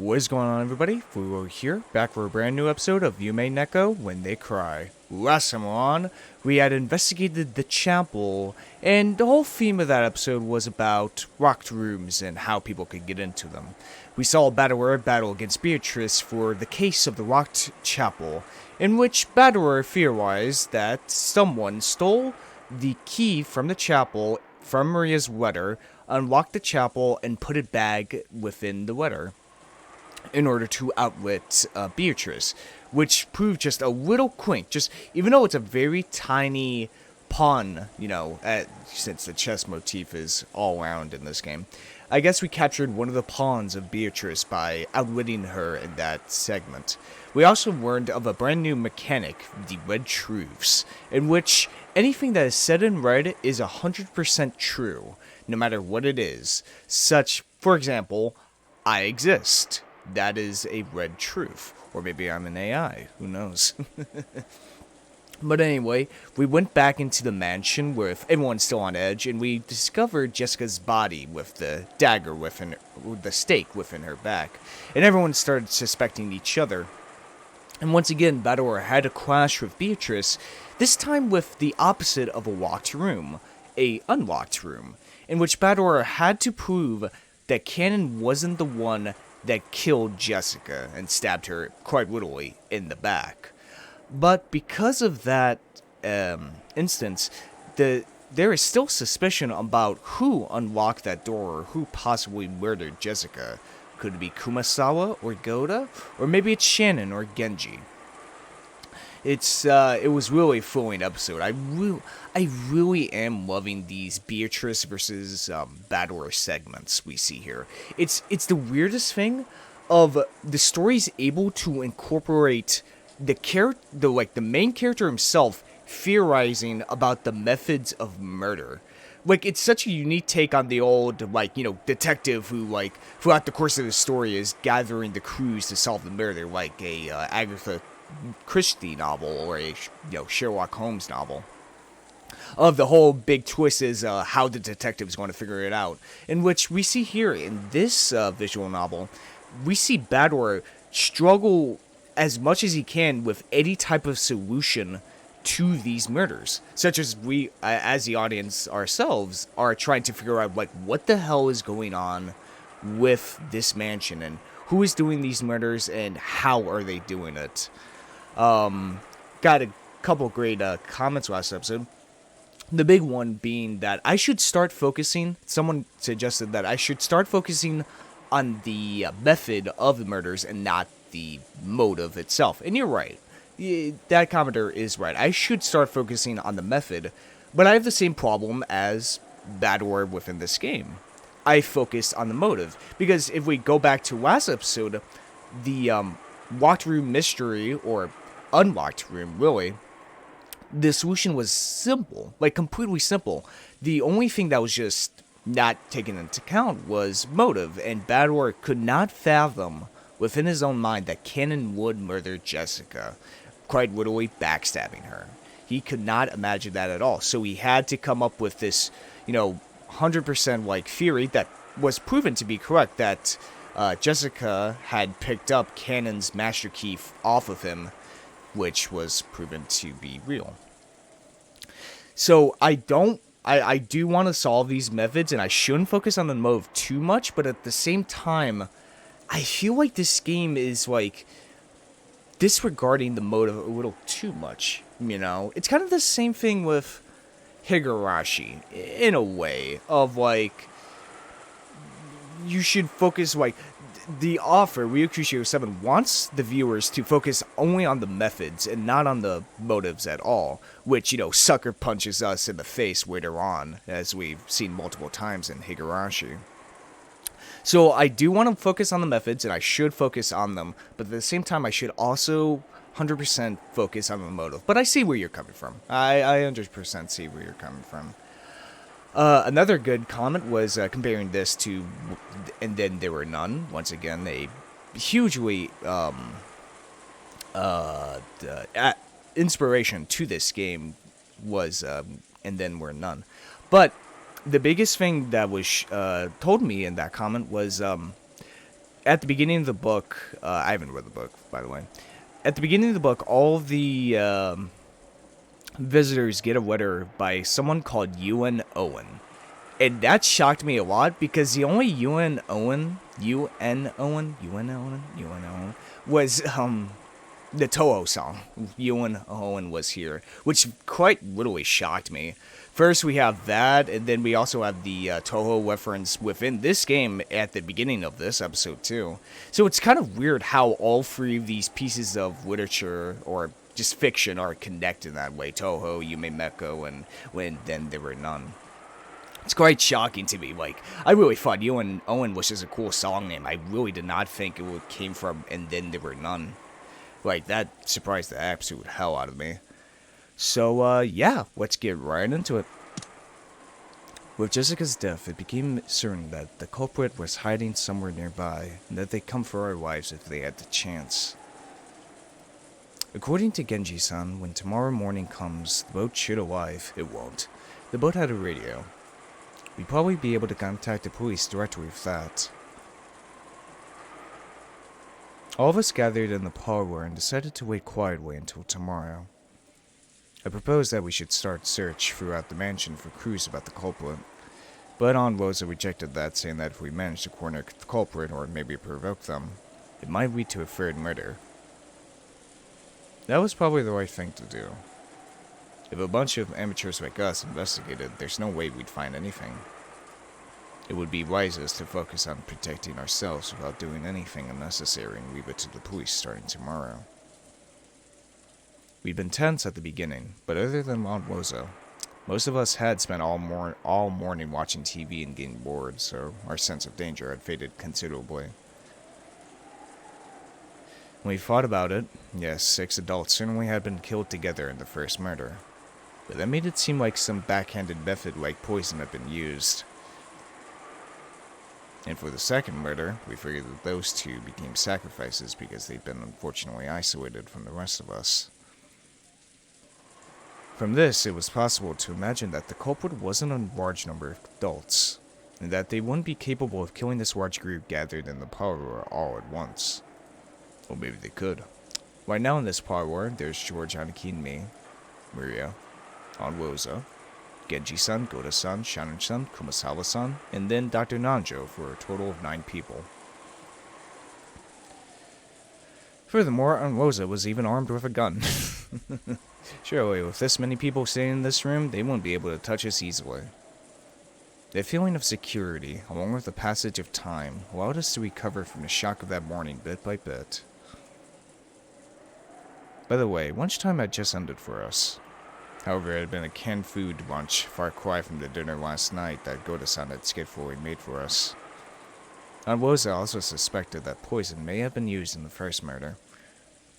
What is going on, everybody? We were here, back for a brand new episode of Umineko When They Cry. Last time on, we had investigated the chapel, and the whole theme of that episode was about locked rooms and how people could get into them. We saw Battler battle against Beatrice for the case of the locked chapel, in which Battler theorized that someone stole the key from the chapel from Maria's letter, unlocked the chapel, and put it back within the letter in order to outwit Beatrice, which proved just a little quaint. Just even though it's a very tiny pawn, since the chess motif is all around in this game, I guess we captured one of the pawns of Beatrice by outwitting her in that segment. We also learned of a brand new mechanic, the Red Truths, in which anything that is said in red is 100% true, no matter what it is. Such, for example, I exist. That is a red truth. Or maybe I'm an AI. Who knows? But anyway, we went back into the mansion with everyone still on edge, and we discovered Jessica's body with the dagger within the stake within her back. And everyone started suspecting each other. And once again, Battler had a clash with Beatrice, this time with the opposite of a locked room, a unlocked room, in which Battler had to prove that Kanón wasn't the one that killed Jessica and stabbed her quite literally in the back. But because of that instance, there is still suspicion about who unlocked that door or who possibly murdered Jessica. Could it be Kumasawa or Goda? Or maybe it's Shannon or Genji. It was really a flowing episode. I really am loving these Beatrice versus Battler segments we see here. It's the weirdest thing of the story's able to incorporate the main character himself theorizing about the methods of murder. Like, it's such a unique take on the old, detective who, throughout the course of the story is gathering the clues to solve the murder, like a Agatha Christie novel or a Sherlock Holmes novel. Of the whole big twist is how the detective is going to figure it out, in which we see here in this visual novel, we see Battler struggle as much as he can with any type of solution to these murders, such as we, as the audience ourselves, are trying to figure out what the hell is going on with this mansion and who is doing these murders and how are they doing it. Got a couple great comments last episode. The big one being that I should start focusing, someone suggested that I should start focusing on the method of the murders and not the motive itself. And you're right. That commenter is right. I should start focusing on the method, but I have the same problem as Battler within this game. I focused on the motive, because if we go back to last episode, the locked room mystery, or unlocked room, really, the solution was simple, completely simple. The only thing that was just not taken into account was motive, and Battler could not fathom within his own mind that Kanón would murder Jessica, quite literally backstabbing her. He could not imagine that at all, so he had to come up with this, 100% theory that was proven to be correct, that Jessica had picked up Kanón's master key off of him, which was proven to be real. So I do want to solve these methods, and I shouldn't focus on the motive too much, but at the same time, I feel like this game is disregarding the motive a little too much, It's kind of the same thing with Higurashi, in a way, of you should focus, the author, Ryukusho7, wants the viewers to focus only on the methods and not on the motives at all, which, sucker punches us in the face later on, as we've seen multiple times in Higurashi. So I do want to focus on the methods, and I should focus on them, but at the same time, I should also 100% focus on the motive. But I see where you're coming from. I 100% see where you're coming from. Another good comment was comparing this to And Then There Were None. Once again, a hugely inspiration to this game was And Then Were None. But the biggest thing that was told me in that comment was at the beginning of the book, I haven't read the book, by the way. At the beginning of the book, all the visitors get a letter by someone called UN Owen. And that shocked me a lot because the only UN Owen was the Toho song. UN Owen was here, which quite literally shocked me. First we have that, and then we also have the Toho reference within this game at the beginning of this episode too. So it's kind of weird how all three of these pieces of literature or just fiction are connected that way. Toho, Umineko, and when then there were none. It's quite shocking to me. Like, I really thought UN Owen was just a cool song name. I really did not think it came from and then there were none. Like, that surprised the absolute hell out of me. So, yeah, let's get right into it. With Jessica's death, it became certain that the culprit was hiding somewhere nearby, and that they'd come for our lives if they had the chance. According to Genji-san, when tomorrow morning comes, the boat should arrive. It won't. The boat had a radio. We'd probably be able to contact the police directly with that. All of us gathered in the parlor and decided to wait quietly until tomorrow. I proposed that we should start search throughout the mansion for clues about the culprit, but Aunt Rosa rejected that, saying that if we managed to corner the culprit or maybe provoke them, it might lead to a third murder. That was probably the right thing to do. If a bunch of amateurs like us investigated, there's no way we'd find anything. It would be wisest to focus on protecting ourselves without doing anything unnecessary and leave it to the police starting tomorrow. We'd been tense at the beginning, but other than Aunt Rosa, most of us had spent all morning watching TV and getting bored, so our sense of danger had faded considerably. When we thought about it, yes, 6 adults certainly had been killed together in the first murder, but that made it seem like some backhanded method like poison had been used. And for the second murder, we figured that those two became sacrifices because they'd been unfortunately isolated from the rest of us. From this, it was possible to imagine that the culprit wasn't a large number of adults, and that they wouldn't be capable of killing this large group gathered in the parlor all at once. Or maybe they could. Right now in this parlor, there's George, Aniki, and me, Maria, Aunt Rosa, Genji-san, Goda-san, Shannon-san, Kumasawa-san, and then Dr. Nanjo for a total of 9 people. Furthermore, Aunt Rosa was even armed with a gun. Surely, with this many people staying in this room, they won't be able to touch us easily. The feeling of security, along with the passage of time, allowed us to recover from the shock of that morning bit by bit. By the way, lunchtime had just ended for us. However, it had been a canned food lunch, far cry from the dinner last night that Goda-san had skillfully made for us. Aunt Rosa also suspected that poison may have been used in the first murder,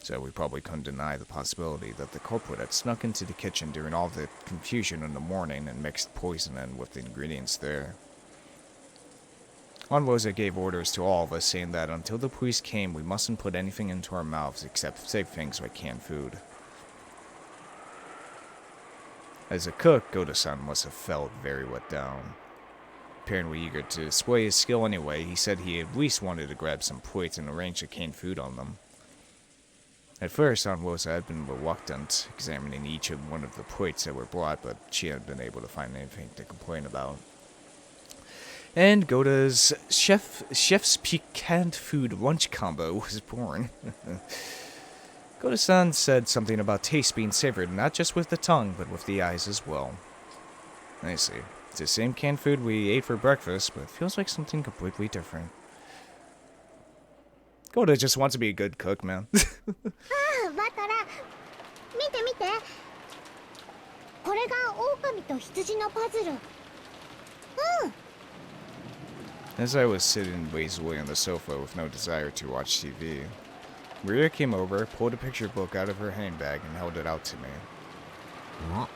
so we probably couldn't deny the possibility that the culprit had snuck into the kitchen during all the confusion in the morning and mixed poison in with the ingredients there. Aunt Rosa gave orders to all of us, saying that until the police came, we mustn't put anything into our mouths except safe things like canned food. As a cook, Goda-san must have felt very let down. Apparently eager to display his skill anyway, he said he at least wanted to grab some plates and arrange the canned food on them. At first, Aunt Rosa had been reluctant, examining each of one of the plates that were brought, but she hadn't been able to find anything to complain about. And Goda's chef's piquant food lunch combo was born. Goda-san said something about taste being savored not just with the tongue, but with the eyes as well. I see. It's the same canned food we ate for breakfast, but it feels like something completely different. Goda just wants to be a good cook, man. As I was sitting lazily on the sofa with no desire to watch TV, Maria came over, pulled a picture book out of her handbag, and held it out to me. What?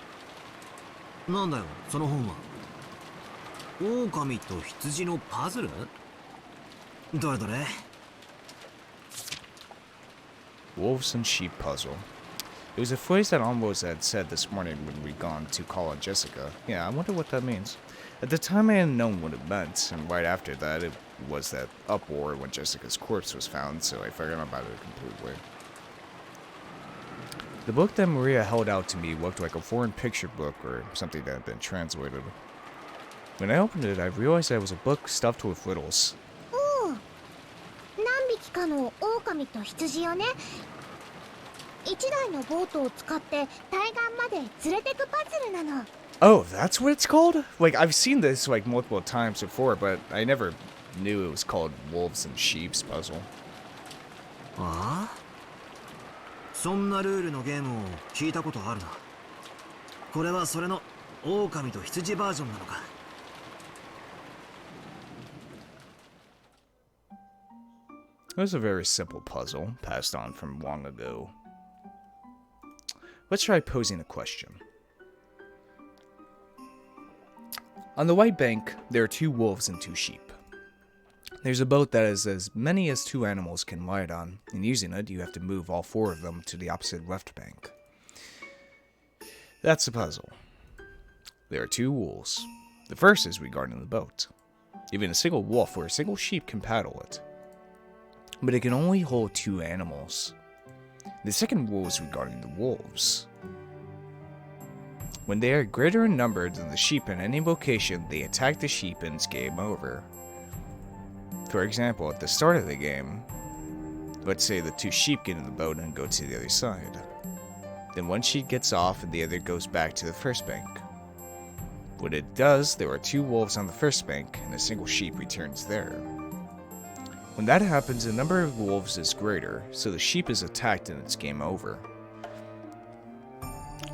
なんだよ、その本は。狼と羊のパズル？どれどれ？ Wolves and Sheep Puzzle. It was a phrase that Aunt Rosa had said this morning when we'd gone to call on Jessica. Yeah, I wonder what that means. At the time, I hadn't known what it meant, and right after that, it was that uproar when Jessica's corpse was found, so I forgot about it completely. The book that Maria held out to me looked like a foreign picture book or something that had been translated. When I opened it, I realized that it was a book stuffed with riddles. Oh, 何匹かの狼と羊をね。一台のボートを使って対岸まで連れてくパズルなの。 Oh, that's what it's called? Like, I've seen this, like, multiple times before, but I never knew it was called Wolves and Sheep's Puzzle. ああ、そんなルールのゲームを聞いたことあるな。これはそれの狼と羊バージョンなのか。It was a very simple puzzle, passed on from long ago. Let's try posing a question. On the white bank, there are 2 wolves and 2 sheep. There's a boat that has as many as 2 animals can ride on, and using it, you have to move all 4 of them to the opposite left bank. That's the puzzle. There are 2 wolves. The first is regarding the boat. Even a single wolf or a single sheep can paddle it, but it can only hold 2 animals. The second rule is regarding the wolves. When they are greater in number than the sheep in any location, they attack the sheep and it's game over. For example, at the start of the game, let's say the 2 sheep get in the boat and go to the other side. Then one sheep gets off and the other goes back to the first bank. When it does, there are 2 wolves on the first bank and a single sheep returns there. When that happens, the number of wolves is greater, so the sheep is attacked and it's game over.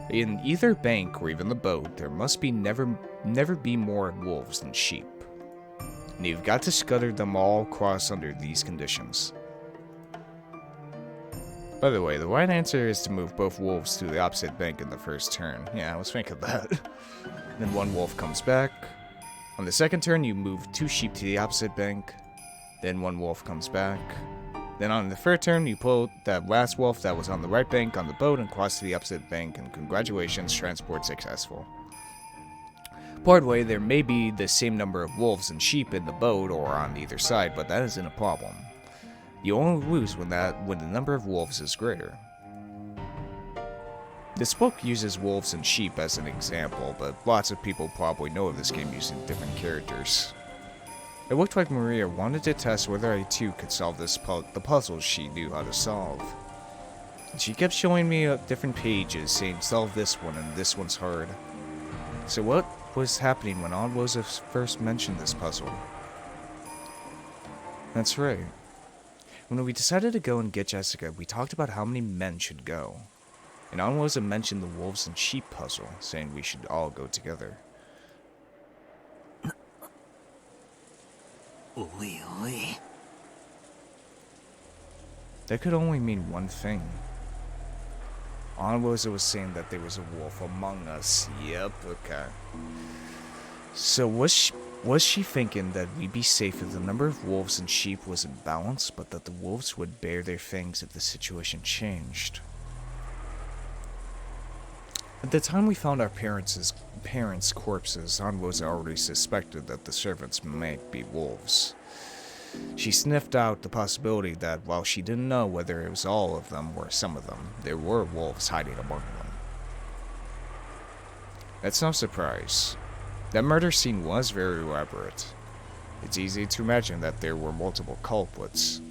In either bank or even the boat, there must be never be more wolves than sheep. And you've got to scatter them all across under these conditions. By the way, the right answer is to move both wolves to the opposite bank in the first turn. Yeah, I was thinking that. Then 1 wolf comes back. On the second turn, you move 2 sheep to the opposite bank. Then 1 wolf comes back. Then on the third turn, you pull that last wolf that was on the right bank on the boat and cross to the opposite bank, and congratulations, transport successful. By the way, there may be the same number of wolves and sheep in the boat or on either side, but that isn't a problem. You only lose when the number of wolves is greater. This book uses wolves and sheep as an example, but lots of people probably know of this game using different characters. It looked like Maria wanted to test whether I too could solve the puzzles she knew how to solve. She kept showing me different pages saying solve this one and this one's hard. So what was happening when Aunt Rosa first mentioned this puzzle? That's right. When we decided to go and get Jessica, we talked about how many men should go. And Aunt Rosa mentioned the wolves and sheep puzzle, saying we should all go together. Oi, oi. That could only mean one thing. Aunt Rosa was saying that there was a wolf among us. Yep, okay. So was she thinking that we'd be safe if the number of wolves and sheep was in balance, but that the wolves would bare their fangs if the situation changed? At the time we found our parents' corpses, Aunt Rosa already suspected that the servants might be wolves. She sniffed out the possibility that while she didn't know whether it was all of them or some of them, there were wolves hiding among them. That's no surprise. That murder scene was very elaborate. It's easy to imagine that there were multiple culprits.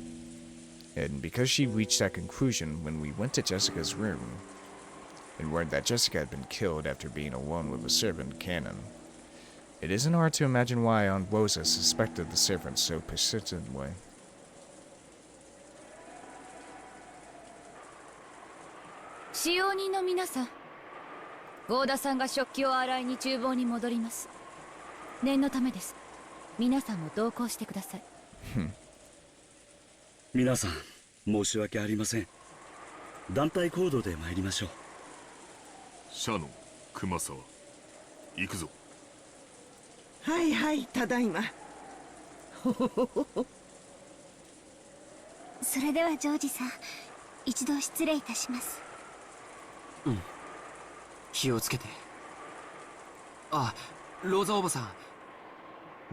And because she reached that conclusion when we went to Jessica's room, and learned that Jessica had been killed after being alone with a servant, Kanón, it isn't hard to imagine why Aunt Rosa suspected the servant so persistently. 使用人の皆さん、郷田さんが食器を洗いに厨房に戻ります。念のためです。皆さんも同行してください。皆さん、申し訳ありません。団体行動で参りましょう。シャノン、熊沢、行くぞ。はいはい、ただいま。それではジョージさん、一度失礼いたします。うん、気をつけて。あ、ローザおばさん、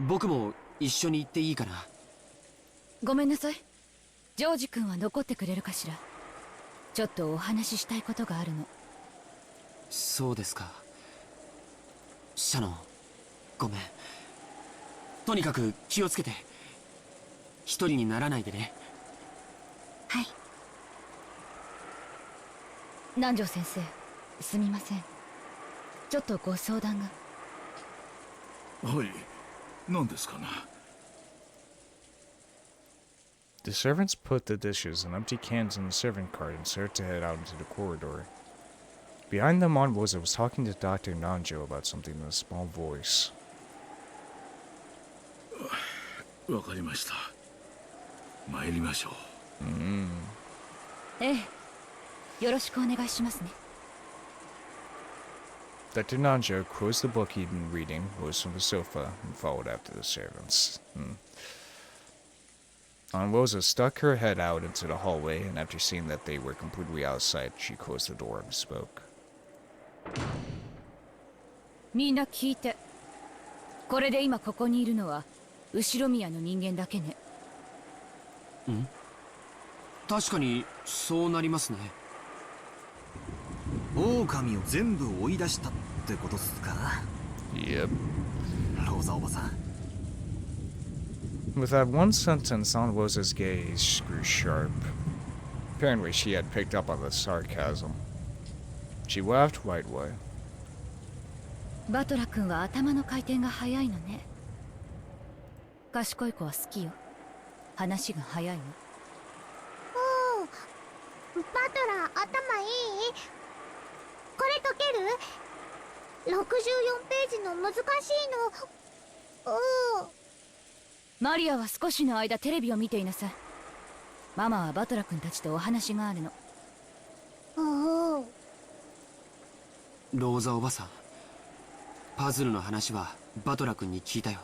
僕も一緒に行っていいかな。ごめんなさい。ジョージ君は残ってくれるかしら。ちょっとお話ししたいことがあるの。そうですか。シャノン、ごめん。とにかく気をつけて。一人にならないでね。はい。南條先生、すみません。ちょっとご相談が。はい、何ですかな。The servants put the dishes and empty cans in the servant cart and started to head out into the corridor. Behind them, Aunt Rosa was talking to Dr. Nanjo about something in a small voice. わかりました。参りましょう。ええ。よろしくお願いしますね。Dr. Nanjo closed the book he'd been reading, rose from the sofa, and followed after the servants. Aunt Rosa stuck her head out into the hallway, and after seeing that they were completely out of sight, she closed the door and spoke. みんな聞いて。これで今ここにいるのは後ろ宮の人間だけね。確かにそうなりますね。狼を全部追い出したってことっすか？ Yep. ローザおばさん。With that one sentence, Aunt Rosa's gaze grew sharp. Apparently, she had picked up on the sarcasm. She laughed right away. バトラ君は頭の回転が早いのね。賢い子は好きよ。話が早いの。おお、バトラー頭いい？これ解ける？ 64 ページの難しいの。おお。マリアは少しの間テレビを見ていなさい。ママはバトラ君たちとお話があるの。おお。ローザおばさん、パズルの話はバトラ君に聞いたよ。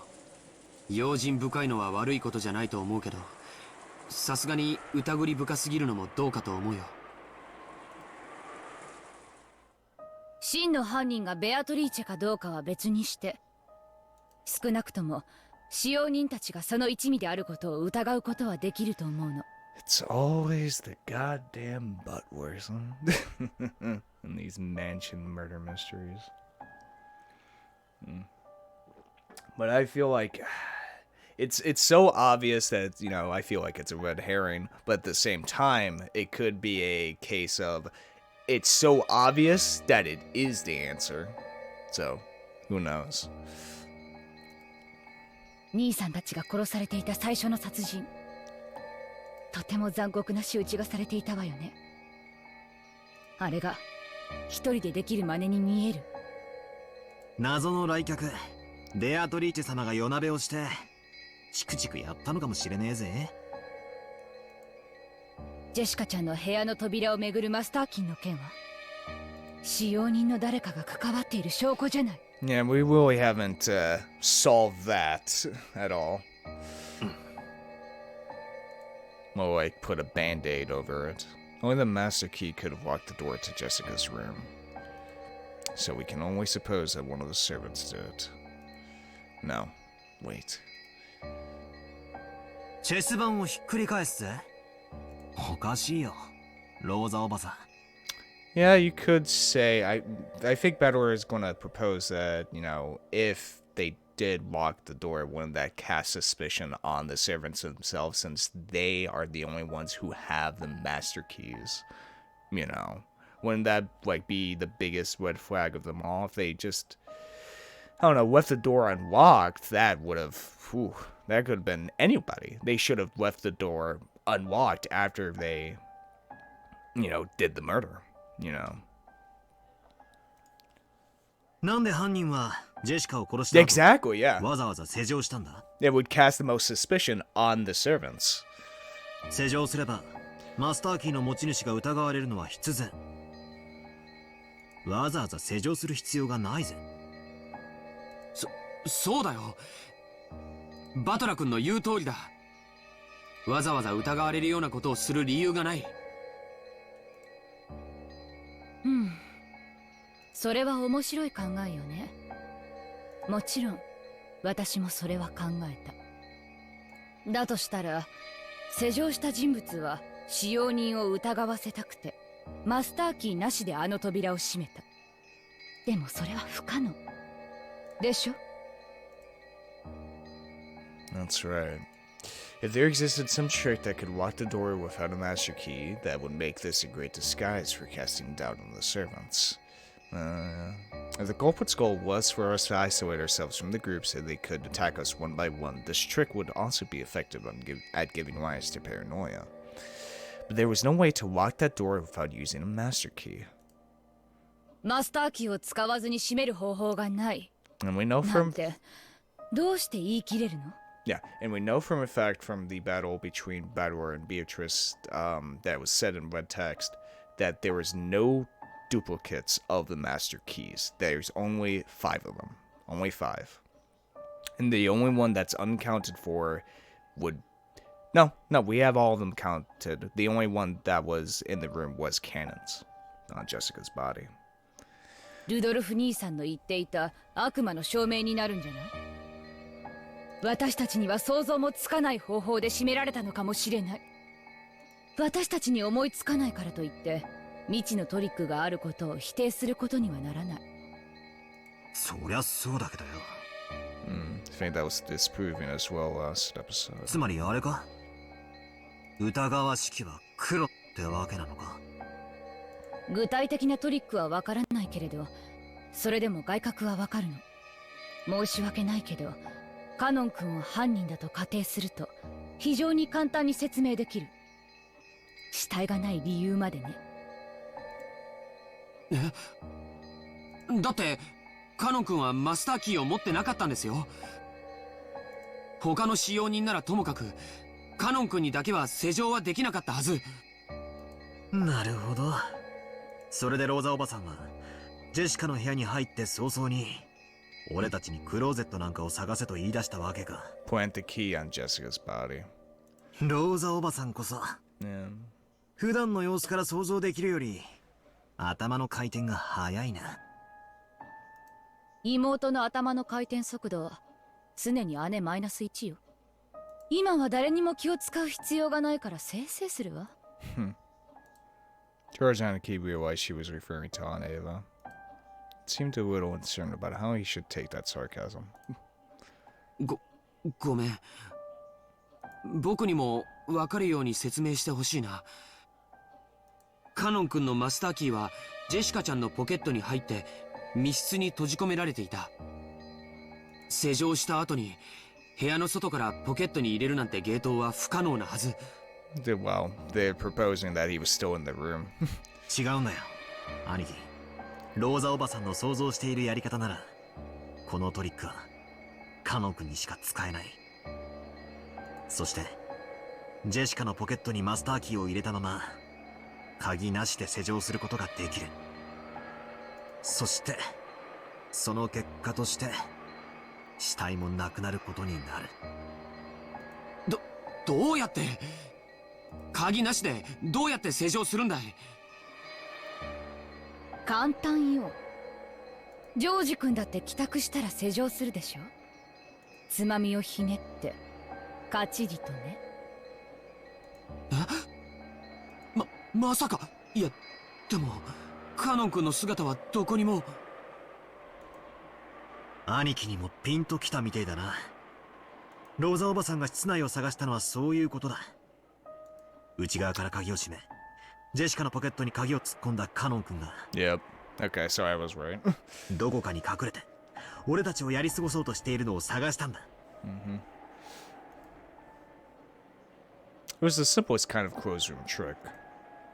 用心深いのは悪いことじゃないと思うけど、さすがに疑り深すぎるのもどうかと思うよ。真の犯人がベアトリーチェかどうかは別にして、少なくとも使用人たちがその一味であることを疑うことはできると思うの。It's always the goddamn butlers, huh? In these mansion murder mysteries. But I feel like it's so obvious that, you know, I feel like it's a red herring, but at the same time, it could be a case of it's so obvious that it is the answer. So, who knows? 兄さんたちが殺されていた最初の殺人、とても残酷な仕打ちがされていたわよね。あれが一人でできる真似に見える。謎の来客ベアトリーチェ様が夜鍋をしてチクチクやったのかもしれねえぜ。ジェシカちゃんの部屋の扉をめぐるマスターキンの件は使用人の誰かが関わっている証拠じゃない。Yeah, we really haven't solved that at all. Well, like, put a band-aid over it. Only the master key could have locked the door to Jessica's room. So we can only suppose that one of the servants did it. No, wait. チェス盤をひっくり返すぜ。おかしいよ、ローザおばさん。Yeah, you could say, I think Bedouin is going to propose that, you know, if they did lock the door, wouldn't that cast suspicion on the servants themselves, since they are the only ones who have the master keys? You know, wouldn't that, like, be the biggest red flag of them all? If they just, I don't know, left the door unlocked, that would have, that could have been anybody. They should have left the door unlocked after they, you know, did the murder. You know. なんで犯人はジェシカを殺した後 Exactly, yeah. わざわざ施錠したんだ。 It would cast the most suspicion on the servants. 施錠すればマスターキーの持ち主が疑われるのは必然。わざわざ施錠する必要がないぜ。そうだよ。バトラ君の言う通りだ。わざわざ疑われるようなことをする理由がない。うん。それは面白い考えよね。もちろん私もそれは考えた。だとしたら施錠した人物は使用人を疑わせたくてマスターキーなしであの扉を閉めた。でもそれは不可能でしょ。 That's right. If there existed some trick that could lock the door without a master key, that would make this a great disguise for casting doubt on the servants. If the culprit's goal was for us to isolate ourselves from the group so they could attack us one by one, this trick would also be effective at giving rise to paranoia. But there was no way to lock that door without using a master key. マスターキーを使わずに閉める方法がない。 And we know なん from てどうして言い切れるの？ yeah, and we know from a fact from the battle between Bador and Beatrice that was said in red text that there is no duplicates of the master keys. There's only 5 of them. Only 5. And the only one that's uncounted for would... No, we have all of them counted. The only one that was in the room was Kanon's on Jessica's body. ルドルフ兄さんの言っていた悪魔の証明になるんじゃない？私たちには想像もつかない方法で締められたのかもしれない。私たちに思いつかないからといって未知のトリックがあることを否定することにはならない。そりゃそうだけどよ。I think that was disproving as well last episode. つまりあれか、疑わしきは黒ってわけなのか。具体的なトリックはわからないけれど、それでも外角はわかるの。申し訳ないけど、カノン君を犯人だと仮定すると非常に簡単に説明できる。死体がない理由までね。だってカノン君はマスターキーを持ってなかったんですよ。他の使用人ならともかくカノン君にだけは施錠はできなかったはず。なるほど。それでローザおばさんはジェシカの部屋に入って早々に俺たちにクローゼットなんかを探せと言い出したわけか。Plant the key on Jessica's body. ローザおばさんこそ、普段の様子から想像できるより頭の回転が速いな。妹の頭の回転速度は常に姉マイナス1よ。今は誰にも気を使う必要がないからせいせいするわ。George Anarchy realized she was referring to Aunt Ava. Seemed a little uncertain about how he should take that sarcasm. ごめん。僕にも分かるように説明してほしいな。カノン君のマスターキーはジェシカちゃんのポケットに入って密室に閉じ込められていた。施錠した後に部屋の外からポケットに入れるなんて芸当は不可能なはず。Well, they're proposing that he was still in the room. 違うんだよ、兄貴。ローザおばさんの想像しているやり方ならこのトリックはカノン君にしか使えない。そしてジェシカのポケットにマスターキーを入れたまま鍵なしで施錠することができる。そしてその結果として死体もなくなることになる。どうやって、鍵なしでどうやって施錠するんだい？簡単よ。ジョージ君だって帰宅したら施錠するでしょ。つまみをひねってカチリとね。まさか。いやでもカノン君の姿はどこにも。兄貴にもピンときたみてえだな。ローザおばさんが室内を探したのはそういうことだ。内側から鍵を閉めジェシカのポケットに鍵を突っ込んだカノン君が Yep. Okay, so I was right. どこかに隠れて俺たちをやり過ごそうとしているのを探したんだ。It was the simplest kind of closed room trick.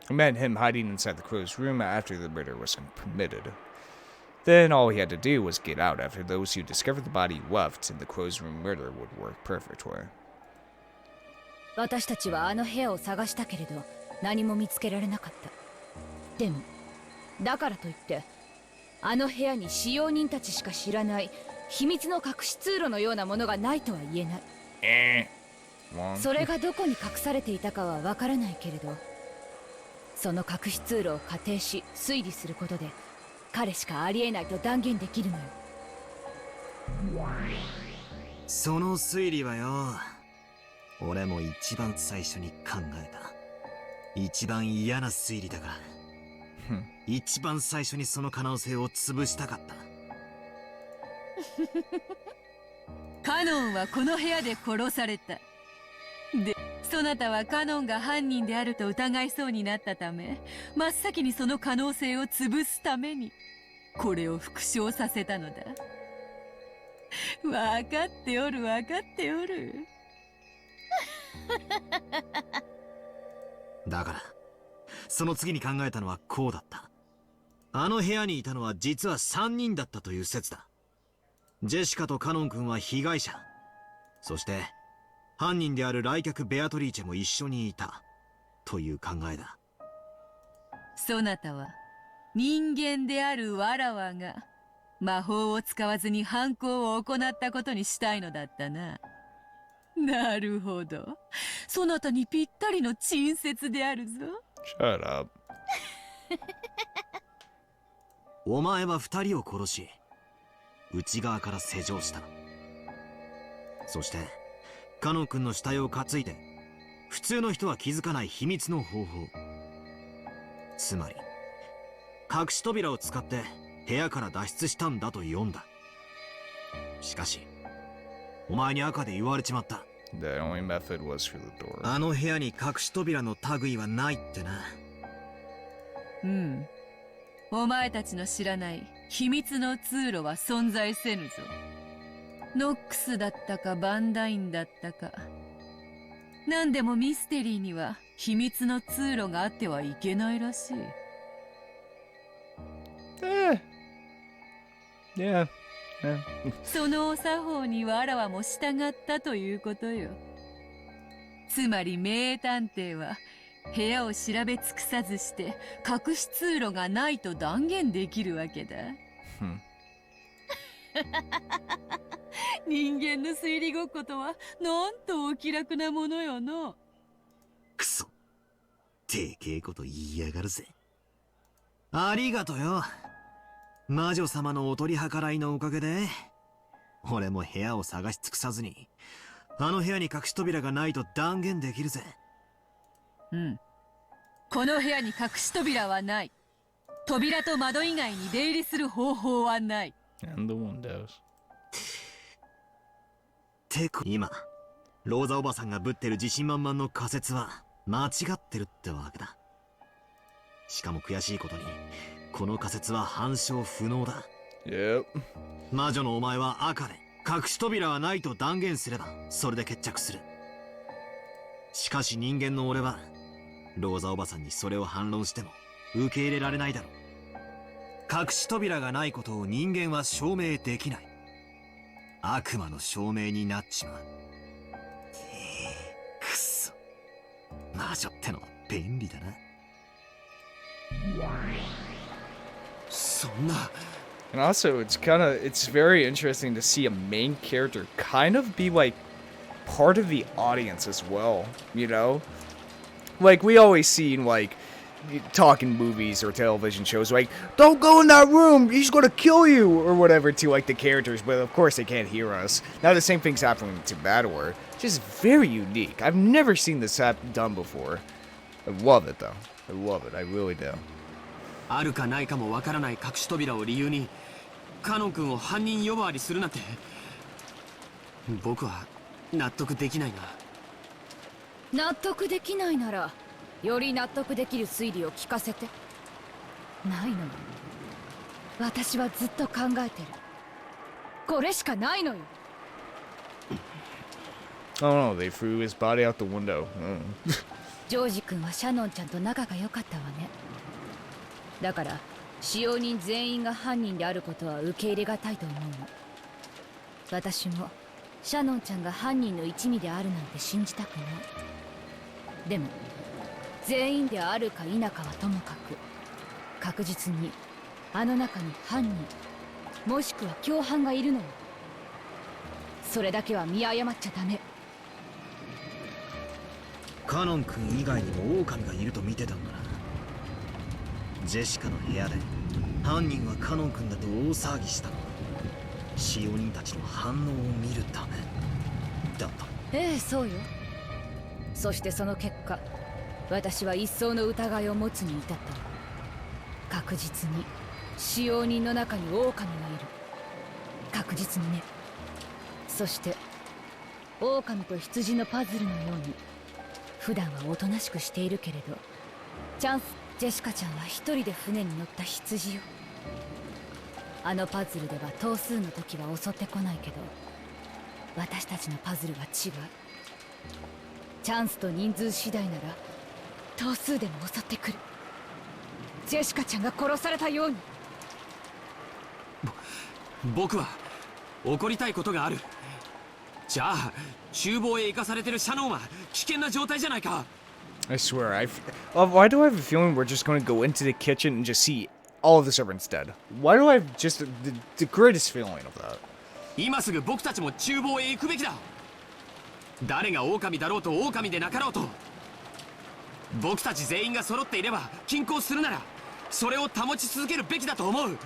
It meant him hiding inside the closed room after the murder was committed. Then all he had to do was get out after those who discovered the body left, and the closed room murder would work perfectly. 私たちはあの部屋を探したけれど何も見つけられなかった。でもだからといってあの部屋に使用人たちしか知らない秘密の隠し通路のようなものがないとは言えない。それがどこに隠されていたかはわからないけれど、その隠し通路を仮定し推理することで彼しかありえないと断言できるのよ。その推理はよ、俺も一番最初に考えた一番嫌な推理だが一番最初にその可能性を潰したかった。カノンはこの部屋で殺された。で、そなたはカノンが犯人であると疑いそうになったため、真っ先にその可能性を潰すためにこれを復唱させたのだ。分かっておる分かっておる。だからその次に考えたのはこうだった。あの部屋にいたのは実は3人だったという説だ。ジェシカとカノン君は被害者、そして犯人である来客ベアトリーチェも一緒にいたという考えだ。そなたは人間であるわらわが魔法を使わずに犯行を行ったことにしたいのだったな。なるほど、そなたにぴったりの陳説であるぞ。 Shut up. お前は2人を殺し内側から施錠した。そしてカノン君の死体を担いで普通の人は気づかない秘密の方法、つまり隠し扉を使って部屋から脱出したんだと読んだ。しかしお前に赤で言われちまった。 The only method was through the door. あの部屋に隠し扉の類はないってな。うん、お前たちの知らない秘密の通路は存在せぬぞ。ノックスだったかバンダインだったか、何でもミステリーには秘密の通路があってはいけないらしい。Yeah. そのお作法にわらわも従ったということよ。つまり名探偵は部屋を調べ尽くさずして隠し通路がないと断言できるわけだ。人間の推理ごっことはなんとお気楽なものよの。クソ、でけえこと言いやがるぜ。ありがとよ。魔女様のお取り計らいのおかげで俺も部屋を探し尽くさずにあの部屋に隠し扉がないと断言できるぜ。うん、この部屋に隠し扉はない。扉と窓以外に出入りする方法はない。 And the windows. てか今ローザおばさんがぶってる自信満々の仮説は間違ってるってわけだ。しかも悔しいことにこの仮説は反証不能だ。Yep. 魔女のお前は赤で隠し扉はないと断言すればそれで決着する。しかし人間の俺はローザおばさんにそれを反論しても受け入れられないだろう。隠し扉がないことを人間は証明できない。悪魔の証明になっちまう。くっそ、魔女ってのは便利だな。そんな。 And also, it's very interesting to see a main character kind of be like part of the audience as well, you know? Like, we always see in like talking movies or television shows, like, don't go in that room, he's gonna kill you, or whatever to like the characters, but of course they can't hear us. Now the same thing's happening to Badwar. Just very unique. I've never seen this done before. I love it though. I love it. I really do. あるかないかもわからない隠し扉を理由にカノン君を犯人呼ばわりするなんて僕は納得できないな。納得できないならより納得できる推理を聞かせて。ないの。私はずっと考えてる。これしかないのよ。 Oh no, they threw his body out the window. ジョージ君はシャノンちゃんと仲が良かったわね。だから使用人全員が犯人であることは受け入れがたいと思うの。私もシャノンちゃんが犯人の一味であるなんて信じたくない。でも全員であるか否かはともかく確実にあの中に犯人もしくは共犯がいるのよ。それだけは見誤っちゃダメ。カノン君以外にも狼がいると見てたんだな。ジェシカの部屋で犯人はカノン君だと大騒ぎしたのは使用人たちの反応を見るため。ってあった。ええ、そうよ。そしてその結果、私は一層の疑いを持つに至った。確実に使用人の中に狼がいる。確実にね。そして狼と羊のパズルのように普段はおとなしくしているけれど、ジェシカちゃんは一人で船に乗った羊よ。あのパズルでは頭数の時は襲ってこないけど、私たちのパズルは違う。チャンスと人数次第なら頭数でも襲ってくる。ジェシカちゃんが殺されたように。僕は怒りたいことがある。じゃあ厨房へ行かされてるシャノンは危険な状態じゃないか。 I swear, why do I have a feeling we're just going to go into the kitchen and just see all of the servants dead? Why do I have just the greatest feeling of that? 今すぐ僕たちも厨房へ行くべきだ。誰が狼だろうと狼でなかろうと、僕たち全員が揃っていれば均衡するならそれを保ち続けるべきだと思う。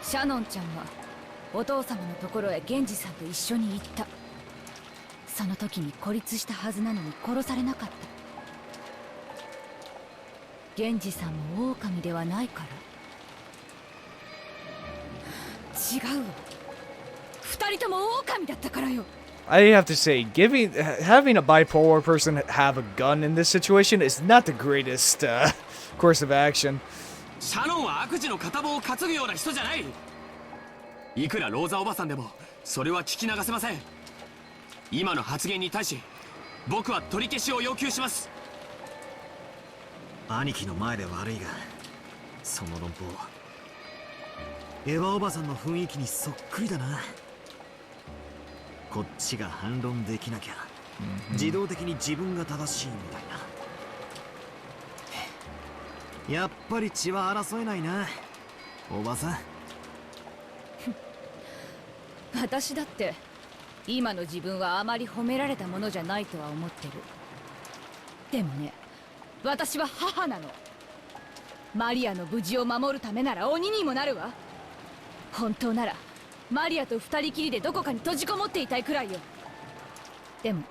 シャノンちゃんはお父様のところへ源氏さんと一緒に行った。その時に孤立したはずなのに殺されなかった。源氏さんも狼ではないから。違うわ。二人とも狼だったからよ。I have to say, having a bipolar person have a gun in this situation is not the greatest course of action. シャノンは悪事の片棒を担ぐような人じゃない。いくらローザおばさんでもそれは聞き流せません。今の発言に対し僕は取り消しを要求します。兄貴の前で悪いが、その論法エヴァおばさんの雰囲気にそっくりだな。こっちが反論できなきゃ自動的に自分が正しいみたいな。やっぱり血は争えないな、おばさん。私だって今の自分はあまり褒められたものじゃないとは思ってる。でもね、私は母なの。マリアの無事を守るためなら鬼にもなるわ。本当ならマリアと二人きりでどこかに閉じこもっていたいくらいよ。でも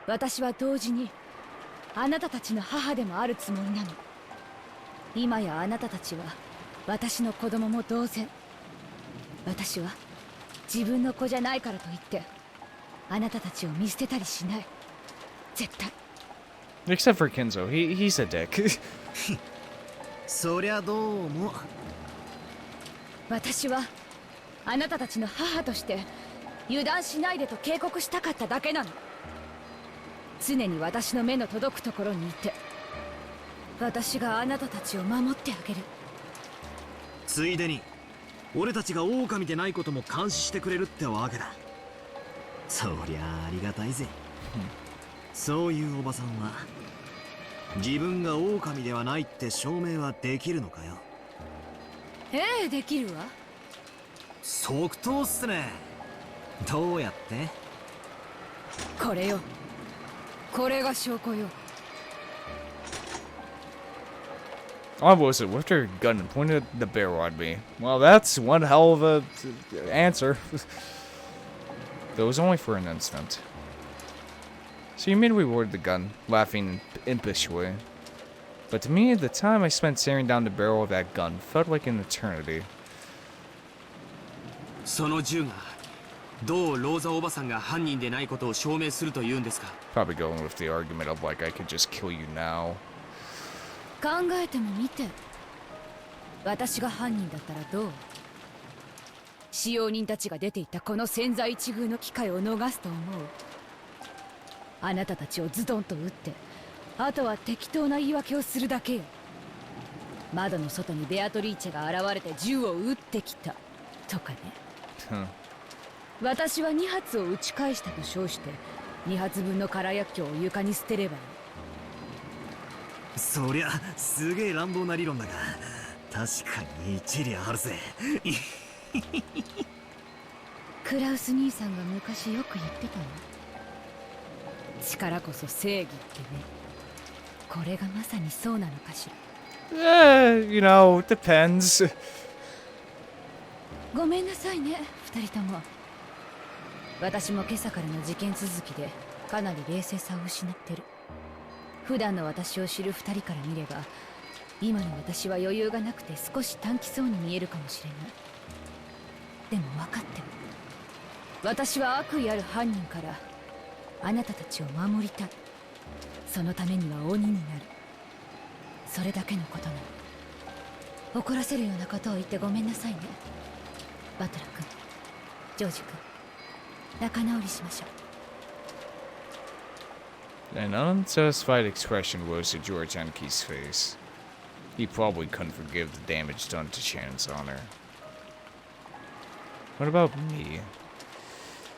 私は同時にあなたたちの母でもあるつもりなの。今やあなたたちは私の子供も同然。私は自分の子じゃないからといってあなたたちを見捨てたりしない。絶対。 Except for Kinzo, he's a dick. そりゃどうも。私はあなたたちの母として油断しないでと警告したかっただけなの。常に私の目の届くところにいて私があなたたちを守ってあげる。ついでに俺たちが狼でないことも監視してくれるってわけだ。そりゃありがたいぜ。そういうおばさんは自分が狼ではないって証明はできるのかよ。ええ、できるわ。即答っすね。どうやって？これよ。これが証拠よ。I was it whipped her gun and pointed the barrel at me. Well, that's one hell of a answer. Though it was only for an instant. So you made me reward the gun, laughing impishly. But to me, the time I spent staring down the barrel of that gun felt like an eternity. その銃がどうローザおばさんが犯人でないことを証明するというんですか。 Probably going with the argument of like I could just kill you now. 考えてもみて。私が犯人だったらどう？使用人たちが出ていったこの千載一遇の機会を逃すと思う？あなたたちをズドンと撃ってあとは適当な言い訳をするだけよ。窓の外にベアトリーチェが現れて銃を撃ってきたとかね。私は2発を撃ち返したと称して2発分の空薬莢を床に捨てればいい。そりゃすげえ乱暴な理論だが確かに一理あるぜ。クラウス兄さんが昔よく言ってたの。力こそ正義ってね。これがまさにそうなのかしら。You know, it depends. ごめんなさいね、二人とも。私も今朝からの事件続きでかなり冷静さを失ってる。普段の私を知る二人から見れば、今の私は余裕がなくて少し短気そうに見えるかもしれない。でも分かってる。私は悪意ある犯人からあなたたちを守りたい。そのためには鬼になる。それだけのことなの。怒らせるようなことを言ってごめんなさいね。バトラ君、ジョージ君、仲直りしましょう。 An unsatisfied expression rose to George Enke's face. He probably couldn't forgive the damage done to Shannon's honor. What about me?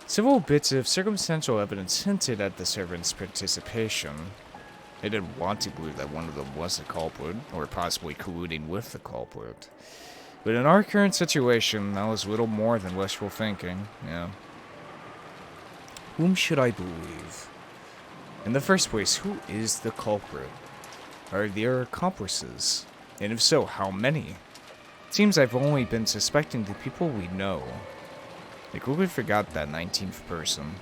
Several bits of circumstantial evidence hinted at the servants' participation. I didn't want to believe that one of them was the culprit, or possibly colluding with the culprit. But in our current situation, that was little more than wishful thinking, yeah. Whom should I believe? In the first place, who is the culprit? Are there accomplices? And if so, how many? It seems I've only been suspecting the people we know. I quickly forgot that 19th person.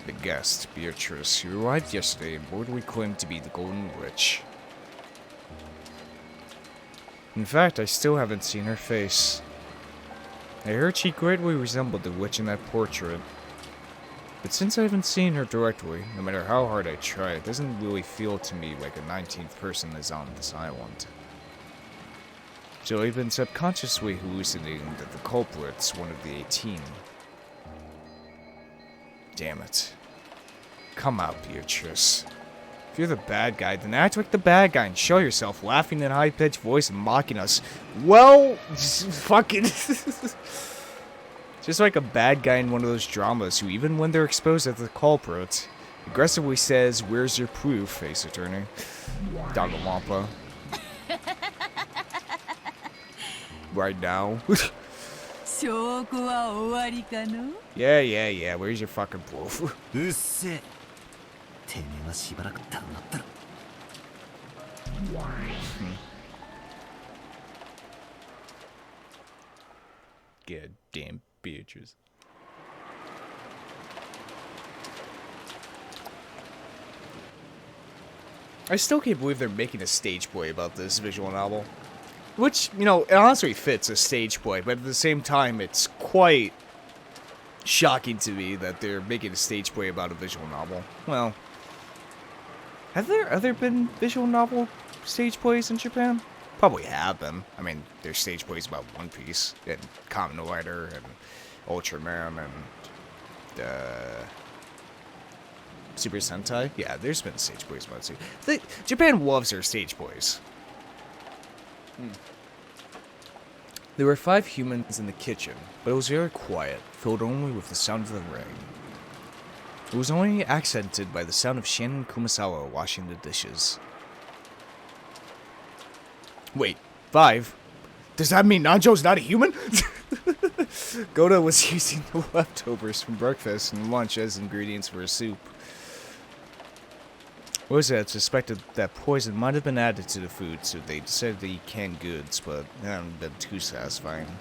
The guest, Beatrice, who arrived yesterday and boldly claimed to be the Golden Witch. In fact, I still haven't seen her face. I heard she greatly resembled the witch in that portrait. But since I haven't seen her directly, no matter how hard I try, it doesn't really feel to me like a 19th person is on this island. So I've been subconsciously hallucinating that the culprit's one of the 18. Damn it. Come out, Beatrice. If you're the bad guy, then act like the bad guy and show yourself, laughing in a high-pitched voice and mocking us. Well, fucking... Just like a bad guy in one of those dramas who, even when they're exposed as the culprit, aggressively says, "Where's your proof, face attorney?" Dogawampa. Right now. Yeah. Where's your fucking proof? うっせえ。てめえはしばらく黙ったろ。Goddamn Beatrice. I still can't believe they're making a stage play about this visual novel. Which, you know, it honestly fits a stage play, but at the same time, it's quite shocking to me that they're making a stage play about a visual novel. Well, have there ever been visual novel stage plays in Japan? Probably have been. I mean, there's stage plays about One Piece, and Kamen Rider, and Ultraman, and Super Sentai. Yeah, there's been stage plays about it. Japan loves their stage plays. There were 5 humans in the kitchen, but it was very quiet, filled only with the sound of the rain. It was only accented by the sound of Shannon Kumasawa washing the dishes. Wait, 5? Does that mean Nanjo's not a human? Goda was using the leftovers from breakfast and lunch as ingredients for a soup. Rosa had suspected that poison might have been added to the food, so they decided to eat canned goods, but it hadn't been too satisfying.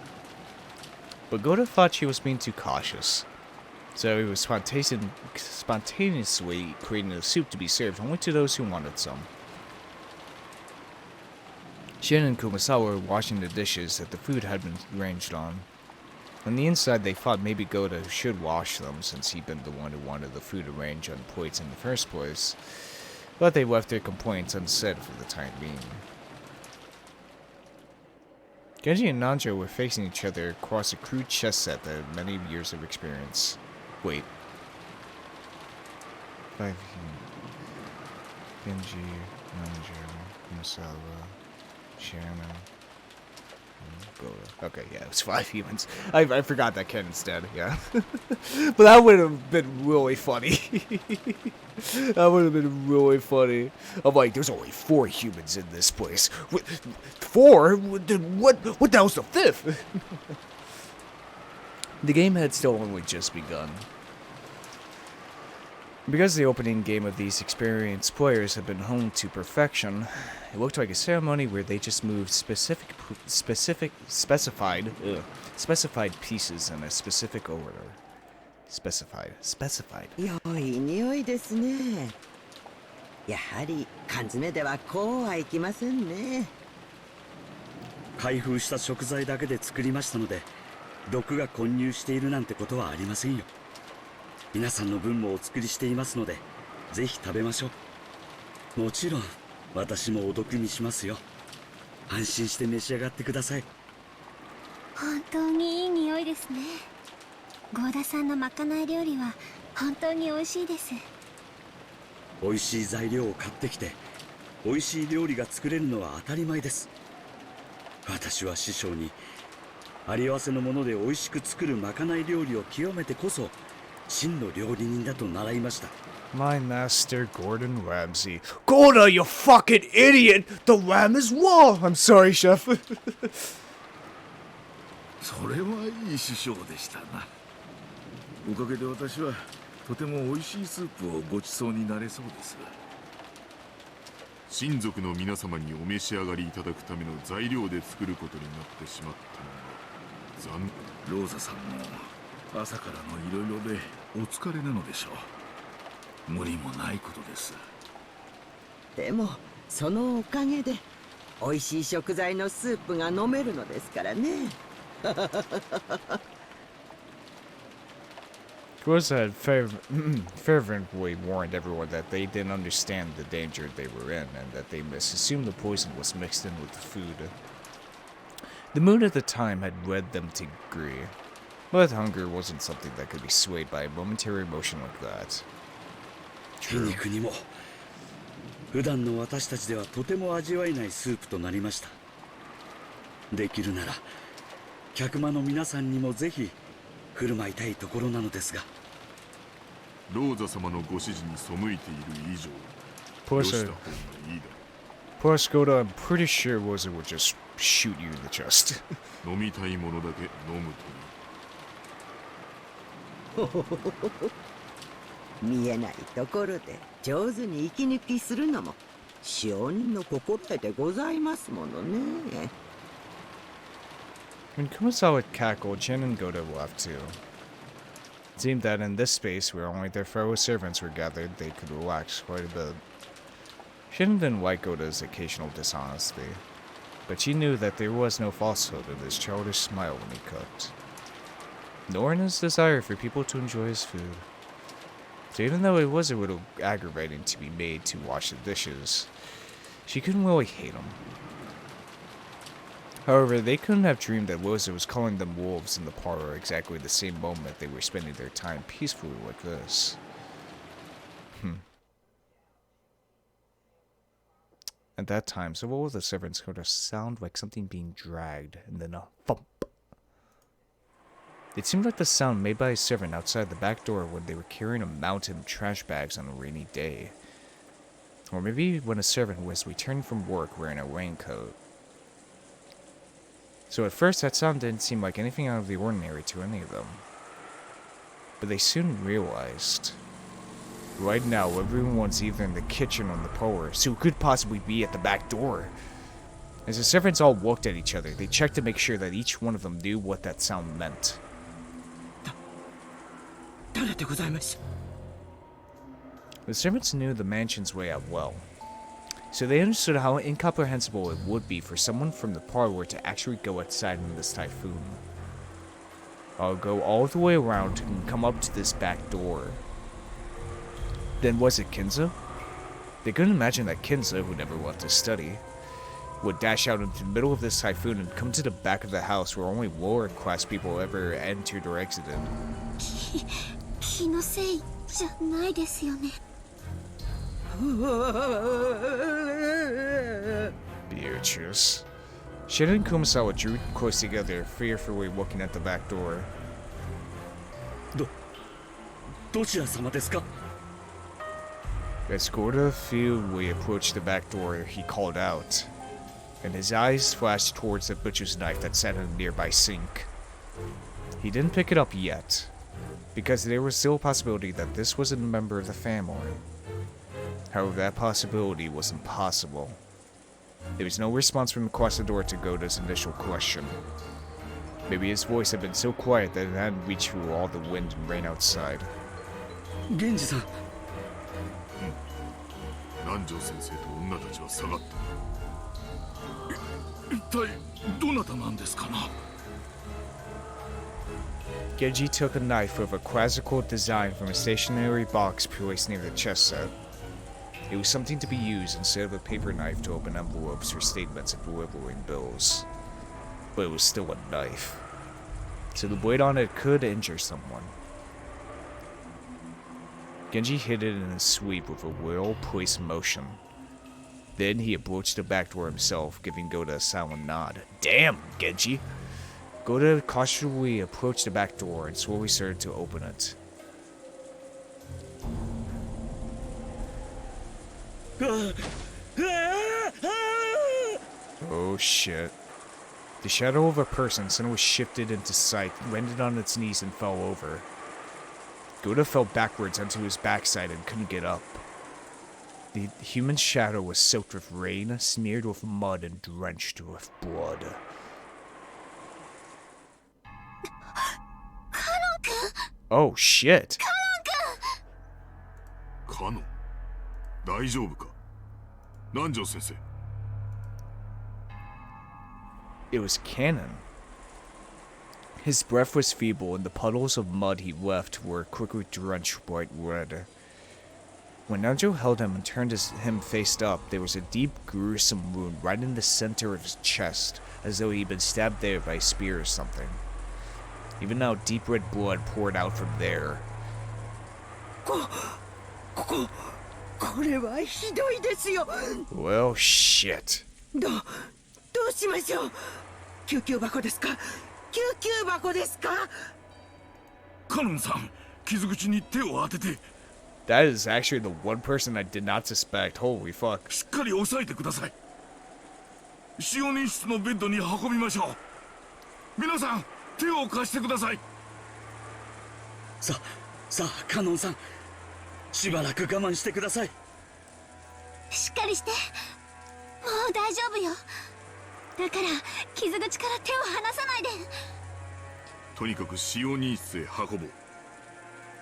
But Goda thought she was being too cautious, so he was spontaneously creating a soup to be served only to those who wanted some. Shin and Kumasawa were washing the dishes that the food had been arranged on. On the inside, they thought maybe Goda should wash them, since he'd been the one who wanted the food arranged on plates in the first place. But they left their complaints unsaid for the time being. Genji and Nanjo were facing each other across a crude chess set that had many years of experience. Wait. 5 Genji, Nanjo, Kumasawa, Shannon, Goda. Okay, yeah, it was 5 humans. I forgot that Ken's dead, yeah. But that would have been really funny. That would have been really funny. I'm like, there's only 4 humans in this place. 4? What the hell's the 5th? The game had still only just begun. Because the opening game of these experienced players had been honed to perfection, it looked like a ceremony where they just moved specified pieces in a specific order. Specified. 良い匂いですね。やはり缶詰ではこうはいきませんね。開封した食材だけで作りましたので、毒が混入しているなんてことはありませんよ。皆さんの分もお作りしていますので、ぜひ食べましょう。もちろん私もお毒にしますよ。安心して召し上がってください。本当にいい匂いですね。ゴーダさんのまかない料理は本当に美味しいです。美味しい材料を買ってきて、美味しい料理が作れるのは当たり前です。私は師匠にあり合わせのもので美味しく作るまかない料理を極めてこそ真の料理人だと習いました。 My master, Gordon Ramsay. Gorda, you fucking idiot! The lamb is raw! I'm sorry, chef. それはいい師匠でしたな。おかげで私はとても美味しいスープをごちそうになれそうです。親族の皆様にお召し上がりいただくための材料で作ることになってしまったのは残念。ローザさんも朝からのいろいろでお疲れなのでしょう。無理もないことです。でもそのおかげで美味しい食材のスープが飲めるのですからね。Rosa had fervently warned everyone that they didn't understand the danger they were in and that they assumed the poison was mixed in with the food. The mood at the time had led them to agree, but hunger wasn't something that could be swayed by a momentary emotion like that. 皮肉にも普段の私たちではとても味わえないスープとなりました。できるなら客間の皆さんにもぜひ振る舞いたいところなのですが。ローザ様のご指示に背いている以上、 Poor よした Sir. 方がいいだ Poor Skoda, I'm pretty sure Rosa would just shoot you in the chest. ろう。飲みたいものだけ飲むといい。見えないところで上手に息抜きするのも使用人の心得でございますものね。When Kumasawa cackled, Jin and Goda laughed too. It seemed that in this space where only their fellow servants were gathered, they could relax quite a bit. Shin didn't like Goda's occasional dishonesty, but she knew that there was no falsehood in his childish smile when he cooked, nor in his desire for people to enjoy his food. So even though it was a little aggravating to be made to wash the dishes, she couldn't really hate him. However, they couldn't have dreamed that Rosa was calling them wolves in the parlor exactly the same moment they were spending their time peacefully like this. At that time, several of the servants heard a sound like something being dragged, and then a thump. It seemed like the sound made by a servant outside the back door when they were carrying a mountain of trash bags on a rainy day. Or maybe when a servant was returning from work wearing a raincoat. So at first that sound didn't seem like anything out of the ordinary to any of them. But they soon realized, right now everyone's either in the kitchen or in the parlor, so who could possibly be at the back door? As the servants all looked at each other, they checked to make sure that each one of them knew what that sound meant. 誰でございます？ The servants knew the mansion's way out well, so they understood how incomprehensible it would be for someone from the parlor to actually go outside in this typhoon. I'll go all the way around and come up to this back door. Then was it Kinza? They couldn't imagine that Kinza, who never left to study, would dash out into the middle of this typhoon and come to the back of the house where only lower class people ever entered or exited. 気のせいじゃないですよね。Beatrice. Shin and Kumasawa drew close together, fearfully looking at the back door. どちら様ですか? As Gorda feebly approached the back door, he called out, and his eyes flashed towards the butcher's knife that sat in a nearby sink. He didn't pick it up yet, because there was still a possibility that this wasn't a member of the family. However, that possibility was impossible. There was no response from across the door to Goda's initial question. Maybe his voice had been so quiet that it hadn't reached through all the wind and rain outside. 源氏さん、南條先生と女たちは下がった。一体どなたなんですかな。 Genji took a knife of a quizzical design from a stationary box placed near the chest set. It was something to be used instead of a paper knife to open envelopes for statements and delivering bills. But it was still a knife, so the blade on it could injure someone. Genji hit it in a sweep with a well-placed motion. Then he approached the back door himself, giving Goda a silent nod. Damn, Genji! Goda cautiously approached the back door and slowly started to open it. Oh shit. The shadow of a person suddenly shifted into sight, landed on its knees and fell over. Goda fell backwards onto his backside and couldn't get up. The human shadow was soaked with rain, smeared with mud, and drenched with blood. Oh shit. Kanón、大丈夫か。南條先生。It was Kanón. His breath was feeble, and the puddles of mud he left were quickly drenched bright red. When Nanjo held him and turned him face up, there was a deep, gruesome wound right in the center of his chest, as though he'd been stabbed there by a spear or something. Even now, deep red blood poured out from there. これはひどいですよ。 Well, shit. どうしましょう。救急箱ですか。救急箱ですか。カノンさん、傷口に手を当てて。 That is actually the one person I did not suspect. Holy fuck. しっかり押さえてください。使用人室のベッドに運びましょう。皆さん、手を貸してください。さあ、カノンさん、しばらく我慢してください。しっかりして。もう大丈夫よ。だから傷口から手を離さないで。とにかく使用人室へ運ぼう。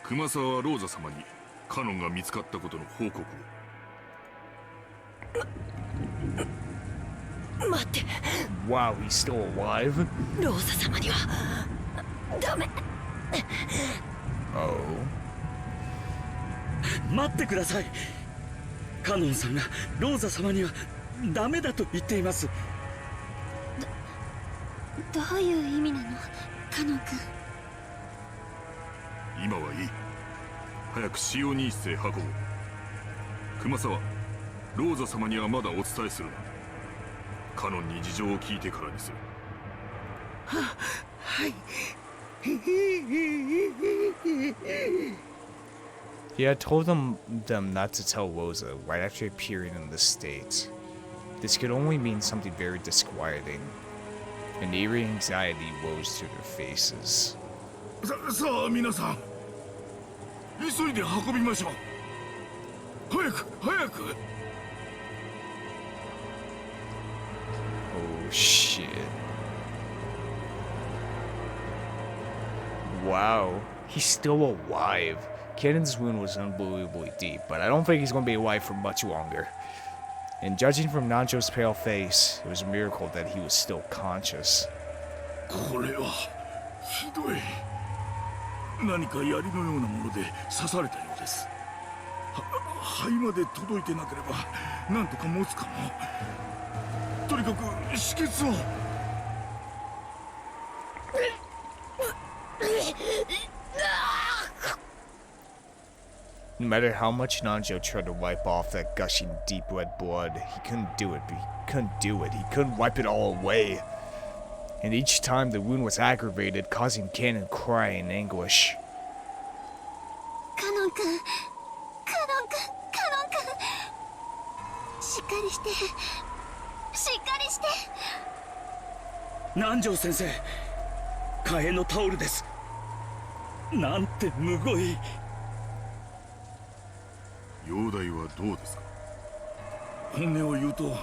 熊沢はローザ様にカノンが見つかったことの報告を。待って。Wow, he's still alive? ローザ様にはダメ。Oh. 待ってください。カノンさんがローザ様にはダメだと言っています。どういう意味なの、カノン君。今はいい。早く使用人室へ運ぼう。熊沢、ローザ様にはまだお伝えするな。カノンに事情を聞いてからにする。はい。He had told them not to tell Rosa right after appearing in the States. This could only mean something very disquieting. An eerie anxiety rose to their faces. さあ皆さん、急いで運びましょう。早く。Oh shit. Wow, he's still alive. Kanon's wound was unbelievably deep, but I don't think he's going to be alive for much longer. And judging from Nancho's pale face, it was a miracle that he was still conscious. これはひどい。何か槍のようなもので刺されたようです。肺まで届いてなければなんとか持つかも。とにかく止血を。No matter how much Nanjo tried to wipe off that gushing deep red blood, he couldn't do it. He couldn't wipe it all away. And each time the wound was aggravated, causing Kanón cry in anguish. カノン君。しっかりして。南條先生、替えのタオルです。なんてむごい。容体はどうですか。本音を言うと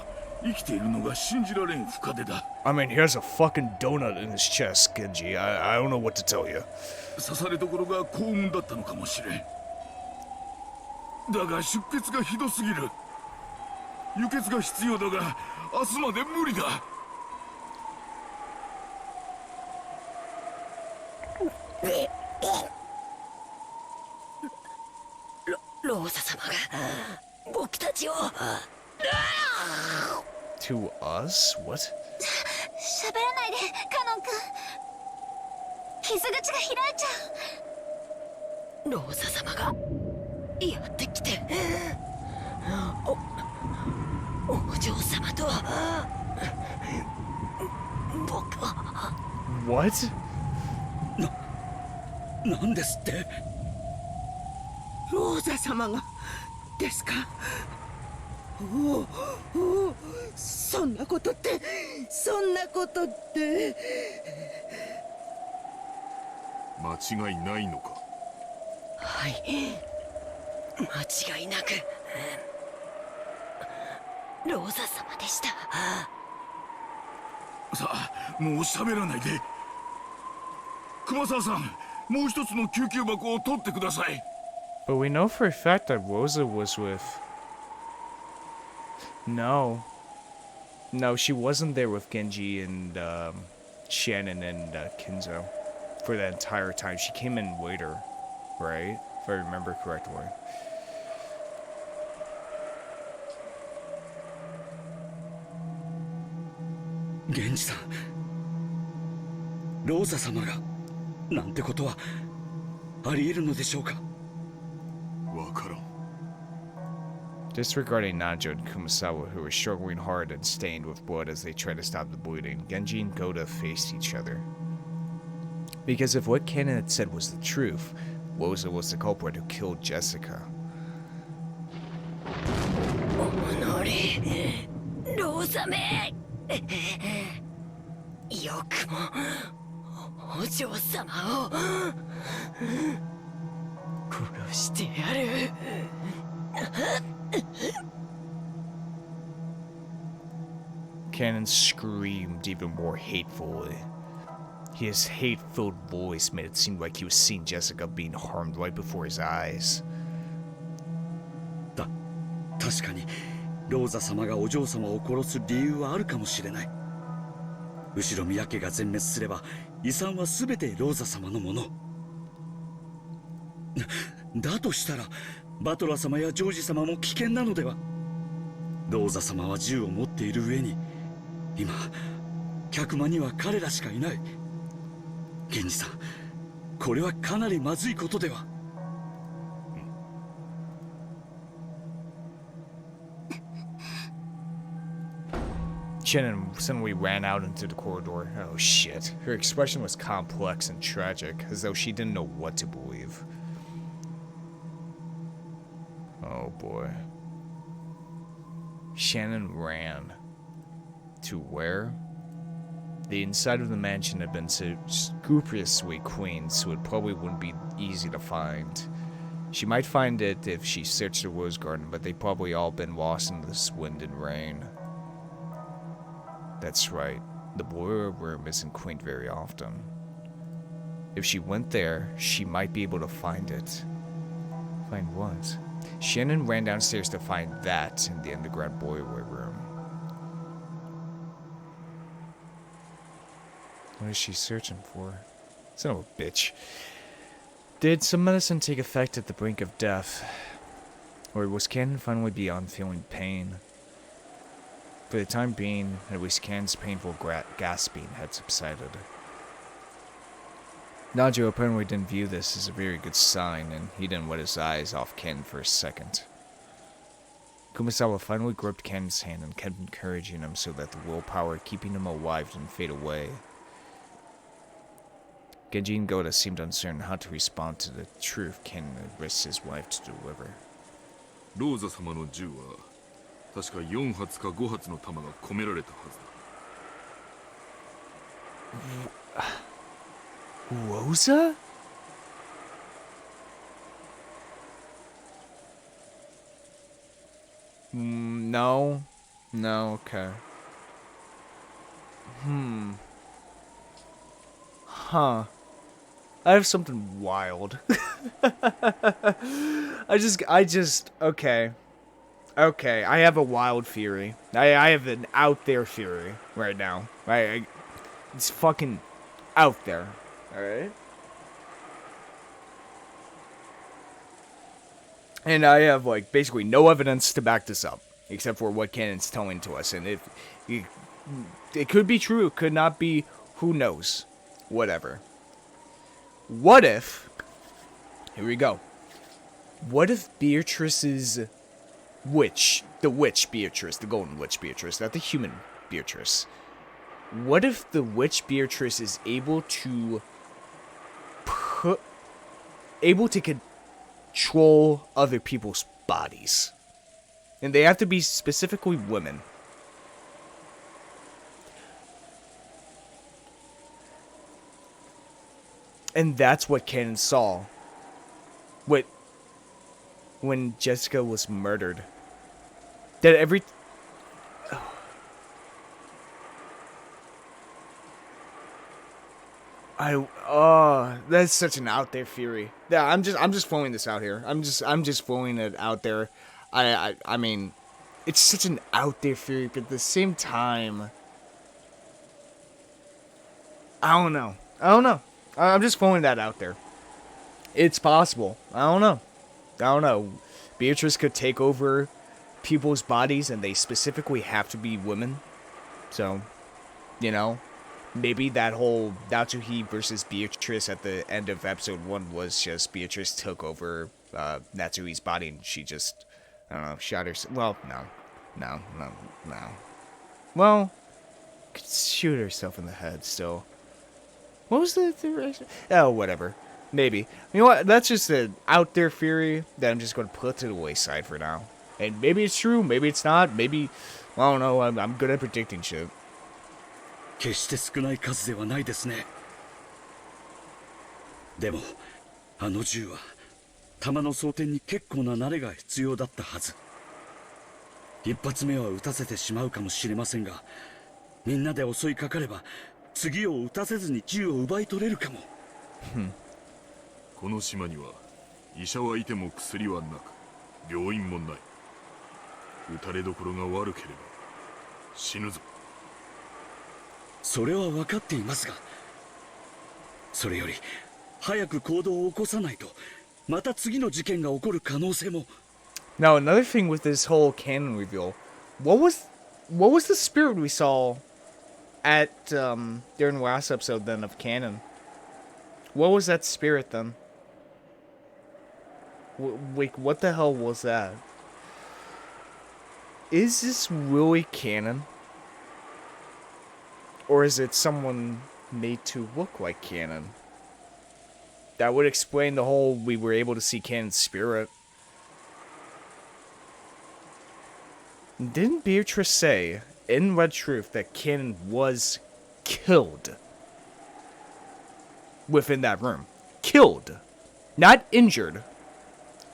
生きているのが信じられん深手だ。 I mean, he has a fucking donut in his chest, Genji. I don't know what to tell you. 刺されどころが幸運だったのかもしれん。だが出血がひどすぎる。輸血が必要だが明日まで無理だ。ローサ様が僕たちを To us? What? 喋らないでカノン君。傷口が開いちゃう。ローサ様がやってきてお嬢様と僕は What? なんですって。ローザ様がですか。おお、そんなことってそんなことって。間違いないのか。はい間違いなくローザ様でした。さあもう喋らないで。熊沢さん、もう一つの救急箱を取ってください。 But we know for a fact that Rosa was with... No. No, she wasn't there with Genji and Shannon and Kinzo for that entire time. She came in later, right? If I remember correctly. 源氏さん、ローザ様がなんてことはあり得るのでしょうか。わからん。 Disregarding Nanjo and Kumasawa, who were struggling hard and stained with blood as they tried to stop the bleeding, Genji and Goda faced each other. Because if what Kanon had said was the truth, Rosa was the culprit who killed Jessica. おれローザめよくもお嬢様を殺してやる。 Kanon screamed even more hatefully. His hate-filled voice made it seem like he was seeing Jessica being harmed right before his eyes. 確かにローザ様がお嬢様を殺す理由はあるかもしれない。後ろ宮家が全滅すれば遺産は全てローザ様のもの。だとしたらバトラ様やジョージ様も危険なのでは。ローザ様は銃を持っている上に今客間には彼らしかいない。源氏さん、これはかなりまずいことでは。Shannon suddenly ran out into the corridor. Oh shit. Her expression was complex and tragic, as though she didn't know what to believe. Oh boy. Shannon ran. To where? The inside of the mansion had been so scrupulously cleaned, so it probably wouldn't be easy to find. She might find it if she searched the rose garden, but they'd probably all been lost in this wind and rain. That's right, the boiler room isn't cleaned very often. If she went there, she might be able to find it. Find what? Shannon ran downstairs to find that in the underground boiler room. What is she searching for? Son of a bitch. Did some medicine take effect at the brink of death? Or was Kannon finally beyond feeling pain? For the time being, at least Kan's painful gasping had subsided. Najo apparently didn't view this as a very good sign, and he didn't let his eyes off Ken for a second. Kumasawa finally gripped Ken's hand and kept encouraging him so that the willpower keeping him alive didn't fade away. Genji and Goda seemed uncertain how to respond to the truth Ken had risked his wife to deliver. ローザ様の銃は確か4発か5発の弾が込められたはずだ。 Rosa? No. No, okay. Huh. I have something wild. Okay. Okay, I have a wild theory. I have an out there theory right now. It's fucking out there. Alright? And I have, like, basically no evidence to back this up, except for what Kanon's telling to us. And it could be true, it could not be, who knows. Whatever. What if... Here we go. What if Beatrice's witch, the witch Beatrice, the golden witch Beatrice, not the human Beatrice. What if the witch Beatrice is able to control other people's bodies? And they have to be specifically women. And that's what Kannon saw. When Jessica was murdered. That every... that's such an out there theory. Yeah, I'm just throwing this out here. I'm just throwing it out there. I mean, it's such an out there theory, but at the same time, I don't know. I'm just throwing that out there. It's possible. I don't know. Beatrice could take over people's bodies, and they specifically have to be women. So, you know, maybe that whole Natsuhi versus Beatrice at the end of episode 1 was just Beatrice took over Natsuhi's body, and she just, I don't know, shot herself. Well, no. Well, could shoot herself in the head still. What was the theory? Oh, whatever. Maybe. You know what? That's just an out there theory that I'm just going to put to the wayside for now. And maybe it's true, maybe it's not, maybe... I don't know, I'm good at predicting shit. 決して少ない数ではないですね。でもあの銃は弾の装填に結構な慣れが必要だったはず。一発目は撃たせてしまうかもしれませんが、みんなで襲いかかれば次を撃たせずに銃を奪い取れるかも。この島には医者はいても薬はなく、病院もない。撃たれどころが悪ければ死ぬぞ。それは分かっていますが、それより早く行動を起こさないとまた次の事件が起こる可能性も。 Now another thing with this whole canon reveal, what was the spirit we saw at during the last episode then of canon? What was that spirit then? Wait, what the hell was that? Is this really canon? Or is it someone made to look like canon? That would explain the whole we were able to see Kanon's spirit. Didn't Beatrice say in Red Truth that Kanon was killed within that room? Killed. Not injured,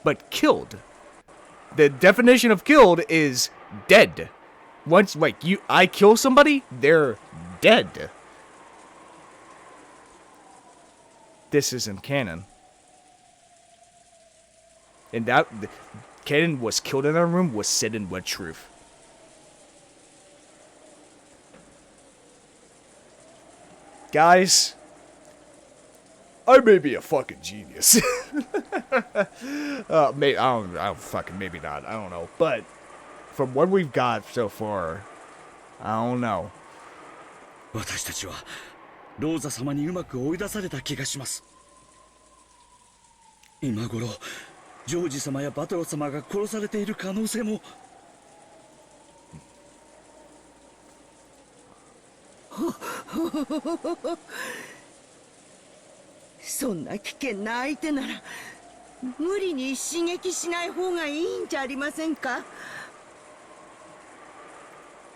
but killed. The definition of killed is dead. Once, like, I kill somebody, they're dead. This isn't canon. And that Kanon was killed in that room was said in Red Truth. Guys, I may be a fucking genius. Maybe I don't fucking maybe not. I don't know. But from what we've got so far, I don't know. 私たちはローザ様にうまく追い出された気がします。今頃ジョージ様やバトロ様が殺されている可能性も。そんな危険な相手なら無理に刺激しない方がいいんじゃありませんか。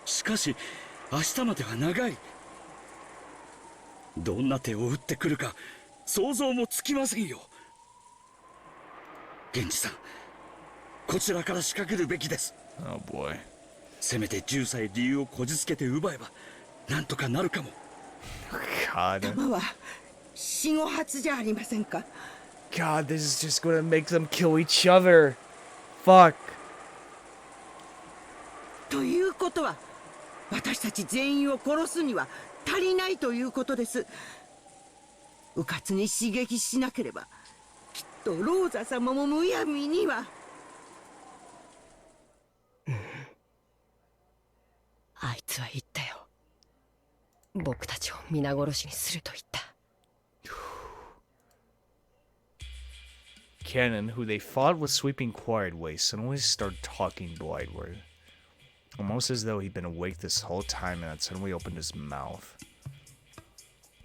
しかし明日までは長い。どんな手を打ってくるか想像もつきませんよ。源氏さん、こちらから仕掛けるべきです。Oh boy. せめて銃さえ理由をこじつけて奪えばなんとかなるかも。 God. 弾は4、5発じゃありませんか。 God, this is just gonna make them kill each other. Fuck. ということは私たち全員を殺すには足りないということです。迂闊に刺激しなければきっとローザ様もむやみには。あいつは言ったよ。僕たちを皆殺しにすると言った。 Kanón, who they thought was sleeping quietly, suddenly started talking blithely. Almost as though he'd been awake this whole time and had suddenly opened his mouth.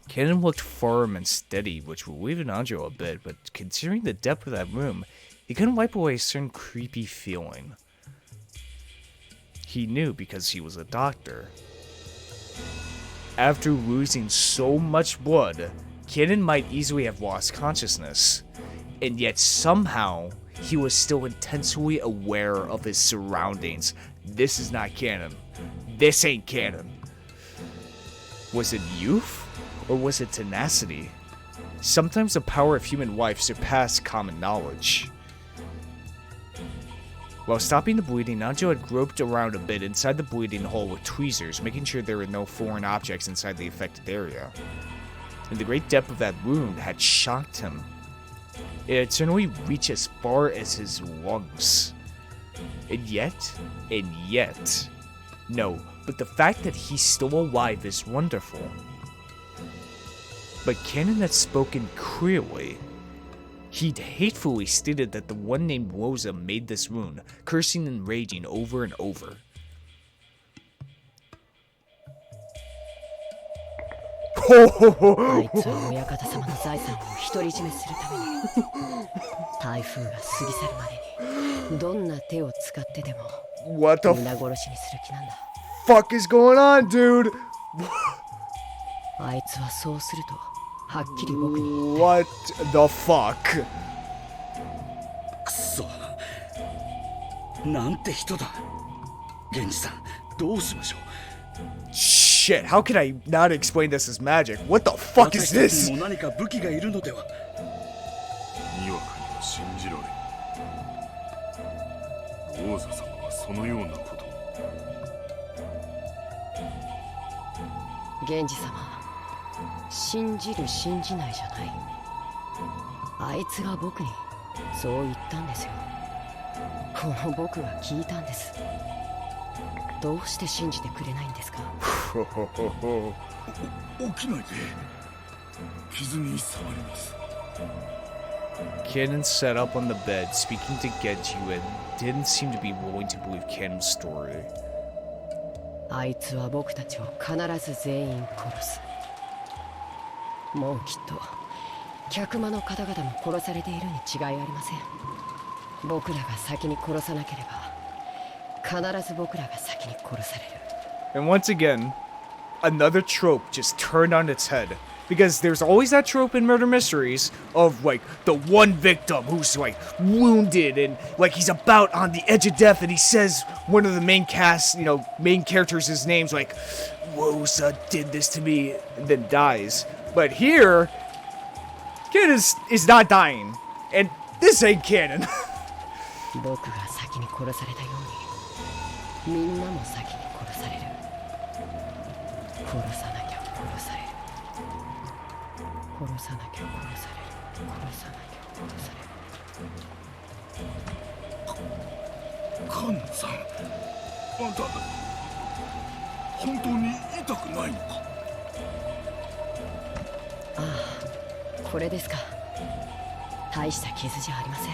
Kanón looked firm and steady, which relieved Anjo a bit, but considering the depth of that room, he couldn't wipe away a certain creepy feeling. He knew because he was a doctor. After losing so much blood, Kanón might easily have lost consciousness, and yet somehow he was still intensely aware of his surroundings. This is not Kanón. This ain't Kanón. Was it youth? Or was it tenacity? Sometimes the power of human life surpassed common knowledge. While stopping the bleeding, Anjo had groped around a bit inside the bleeding hole with tweezers, making sure there were no foreign objects inside the affected area. And the great depth of that wound had shocked him. It had certainly reached as far as his lungs. And yet, no, but the fact that he's still alive is wonderful. But Kanón had spoken clearly. He'd hatefully stated that the one named Rosa made this wound, cursing and raging over and over. あいつは親方様の財産を独り占めするために台風が過ぎ去るまでにどんな手を使ってでも What the 皆殺しにする気なんだ。 fuck is going on, dude? あいつはそうするとはっきり僕に What the fuck? くそ、なんて人だ。源氏さん、どうしましょう。 Shit, how can I not explain this as magic? What the fuck is 私たち this? にも何か武器がいるのでは。にわかには信じられん。王座様はそのようなことを。源氏様、信じる信じないじゃない。あいつが僕にそう言ったんですよ。この僕が聞いたんです。どうして信じてくれないんですか。起きないで。傷に触ります。 Kanón sat up on the bed, speaking to Genji, and didn't seem to be willing to believe Kanon's story. あいつは僕たちを必ず全員殺す。もうきっと客間の方々も殺されているに違いありません。僕らが先に殺さなければ必ず僕らが先に殺される。 And once again, another trope just turned on its head. Because there's always that trope in murder mysteries of, like, the one victim who's, like, wounded and, like, he's about on the edge of death and he says one of the main main characters' names, like, Rosa did this to me, and then dies. But here, Kid is not dying. And this ain't canon. 僕が先に殺されたようにみんなも先に殺される。殺さなきゃ殺される。殺さなきゃ殺される。殺さなきゃ殺される。カノンさん、あんた本当に痛くないのか。ああ、これですか。大した傷じゃありません。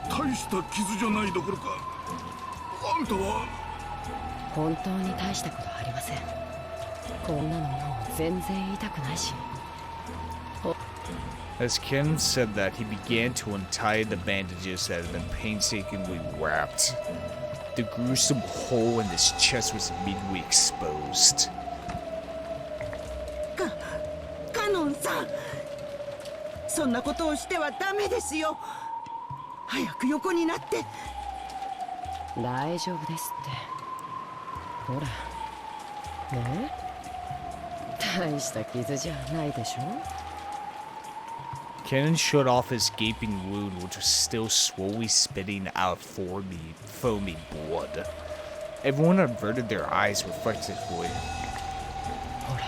大した傷じゃないどころか、あんたは本当に大したことありません。こんなのもう全然痛くないし。 As Ken said that, he began to untie the bandages that had been painstakingly wrapped. The gruesome hole in his chest was immediately exposed. カノンさん、そんなことをしてはダメですよ。早く横になって。大丈夫ですって。ほらね、大した傷じゃないでしょ。 Kanón shut off his gaping wound, which was still slowly spitting out foamy blood. Everyone averted their eyes reflectively. ほら、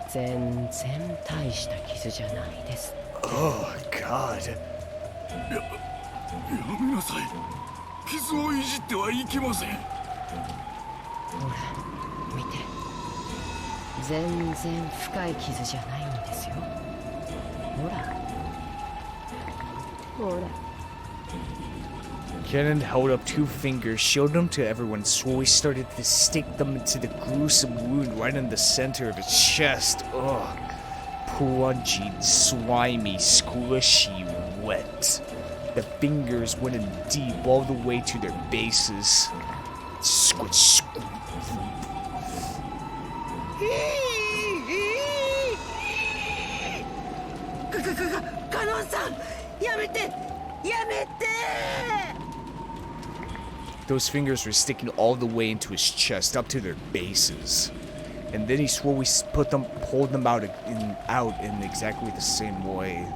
全然大した傷じゃないです。 Oh, God. やめなさい。傷をいじってはいけません。ほら、見て。全然深い傷じゃないんですよ。ほら。ほら。 Kanón held up 2 fingers, showed them to everyone, slowly started to stick them into the gruesome wound right in the center of his chest. Ugh. Plunging, slimy, squishy, wet. The fingers went in deep all the way to their bases. Squish, squish. カノンさん、やめて、やめて。 Those fingers were sticking all the way into his chest, up to their bases. And then he slowly pulled them out in exactly the same way.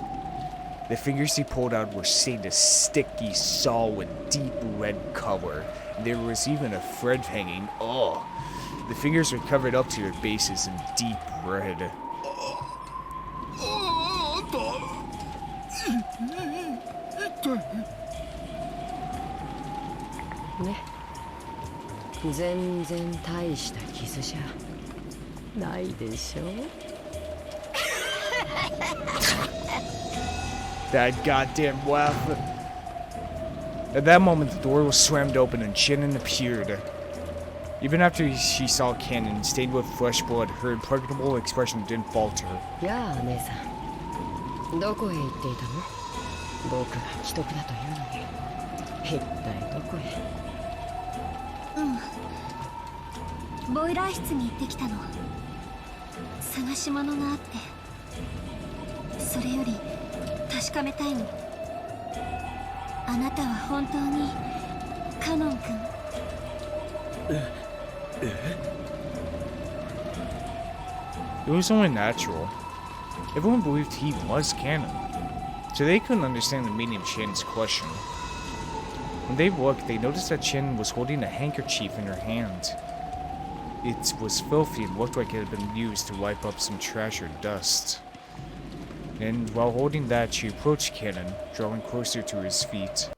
The fingers he pulled out were stained a sticky, solid, deep red color. And there was even a thread hanging. Oh! The fingers were covered up to their bases in deep red. ね、全然大した傷じゃないでしょ。 That goddamn laugh. At that moment, the door was slammed open and Shannon appeared. Even after she saw Kanón, stained with fresh blood, her impregnable expression didn't falter. やあ、姉さん。どこへ行っていたの？僕が既得だというのに。一体どこへ？ ボイラー室に行ってきたの。探し物があって、それより確かめたいの。あなたは本当にカノン君。It was only natural. Everyone believed he was Kanón, so they couldn't understand the meaning of Shannon's question. When they looked, they noticed that Shannon was holding a handkerchief in her hand. It was filthy and looked like it had been used to wipe up some trash or dust. And while holding that, she approached Kanón, drawing closer to his feet.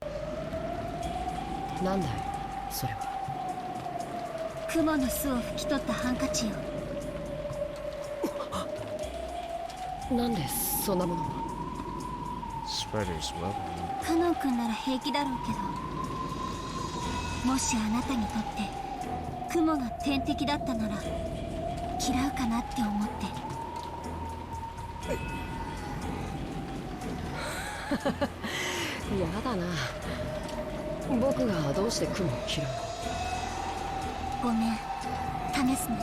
なんだい、それは。クモの巣を拭き取ったハンカチよ。なんでそんなものを。 Spider's web. カノン君なら平気だろうけど、もしあなたにとってクモが天敵だったなら嫌うかなって思って。やだな。僕がどうして雲を切るの？ごめん、試すね。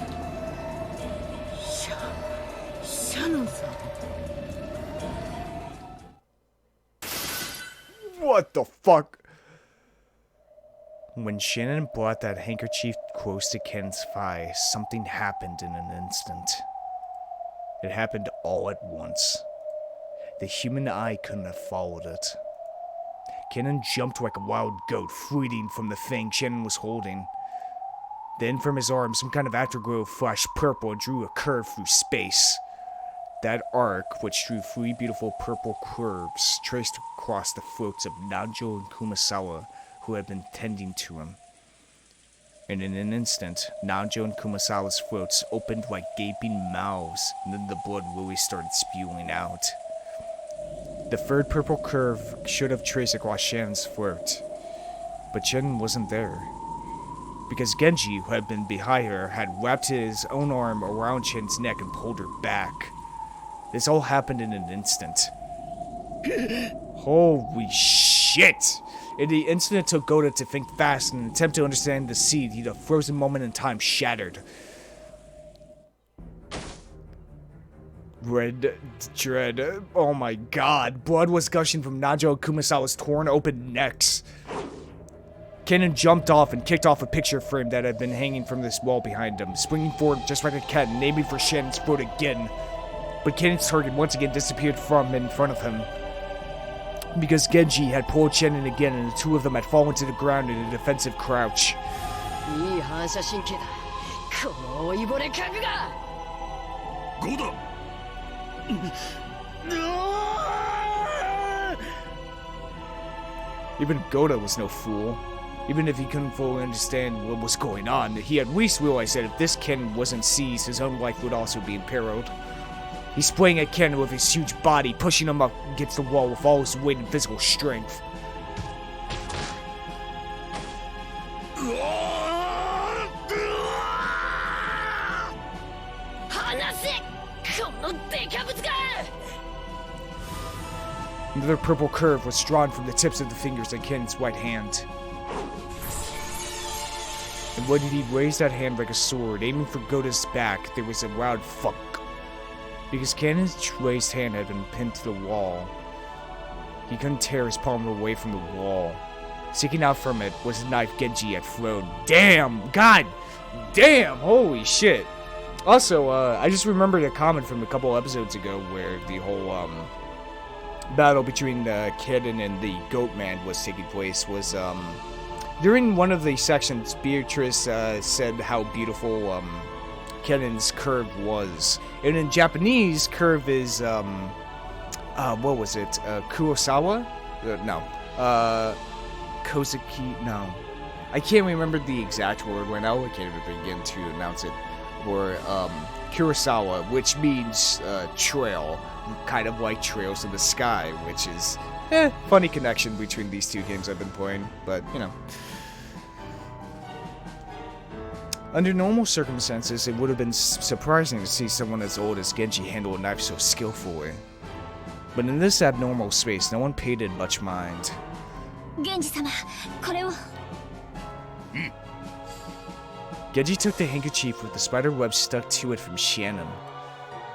シャノンさん。 What the fuck? When Shannon brought that handkerchief close to Ken's thigh, something happened in an instant. It happened all at once. The human eye couldn't have followed it. Kanón jumped like a wild goat, fleeing from the thing Shannon was holding. Then from his arm, some kind of afterglow flashed purple and drew a curve through space. That arc, which drew 3 beautiful purple curves, traced across the throats of Nanjo and Kumasawa, who had been tending to him. And in an instant, Nanjo and Kumasawa's throats opened like gaping mouths, and then the blood really started spewing out. The third purple curve should have traced across Shannon's throat, but Shannon wasn't there. Because Genji, who had been behind her, had wrapped his own arm around Shannon's neck and pulled her back. This all happened in an instant. Holy shit! In the instant it took Goda to think fast and attempt to understand the seed, the frozen moment in time shattered. Red dread. Oh my god. Blood was gushing from Najo and Kumasawa's torn open necks. Kanón jumped off and kicked off a picture frame that had been hanging from this wall behind him, springing forward just like a cat and aiming for Shannon's throat again. But Kanon's target once again disappeared from in front of him, because Genji had pulled Shannon again and the two of them had fallen to the ground in a defensive crouch. いい反射神経だ。この老いぼれ格が。5だ。Even Goda was no fool. Even if he couldn't fully understand what was going on, he at least realized that if this Ken wasn't seized, his own life would also be imperiled. He sprang at Ken with his huge body, pushing him up against the wall with all his weight and physical strength. Another purple curve was drawn from the tips of the fingers on Ken's right hand. And when he raised that hand like a sword, aiming for Goda's back, there was a loud fuck. Because Kanon's raised hand had been pinned to the wall, he couldn't tear his palm away from the wall. Sticking out from it was the knife Genji had thrown. Damn! God damn! Holy shit! Also, I just remembered a comment from a couple episodes ago where the whole, battle between Kanón and the Goat Man was taking place was, during one of the sections, Beatrice, said how beautiful, Kanon's curve was. And in Japanese, curve is, what was it? Kurosawa? No. Kozuki? No. I can't remember the exact word right now. I can't even begin to announce it. Or, Kurosawa, which means, trail. Kind of like Trails in the Sky, which is, funny connection between these two games I've been playing. But, you know. Under normal circumstances, it would have been surprising to see someone as old as Genji handle a knife so skillfully. But in this abnormal space, no one paid it much mind. Genji-sama, これを。Genji took the handkerchief with the spider web stuck to it from Shannon,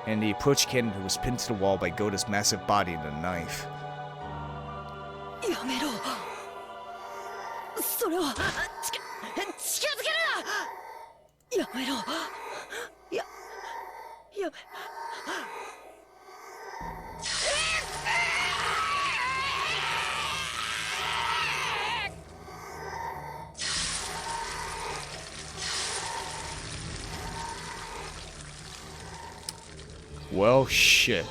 and he approached Kanón, who was pinned to the wall by Goda's massive body and a knife. やめろ。それは近づけるな。やめろ。やめ。Well, shit.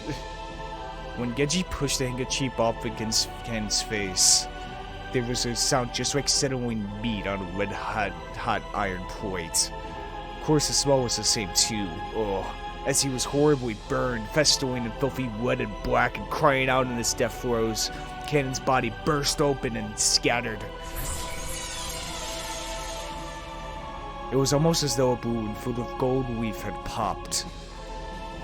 When Genji pushed the handkerchief off against Ken's face, there was a sound just like settling meat on a red-hot iron plate. Of course, the smell was the same too. Ugh. As he was horribly burned, festooned in filthy red and black, and crying out in his death throes, Kanon's body burst open and scattered. It was almost as though a balloon full of gold leaf had popped.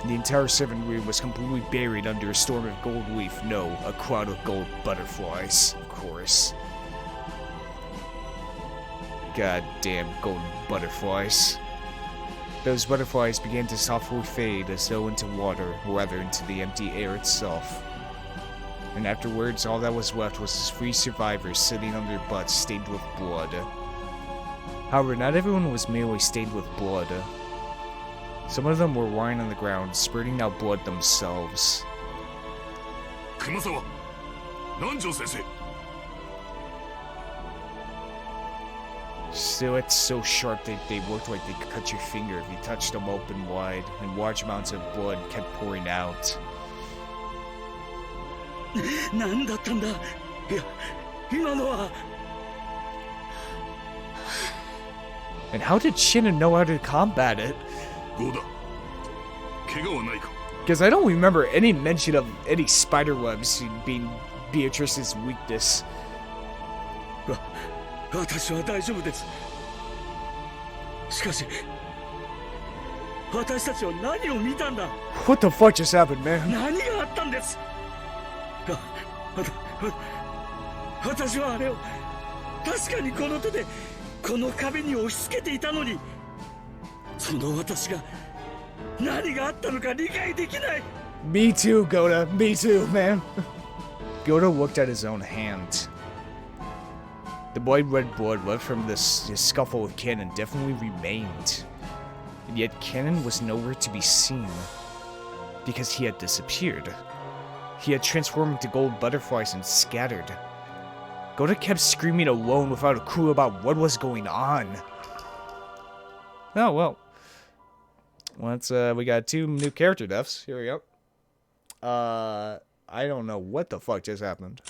The entire servant room was completely buried under a storm of gold leaf. No, a crowd of gold butterflies, of course. Goddamn golden butterflies. Those butterflies began to softly fade as though into water, or rather into the empty air itself. And afterwards, all that was left was his three survivors sitting on their butts stained with blood. However, not everyone was merely stained with blood. Some of them were lying on the ground, spurting out blood themselves. Kumasawa, Nanjo sensei. Silhouettes so sharp that they looked like they could cut your finger if you touched them open wide, and large amounts of blood kept pouring out. 何だったんだ。いや、今のは。And how did Shannon know how to combat it? Because I don't remember any mention of any spider webs being Beatrice's weakness. 私は大丈夫です。しかし、私たちは何を見たんだ。What the fuck just happened, man? 何があったんです。私はあれを確かにこの手でこの壁に押し付けていたのに、その私が何があったのか理解できない。Me too, Goda. Me too, man. Goda looked at his own hand. The bright red blood left from this scuffle with Kanón definitely remained. And yet Kanón was nowhere to be seen. Because he had disappeared. He had transformed into gold butterflies and scattered. Gota kept screaming alone without a clue about what was going on. Oh, well. Let's, we got 2 new character deaths. Here we go. I don't know what the fuck just happened.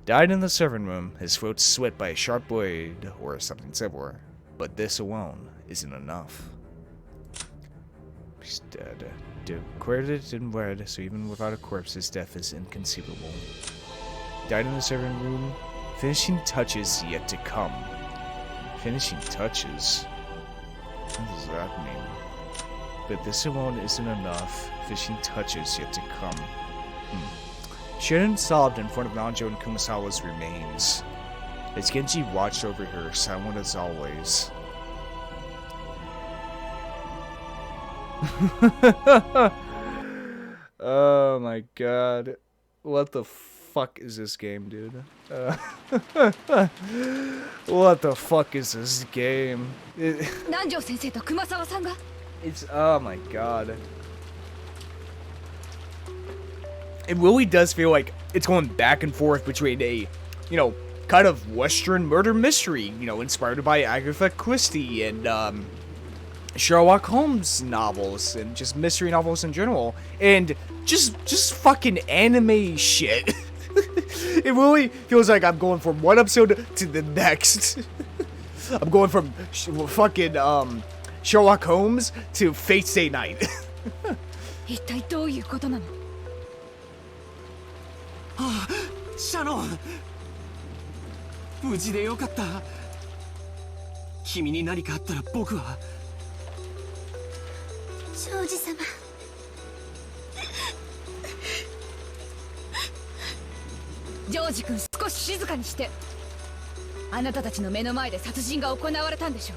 Died in the servant room, his throat slit by a sharp blade, or something similar. But this alone isn't enough. He's dead. Declared it in red, so even without a corpse, his death is inconceivable. Died in the servant room. Finishing touches yet to come. Finishing touches? What does that mean? But this alone isn't enough. Finishing touches yet to come. Shannon sobbed in front of Nanjo and Kumasawa's remains. As Genji watched over her, silent as always. Oh my god. What the fuck is this game, dude? What the fuck is this game? It's, oh my god. It really does feel like it's going back and forth between a, you know, kind of Western murder mystery, you know, inspired by Agatha Christie and, Sherlock Holmes novels and just mystery novels in general, and just fucking anime shit. It really feels like I'm going from one episode to the next. I'm going from fucking Sherlock Holmes to Fate Stay Night. 一体どういうことなの？シャノン、無事でよかった。君に何かあったら僕は。庄司様。ジョージ君、少し静かにして。あなたたちの目の前で殺人が行われたんでしょ。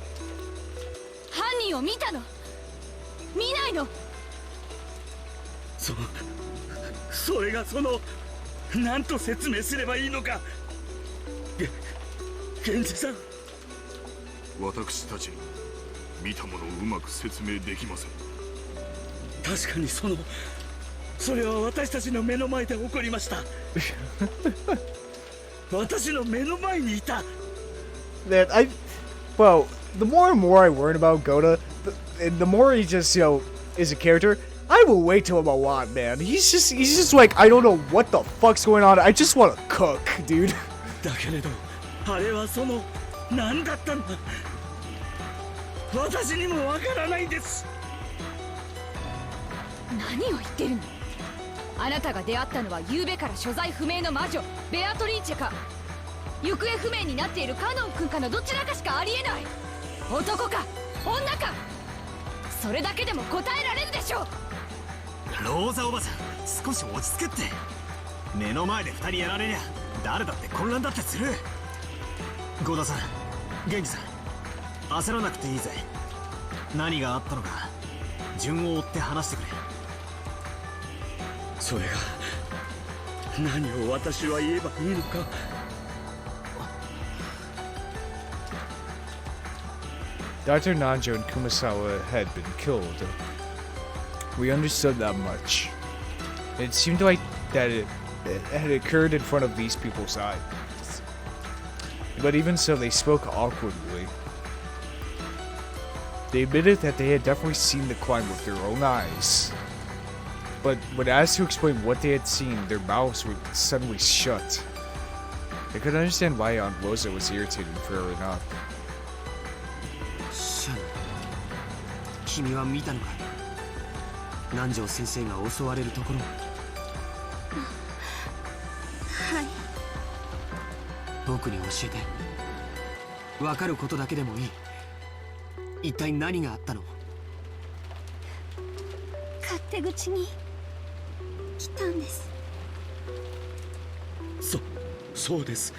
犯人を見たの？見ないの？それがその何と説明すればいいのか。源氏さん、私たちに見たものをうまく説明できません。確かにそれは私たちの目の前で起こりました。私の目の前にいた。That well, the more and more I learn about Gota, the more he just, you know, is a character, I will wait to him a lot, man. He's just like, I don't know what the fuck's going on. I just want to cook, dude. だけれど、あれは何だったんだ。私にもわからないです。何を言ってるの？あなたが出会ったのは昨夜から所在不明の魔女ベアトリーチェか、行方不明になっているカノン君かのどちらかしかありえない。男か女か、それだけでも答えられるでしょう。ローザおばさん、少し落ち着けって。目の前で2人やられりゃ誰だって混乱だってする。ゴダさん、元気さん、焦らなくていいぜ。何があったのか順を追って話してくれ。それが何を私は言えばいいのか。Dr. Nanjo and Kumasawa had been killed. We understood that much. It seemed like that it had occurred in front of these people's eyes. But even so, they spoke awkwardly. They admitted that they had definitely seen the crime with their own eyes. But when asked to explain what they had seen, their mouths were suddenly shut. They could understand why Aunt Rosa was irritated flaring up. シャノン、君は見たのか？南條先生が襲われるところ。はい。僕に教えて。わかることだけでもいい。一体何があったの？勝手口に来たんです。そうです。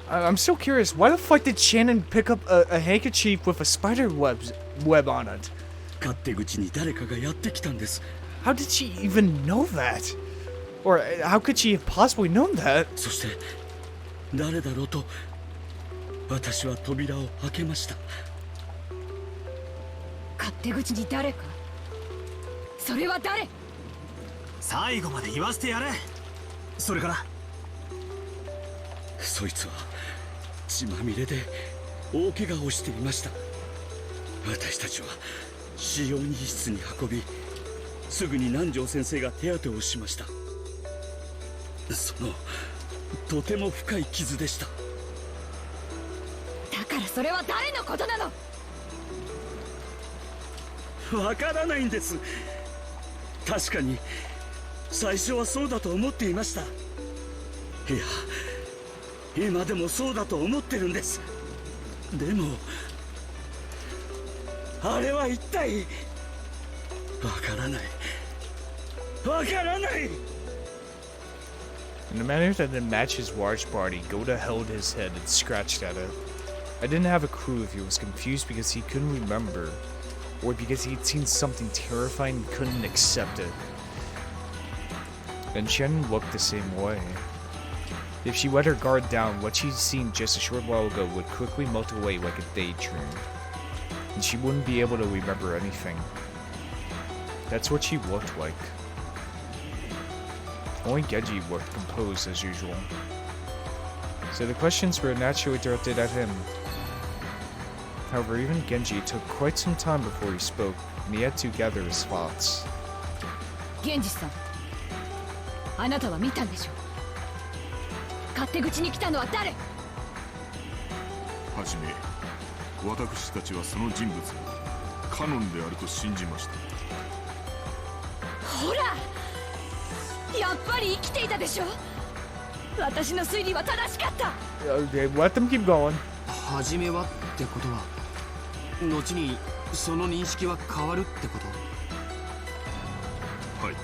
I'm so curious, why the fuck did Shannon pick up a handkerchief with a spider web on it? 勝手口に誰かがやってきたんです。 How did she even know that? Or how could she have possibly known that? そして誰だろうと私は扉を開けました。勝手口に誰か。それは誰？最後まで言わせてやれ。それから。そいつは血まみれで大怪我をしていました。私たちは使用人室に運び、すぐに南條先生が手当てをしました。そのとても深い傷でした。だからそれは誰のことなの？わからないんです。確かに最初はそうだと思っていました。いや、今でもそうだと思ってるんです。でもあれは一体わからない、わからない。 In a manner that didn't match his large body, Goda held his head and scratched at it. I didn't have a clue if he was confused because he couldn't remember, or because he had seen something terrifying and couldn't accept it. And Shannon looked the same way. If she let her guard down, what she'd seen just a short while ago would quickly melt away like a daydream, and she wouldn't be able to remember anything. That's what she looked like. Only Genji looked composed as usual. So the questions were naturally directed at him. However, even Genji took quite some time before he spoke, and he had to gather his thoughts. Genji-san, あなたは見たんでしょう。勝手口に来たのは誰？はじめ、私たちはその人物がカノンであると信じました。ほら、やっぱり生きていたでしょ。私の推理は正しかった。Okay, let them keep going. 初めはってことは、後にその認識は変わるってこと？はい。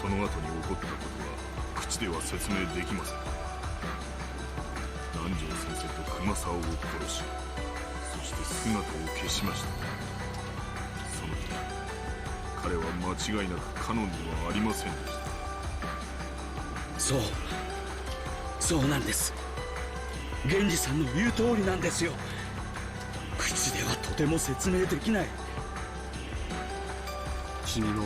その後に起こったことは口では説明できません。南條先生と熊沢を殺し、そして姿を消しました。その時彼は間違いなくカノンではありませんでした。そうなんです。源氏さんの言う通りなんですよ。口ではとても説明できない。君も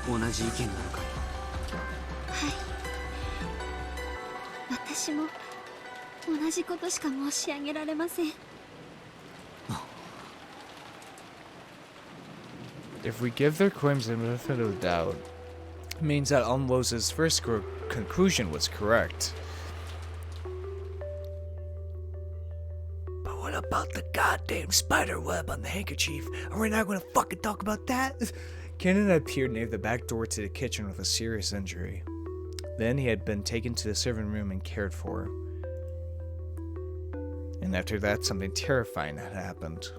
同じ意見なのかい？はい、私も同じことしか申し上げられません。 If we give their claims the benefit of the doubt, it means that Unlose's first conclusion was correct. But what about the goddamn spider web on the handkerchief? Are we not going to fucking talk about that? Kannon appeared near the back door to the kitchen with a serious injury. Then he had been taken to the servant room and cared for. And after that, something terrifying had happened.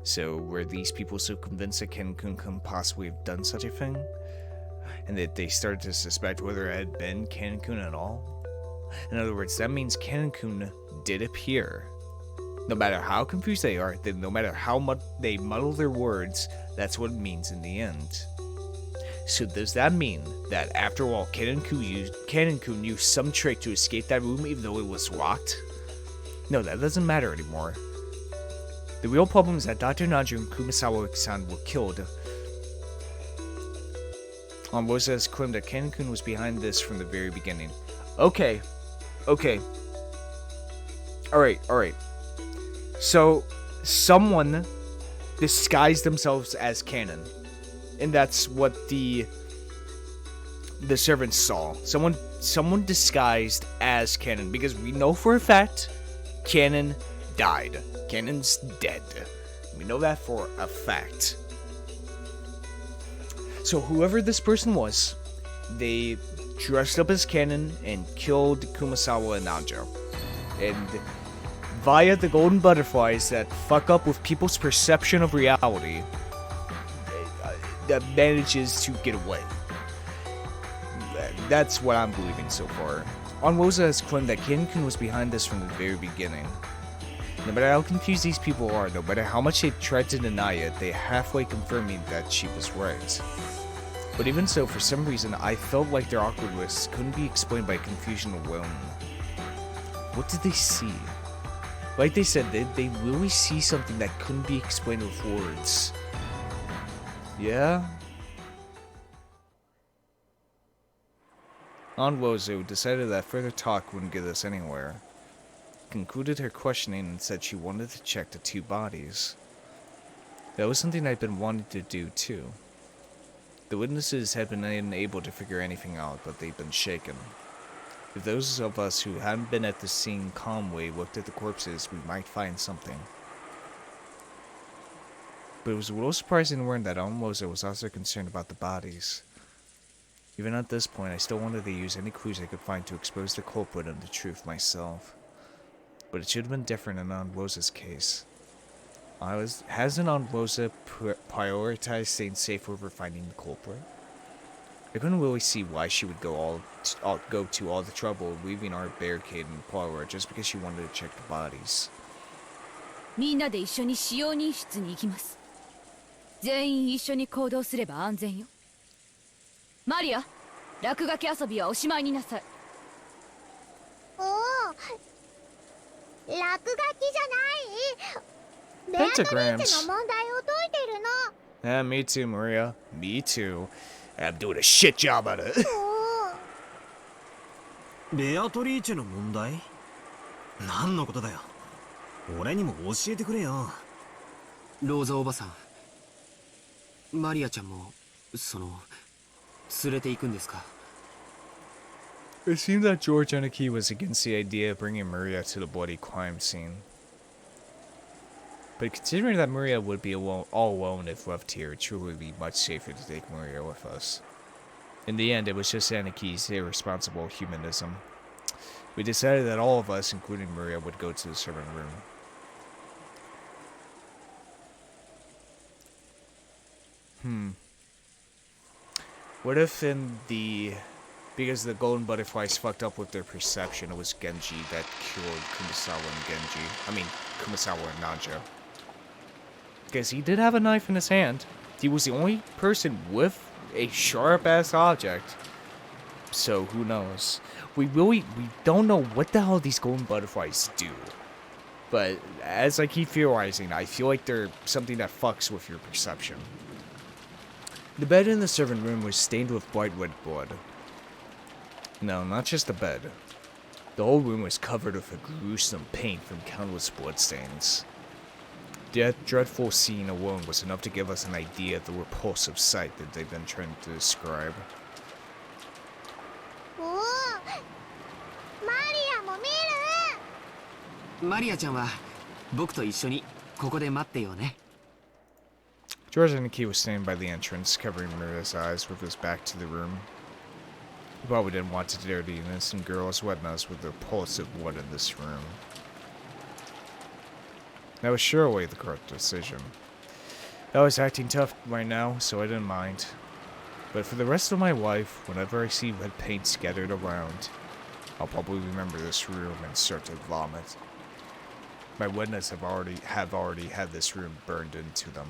So, were these people so convinced that Kannon-kun couldn't possibly have done such a thing? And that they started to suspect whether it had been Kannon-kun at all? In other words, that means Kannon-kun did appear. No matter how confused they are, no matter how much they muddle their words, that's what it means in the end. So does that mean that after all, Kannon-kun used some trick to escape that room even though it was locked? No, that doesn't matter anymore. The real problem is that Dr. Nanju and Kumasawa-san were killed. Rosa has claimed that Kannon-kun was behind this from the very beginning. Okay. Alright. So, someone disguised themselves as Kannon. And that's what the servants saw. Someone disguised as Kannon. Because we know for a fact, Kannon died. Kanon's dead. We know that for a fact. So whoever this person was, they dressed up as Kannon and killed Kumasawa and Nanjo. And via the golden butterflies that fuck up with people's perception of reality, that manages to get away. That's what I'm believing so far. Rosa has claimed that Kannon-kun was behind this from the very beginning. No matter how confused these people are, no matter how much they tried to deny it, they halfway confirming that she was right. But even so, for some reason, I felt like their awkwardness couldn't be explained by confusion alone. What did they see? Like they said, they really see something that couldn't be explained with words. Yeah? Aunt Rosa decided that further talk wouldn't get us anywhere. Concluded her questioning and said she wanted to check the 2 bodies. That was something I'd been wanting to do too. The witnesses had been unable to figure anything out, but they'd been shaken. If those of us who hadn't been at the scene calmly looked at the corpses, we might find something. But it was a little surprising to learn that Aunt Rosa was also concerned about the bodies. Even at this point, I still wanted to use any clues I could find to expose the culprit and the truth myself. But it should have been different in Aunt Rosa's case. Hasn't Aunt Rosa prioritized staying safe over finding the culprit? I couldn't really see why she would go to all the trouble of leaving our barricade in the parlor just because she wanted to check the bodies. みんなで一緒に使用人室に行きます。全員一緒に行動すれば安全よ。マリア、落書き遊びはおしまいになさい。おお、落書きじゃない。ベアトリーチェの問題を解いてるの。Yeah, me too, Maria. Me too. I'm doing a shit job at it. ベアトリーチェの問題？何のことだよ。俺にも教えてくれよ。ローザおばさん、マリアちゃんも連れて行くんですか？ It seemed that George Aniki was against the idea of bringing Maria to the bloody crime scene. But considering that Maria would be all alone if left here, it truly would be much safer to take Maria with us. In the end, it was just Aniki's irresponsible humanism. We decided that all of us, including Maria, would go to the servant room. What if because the golden butterflies fucked up with their perception, it was Genji that killed Kumasawa and Naja. Because he did have a knife in his hand. He was the only person with a sharp-ass object. So, who knows? We don't know what the hell these golden butterflies do. But, as I keep theorizing, I feel like they're something that fucks with your perception. The bed in the servant room was stained with bright red blood. No, not just the bed. The whole room was covered with a gruesome paint from countless bloodstains. That dreadful scene alone was enough to give us an idea of the repulsive sight that they've been trying to describe. おお、マリアも見る。マリアちゃんは僕と一緒にここで待ってようね。 George Aniki was standing by the entrance, covering Maria's eyes with his back to the room. He probably didn't want to dare the innocent girl sweating us with the repulsive blood in this room. That was surely the correct decision. I was acting tough right now, so I didn't mind. But for the rest of my life, whenever I see red paint scattered around, I'll probably remember this room and start to vomit. My witnesses have already had this room burned into them.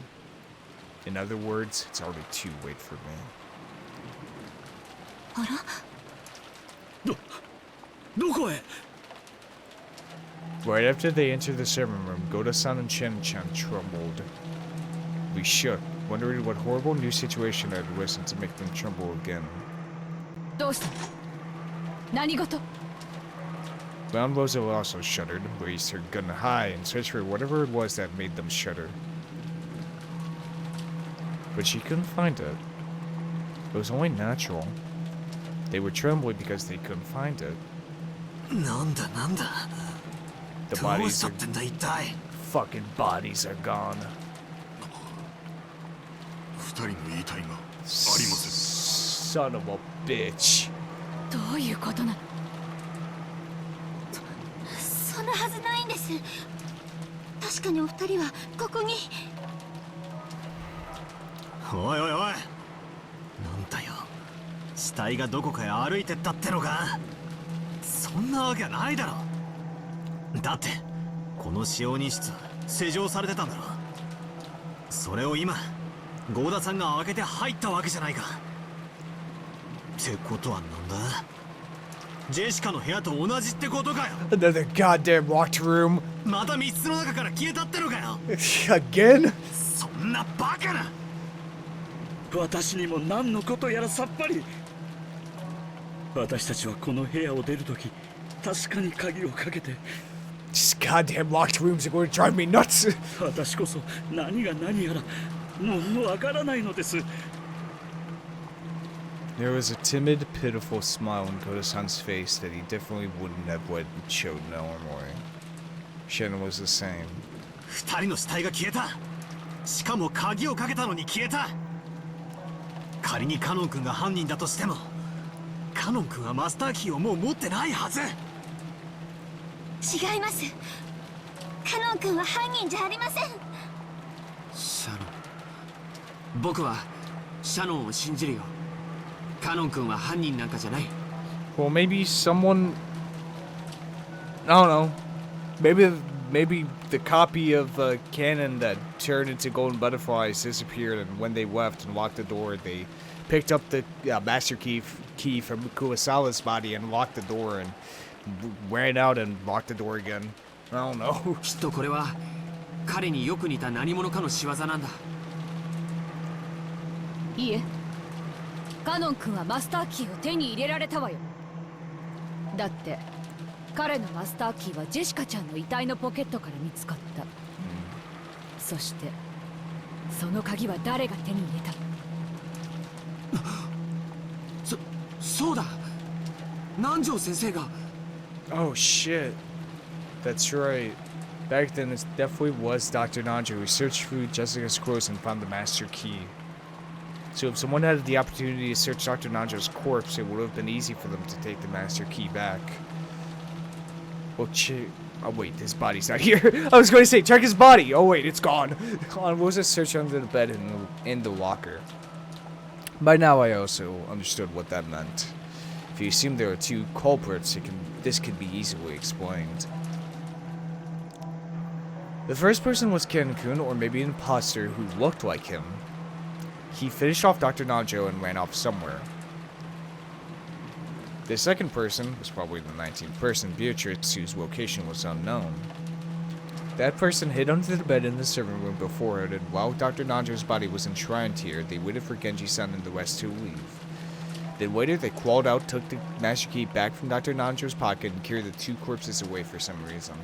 In other words, it's already too late for me. あら？どこへ？ Right after they entered the servant room, Goda-san and Chen-chan trembled. We shook, wondering what horrible new situation had arisen to make them tremble again. どうした？何事？ Brown Rosa also shuddered, raised her gun high, and searched for whatever it was that made them shudder. But she couldn't find it. It was only natural. They were trembling because they couldn't find it. なんだなんだ。 The どう bodies したっ are てんだ一体。 fucking bodies are gone. 二人の遺体がありません。 Son of a bitch. どういうことなの？そんなはずないんです。確かにお二人はここに。おいおいおい。なんだよ。死体がどこかへ歩いてったってのか。そんなわけはないだろ。だってこの使用人室施錠されてたんだろ。それを今郷田さんが開けて入ったわけじゃないか。ってことはなんだ？ジェシカの部屋と同じってことかよ。 Another goddamn locked room. また3つの中から消えたってのかよ。 Again? そんなバカな。私にも何のことやらさっぱり。私たちはこの部屋を出るとき、確かに鍵をかけて。 These goddamn locked rooms are going to drive me nuts. 私こそ何が何やらもうわからないのです。 There was a timid, pitiful smile on Koda-san's face that he definitely wouldn't have showed normally. Shen was the same. 2人の死体が消えた。しかも鍵をかけたのに消えた。仮にカノン君が犯人だとしても、カノン君はマスターキーをもう持ってないはず。違います。カノン君は犯人じゃありません。シャノン、僕はシャノンを信じるよ。カノン君は犯人なんかじゃない。 Well, maybe someone... I don't know. Maybe the copy of Kanón that turned into golden butterflies disappeared, and when they left and locked the door, they picked up the master key from Kurosawa's body and locked the door and ran out and locked the door again. I don't know. きっとこれは彼によく似た何者かの仕業なんだ。いいえ、カノン君はマスターキーを手に入れられたわよ。だって彼のマスターキーはジェシカちゃんの遺体のポケットから見つかった。そしてその鍵は誰が手に入れたの？そうだ、南條先生が。 Oh shit. That's right. Back then, it definitely was Dr. Nanjo who searched through Jessica's clothes and found the master key. So if someone had the opportunity to search Dr. Nanjo's corpse, it would have been easy for them to take the master key back. Well, oh wait, his body's not here. I was going to say, check his body. Oh wait, it's gone. On Rosa searched under the bed in the locker. By now, I also understood what that meant. If you assume there are two culprits, this could be easily explained. The first person was Kanón, or maybe an imposter who looked like him. He finished off Dr. Nanjo and ran off somewhere. The second person was probably the 19th person, Beatrice, whose location was unknown. That person hid under the bed in the serving room before it, and while Dr. Nanjo's body was enshrined here, they waited for Genji-san and the rest to leave. Then later, they crawled out, took the master key back from Dr. Nanjo's pocket, and carried the two corpses away for some reason.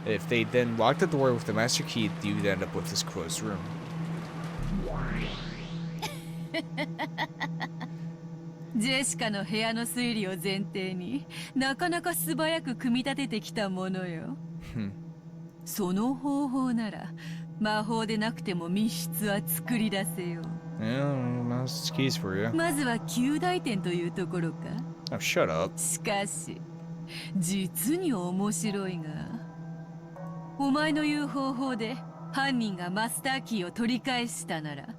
If they then locked the door with the master key, you would end up with this closed room. ジェシカの部屋の推理を前提になかなか素早く組み立ててきたものよ。その方法なら魔法でなくても密室は作り出せよ。Yeah, master keys for you. まずは及第点というところか。Oh, shut up. しかし実に面白いが、お前の言う方法で犯人がマスターキーを取り返したなら、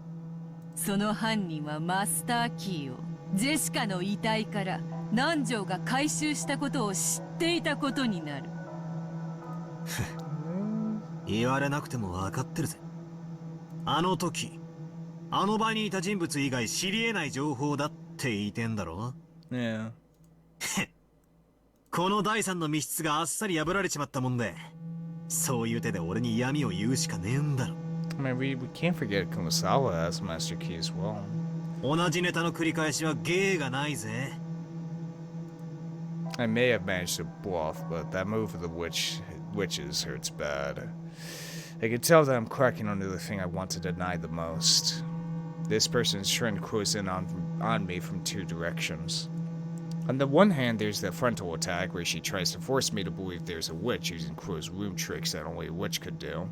その犯人はマスターキーをジェシカの遺体から南條が回収したことを知っていたことになる。言われなくても分かってるぜ。あの時あの場にいた人物以外知り得ない情報だって言いてんだろ。Yeah. この第三の密室があっさり破られちまったもんで、そういう手で俺に闇を言うしかねえんだろ。I mean, we can't forget Kurosawa has master key as well. 同じネタの繰り返しは芸がないぜ。I may have managed to bluff, but that move of the witches hurts bad. I can tell that I'm cracking under the thing I want to deny the most. This person is trying to close in on me from two directions. On the one hand, there's the frontal attack, where she tries to force me to believe there's a witch using closed room tricks that only a witch could do.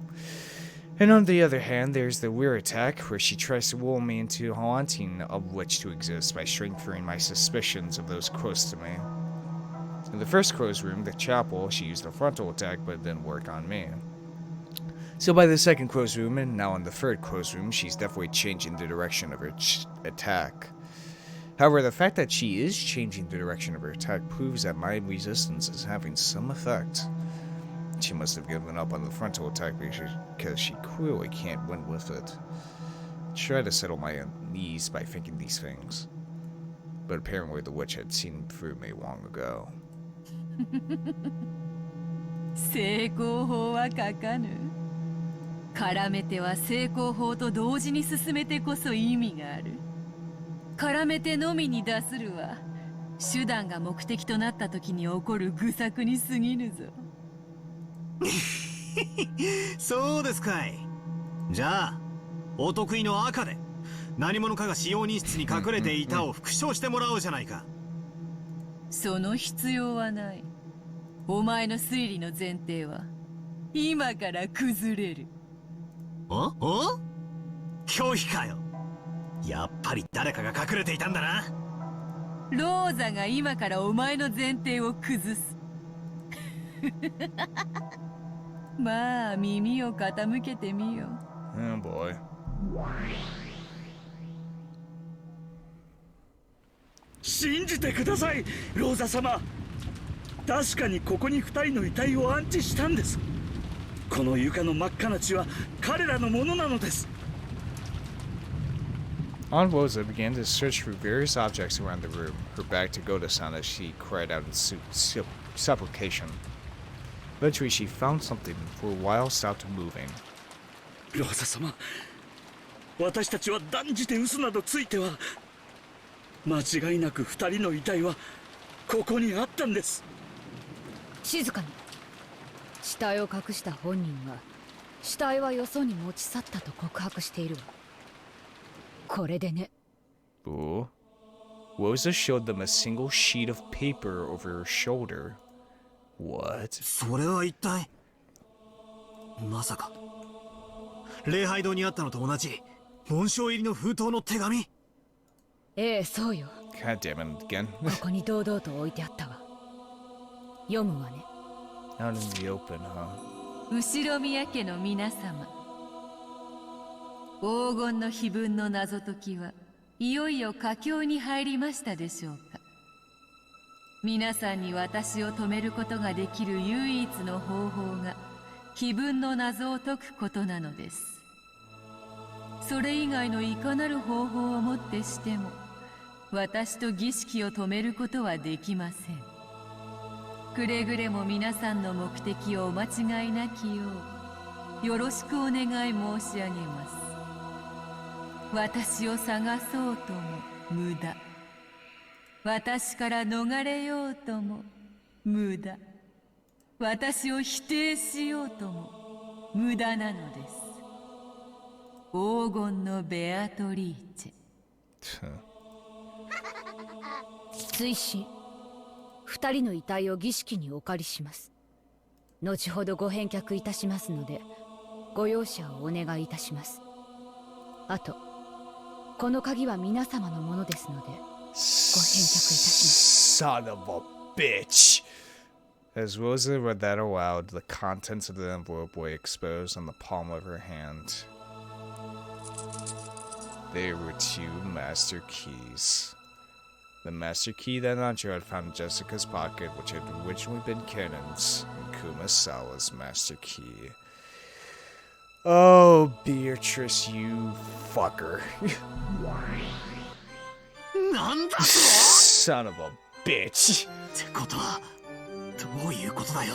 And on the other hand, there's the rear attack, where she tries to lull me into wanting a witch to exist by strengthening my suspicions of those close to me. In the first closed room, the chapel, she used a frontal attack, but it didn't work on me. So by the second closed room, and now in the third closed room, she's definitely changing the direction of her attack. However, the fact that she is changing the direction of her attack proves that my resistance is having some effect. She must have given up on the frontal attack because she clearly can't win with it. Try to settle my unease by thinking these things. But apparently the witch had seen through me long ago. 成功法は書かぬ。絡めては成功法と同時に進めてこそ意味がある。絡めてのみに出するは手段が目的となった時に起こる愚策に過ぎぬぞ。そうですかい。じゃあお得意の赤で何者かが使用人室に隠れていたを復唱してもらおうじゃないか。その必要はない。お前の推理の前提は今から崩れる。お拒否かよ。やっぱり誰かが隠れていたんだな。ローザが今からお前の前提を崩す。まあ耳を傾けてみよ。Oh boy. 信じてください、ローザ様。確かにここに2人の遺体を安置したんです。この床の真っ赤な血は彼らのものなのです。Aunt Rosa began to search for various objects around the room, her back to Goda-san as she cried out in supplication. Eventually she found something, for a while stopped moving. ローザ様、私たちは断じて嘘などついては。間違いなく2人の遺体はここにあったんです。静かに。死体を隠した本人は死体はよそに持ち去ったと告白しているわ。これでね。Ooh. Rosa showed them a single sheet of paper over her shoulder. What? それは一体。まさか礼拝堂にあったのと同じ紋章入りの封筒の手紙。ええ、そうよ。 God damn it again. ここに堂々と置いてあったわ。読むわね。 Out in the open, huh? 後ろ宮家の皆様、黄金の碑文の謎解きはいよいよ佳境に入りましたでしょうか。皆さんに私を止めることができる唯一の方法が碑文の謎を解くことなのです。それ以外のいかなる方法をもってしても私と儀式を止めることはできません。くれぐれも皆さんの目的をお間違いなきようよろしくお願い申し上げます。私を探そうとも無駄、私から逃れようとも無駄、私を否定しようとも無駄なのです。黄金のベアトリーチェ。追伸、2人の遺体を儀式にお借りします。後ほどご返却いたしますのでご容赦をお願いいたします。あとこの鍵は皆様のものですのでご返却いたします。 Son of a bitch! As Rosa read that aloud, the contents of the envelope were exposed on the palm of her hand. They were 2 master keys. The master key that Nacho had found in Jessica's pocket, which had originally been Kanon's, and Kumasawa's master key. Oh, Beatrice, you fucker. なんだと Son of a bitch. ってことはどういうことだよ。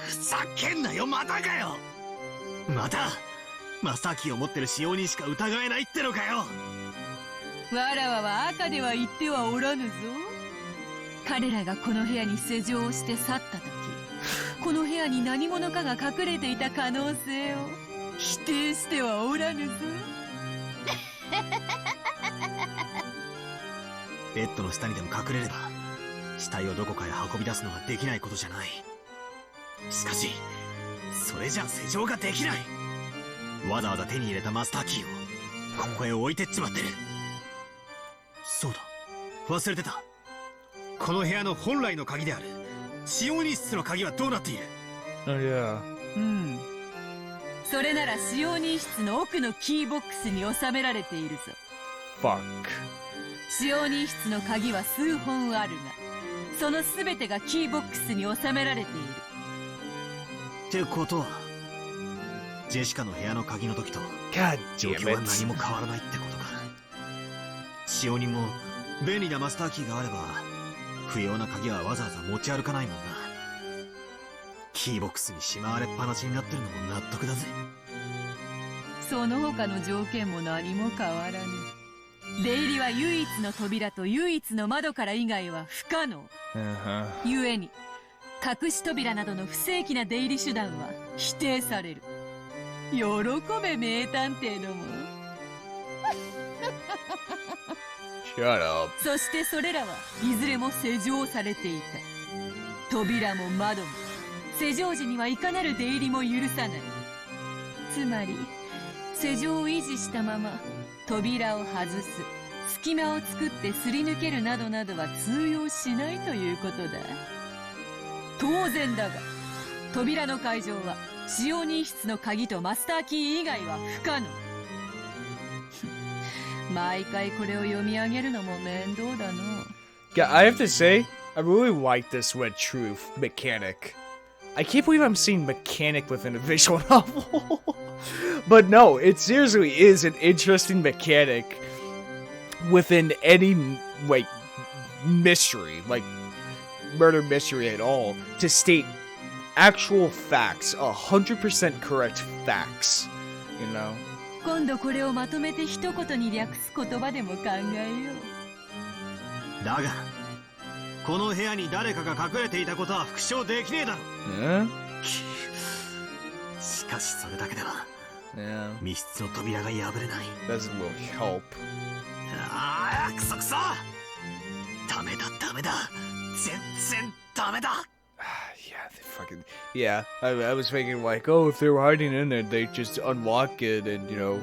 ふざけんなよ、またかよ。またマスターキーを持ってる使用人しか疑えないってのかよ。わらわは赤では言ってはおらぬぞ。彼らがこの部屋に施錠をして去った時、この部屋に何者かが隠れていた可能性を否定してはおらぬぞ。ベッドの下にでも隠れれば死体をどこかへ運び出すのはできないことじゃない。しかしそれじゃ施錠ができない。わざわざ手に入れたマスターキーをここへ置いてっちまってる。そうだ、忘れてた。この部屋の本来の鍵である使用人室の鍵はどうなっている？ Oh, yeah. それなら使用人室の奥のキーボックスに収められているぞ。 Fuck. 使用人室の鍵は数本あるが、その全てがキーボックスに収められている。ってことはジェシカの部屋の鍵の時と God 状 damn 況は it. 何も変わらないってことか。使用人も便利なマスターキーがあれば不要な鍵はわざわざ持ち歩かないもんな。キーボックスにしまわれっぱなしになってるのも納得だぜ。その他の条件も何も変わらぬ。出入りは唯一の扉と唯一の窓から以外は不可能。故に隠し扉などの不正規な出入り手段は否定される。喜べ名探偵ども。Shut up. そしてそれらはいずれも施錠されていた。扉も窓も施錠時にはいかなる出入りも許さない。つまり施錠を維持したまま扉を外す、隙間を作ってすり抜けるなどなどは通用しないということだ。当然だが扉の解錠は使用人室の鍵とマスターキー以外は不可能。毎回これを読み上げるのも面倒だの。Yeah, I have to say, I really like this Red Truth mechanic. I can't believe I'm seeing mechanic within a visual novel. But no, it seriously is an interesting mechanic within any, like, mystery, like, murder mystery at all, to state actual facts, 100% correct facts, you know? 今度これをまとめて一言に略す言葉でも考えよう。だがこの部屋に誰かが隠れていたことは復唱できねえだろ。しかしそれだけでは密室の扉が破れない。Doesn't really help. ああ、クソクソ。ダメだダメだ、全然ダメだ。Yeah, they fucking... Yeah, I was thinking like, oh, if they were hiding in there, they just unlock it and, you know,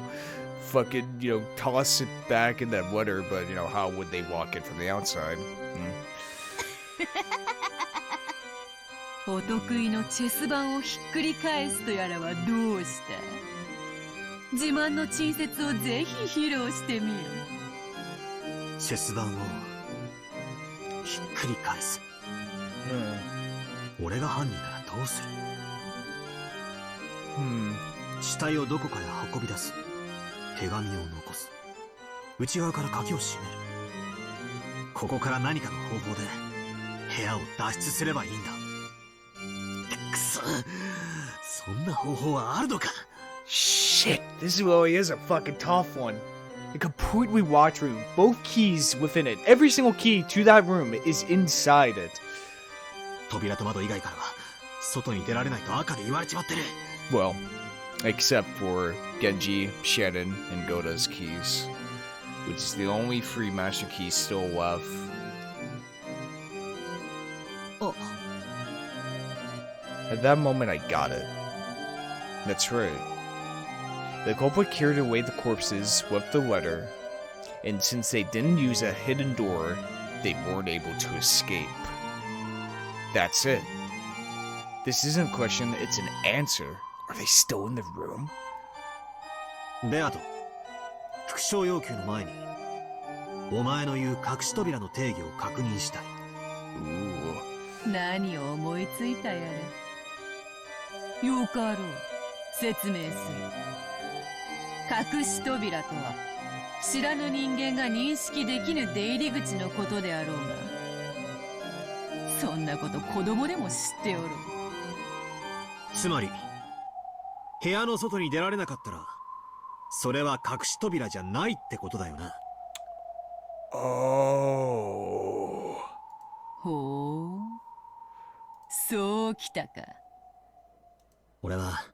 fucking, you know, toss it back in that water, but, you know, how would they walk it from the outside? お得意のチェス盤をひっくり返すとやらはどうした？自慢の珍説をぜひ披露してみよ。チェス盤をひっくり返す。俺が犯人ならどうする？死体をどこかへ運び出す。手紙を残す。内側から鍵を閉める。ここから何かの方法で部屋を脱出すればいいんだ。くそ、そんな方法はあるのか？ Shit, this really is a fucking tough one. A completely locked room, both keys within it. Every single key to that room is inside it. 扉と窓以外からは外に出られないと赤で言われちまってる。 Well, except for Genji, Shannon, and Goda's keys, which is the only free master key still left. At that moment, I got it. That's right. The culprit carried away the corpses with the letter, and since they didn't use a hidden door, they weren't able to escape. That's it. This isn't a question, it's an answer. Are they still in the room? ベアト、復唱要求の前にお前の言う隠し扉の定義を確認したい。何を思いついたやれ。よかろう、説明する。隠し扉とは知らぬ人間が認識できぬ出入り口のことであろうが、そんなこと子供でも知っておる。つまり部屋の外に出られなかったらそれは隠し扉じゃないってことだよな。Oh. ほう、そうきたか。俺は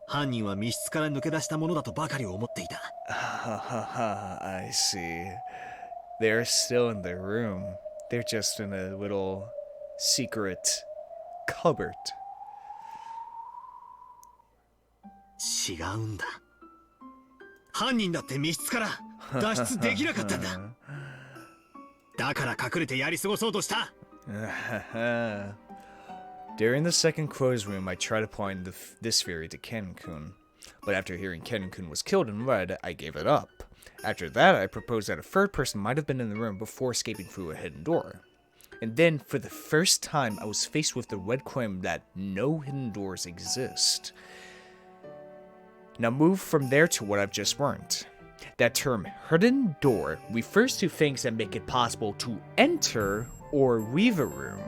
犯人は密室から抜け出したものだとばかり思っていた。I see. They're still in the room. They're just in a little secret cupboard. 違うんだ。犯人だって密室から脱出できなかったんだ。だから隠れてやり過ごそうとした。During the second closed room, I tried applying this theory to Kanón, but after hearing Kanón was killed in red, I gave it up. After that, I proposed that a third person might have been in the room before escaping through a hidden door. And then, for the first time, I was faced with the red claim that no hidden doors exist. Now move from there to what I've just learned. That term, hidden door, refers to things that make it possible to enter or leave a room.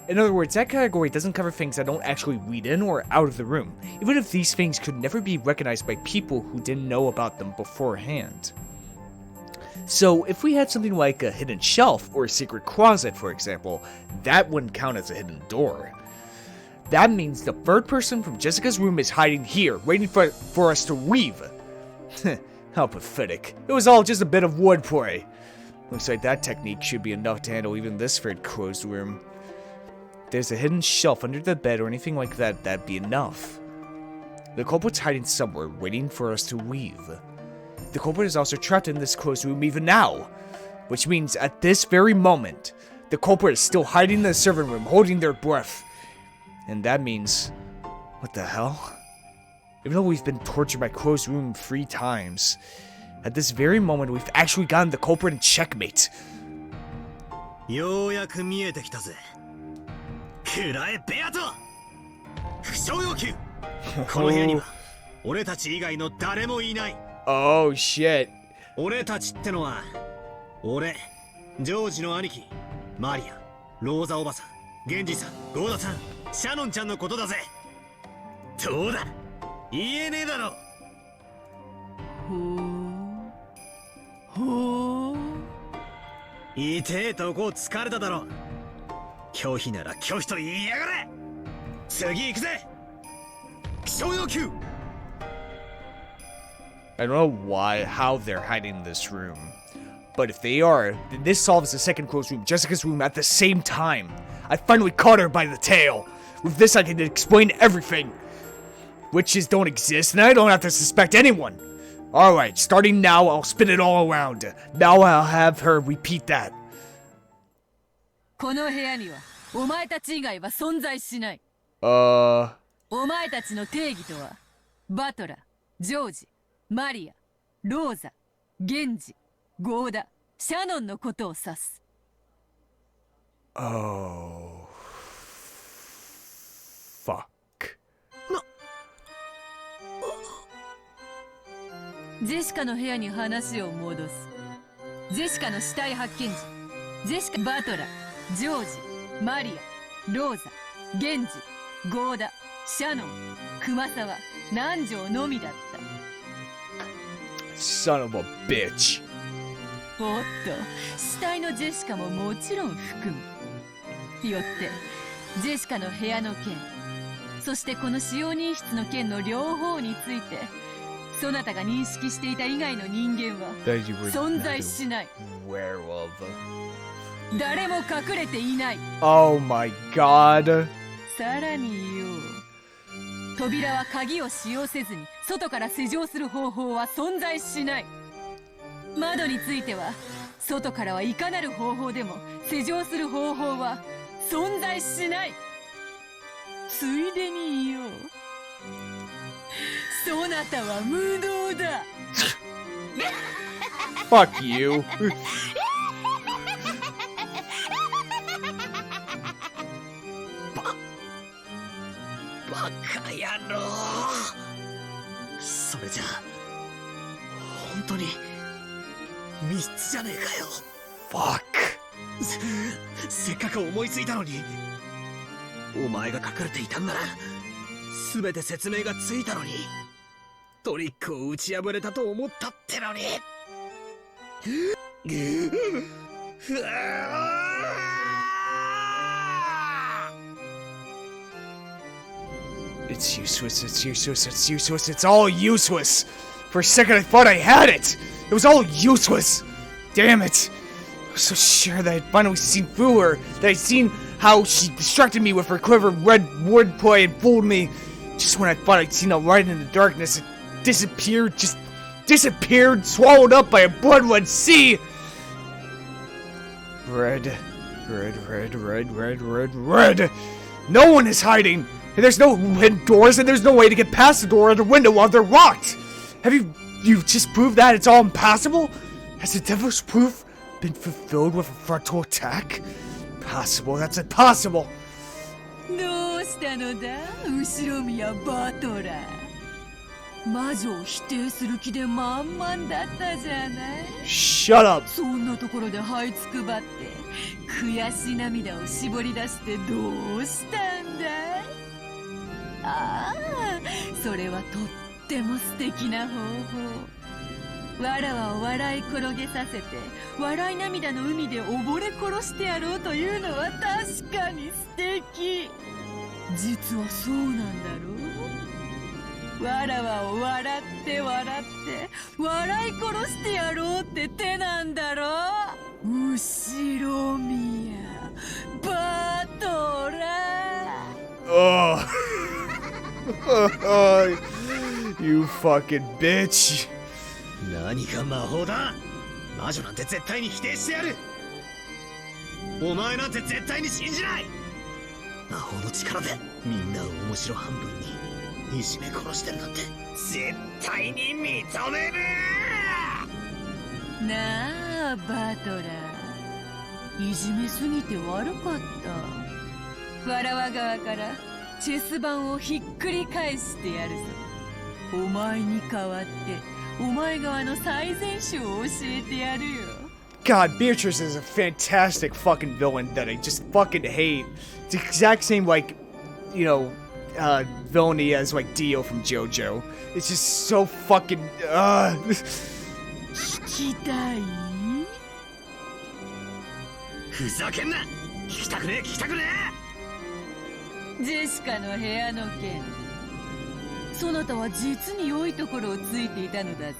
In other words, that category doesn't cover things that don't actually lead in or out of the room, even if these things could never be recognized by people who didn't know about them beforehand. So, if we had something like a hidden shelf or a secret closet, for example, that wouldn't count as a hidden door. That means the third person from Jessica's room is hiding here, waiting for us to leave. How pathetic. It was all just a bit of wordplay. Looks like that technique should be enough to handle even this very closed room. If there's a hidden shelf under the bed or anything like that, that'd be enough. The culprit's hiding somewhere, waiting for us to leave. The culprit is also trapped in this closed room even now, which means at this very moment, the culprit is still hiding in the servant room, holding their breath. And that means, what the hell? Even though we've been tortured by closed room 3 times, at this very moment we've actually gotten the culprit in checkmate. ようやく見えてきたぜ。くらえベアト。負傷要求。この部屋には俺たち以外の誰もいない。Oh shit. 俺たちってのは、俺、ジョージの兄貴、マリア、ローザおばさん、ゲンジさん、ゴーダさん、シャノンちゃんのことだぜ。どうだ、言えねえだろ。ほう。痛えとこ疲れただろ。拒否なら拒否と言いやがれ。次行くぜ。気象要求。I don't know how they're hiding in this room. But if they are, then this solves the second closed room, Jessica's room, at the same time. I finally caught her by the tail. With this, I can explain everything. Witches don't exist, and I don't have to suspect anyone. Alright, starting now, I'll spin it all around. Now I'll have her repeat that. この部屋にはお前たち以外は存在しない。お前たちの定義とは、バトラー、ジョージ、マリア、ローザ、ゲンジ、ゴーダ、シャノンのことを指す。Oh. Fuck. ジェシカの部屋に話を戻す。ジェシカの死体発見時、ジェシカ、バトラー、ジョージ、マリア、ローザ、ゲンジ、ゴーダ、シャノン、熊沢、南條のみだった。Son of a bitch. おっと、死体のジェシカももちろん含む。よって、ジェシカの部屋の件、そしてこの使用人室の件の両方について、そなたが認識していた以外の人間は存在しない。誰も隠れていない。Oh my god. さらに言おう。扉は鍵を使用せずに外から施錠する方法は存在しない。窓については外からはいかなる方法でも施錠する方法は存在しない。ついでに言おう。そなたは無能だ。Fuck you. バカ野郎。それじゃ本当に3つじゃねえかよ。Fuck. せっかく思いついたのに。お前が隠れていたんなら全て説明がついたのに。トリックを打ち破れたと思ったってのに。It's useless, it's useless, it's useless, it's all useless! For a second I thought I had it! It was all useless! Damn it! I was so sure that I'd finally seen through her, that I'd seen how she distracted me with her clever red wordplay and fooled me. Just when I thought I'd seen a light in the darkness, it disappeared, just disappeared, swallowed up by a blood-red sea! Red. No one is hiding! And there's no hidden doors, and there's no way to get past the door or the window while they're locked! Have you just proved that it's all impossible? Has the devil's proof been fulfilled with a frontal attack? Impossible, that's impossible! どうしたのだ、後ろ宮バトラー。魔女を否定する気で満々だったじゃない。 Shut up. そんなところで這いつくばって悔し涙を絞り出してどうしたんだい。ああ、それはとっても素敵な方法。わらわを笑い転げさせて笑い涙の海で溺れ殺してやろうというのは確かに素敵。実はそうなんだろう。わらわを笑って笑って笑い殺してやろうって手なんだろう。後ろ宮バトラ。 Oh. You fucking bitch. 何が魔法だ。魔女なんて絶対に否定してやる。お前なんて絶対に信じない。魔法の力でみんなを面白半分にいじめ殺してるなんて絶対に認める。なあバトラー、いじめすぎて悪かった。わらわ側からチェス盤をひっくり返してやるぞ。お前に代わってお前側の最善手を教えてやるよ。 God, Beatrice is a fantastic fucking villain that I just fucking hate. It's the exact same, like, you know, villainy as, like, Dio from JoJo. It's just so fucking, 聞きたい？ふざけんな。聞きたくねえ聞きたくねジェシカの部屋の件、そなたは実に良いところをついていたのだぞ。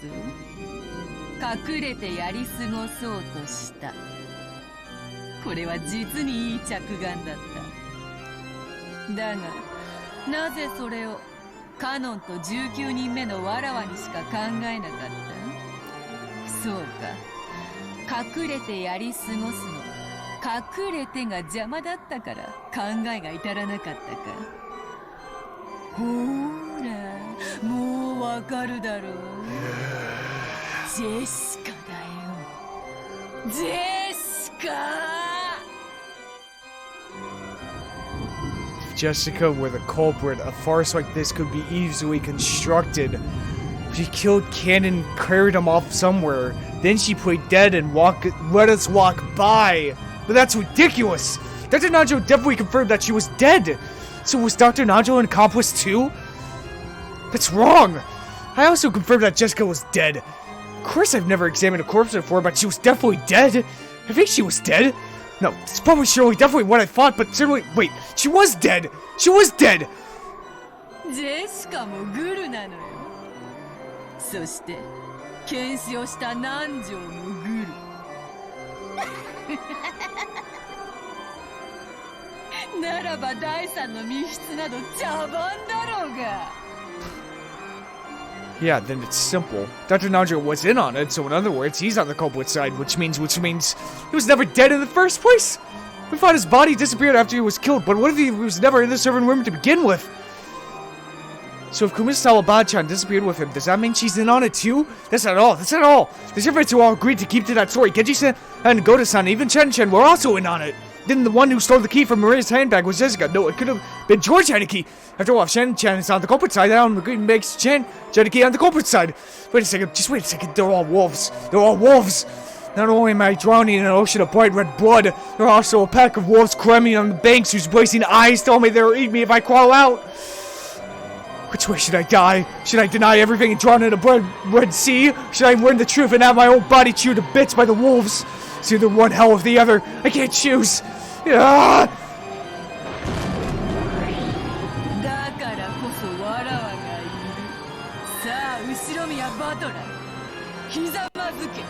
隠れてやり過ごそうとした。これは実にいい着眼だった。だがなぜそれをカノンと19人目のわらわにしか考えなかった？そうか、隠れてやり過ごすの、隠れてが邪魔だったから考えが至らなかったか。ほーら、もうわかるだろう。ジェシカだよ、ジェシカ。 If Jessica were the culprit, a farce like this could be easily constructed. She killed Kanón, carried him off somewhere. Then she played dead and let us walk by. But that's ridiculous! Dr. Najo definitely confirmed that she was dead! So was Dr. Najo an accomplice too? That's wrong! I also confirmed that Jessica was dead. Of course I've never examined a corpse before, but she was definitely dead! I think she was dead! No, it's probably surely definitely what I thought, but certainly— wait, she was dead! She was dead! ジェシカもグルなのよ。そして検視をした南條もグル。ならば第三の密室など茶番だろうが。 Yeah, then it's simple. Dr. Najo was in on it, so in other words, he's on the culprit side, which means he was never dead in the first place! We thought his body disappeared after he was killed, but what if he was never in the servant room to begin with? So if Kumisawa Bachan disappeared with him, does that mean she's in on it too? That's not all, that's not all! The shipmates who all agreed to keep to that story, Genji-san and Goda-san, even Chen-Chen were also in on it! Then the one who stole the key from Maria's handbag was Jessica. No, it could have been George had a key. After all, if Chen-Chen is on the culprit side, that makes Chen-Chen on the culprit side. Wait a second, just wait a second, they're all wolves. They're all wolves! Not only am I drowning in an ocean of bright red blood, there are also a pack of wolves cramming on the banks whose blazing eyes tell me they'll eat me if I crawl out. Which way should I die? Should I deny everything and drown in a red sea? Should I learn the truth and have my own body chewed to bits by the wolves? It's either one hell or the other. I can't choose. Ah! だからこそわらわがいる。さあ後ろ宮バトラー、ひざまずけ。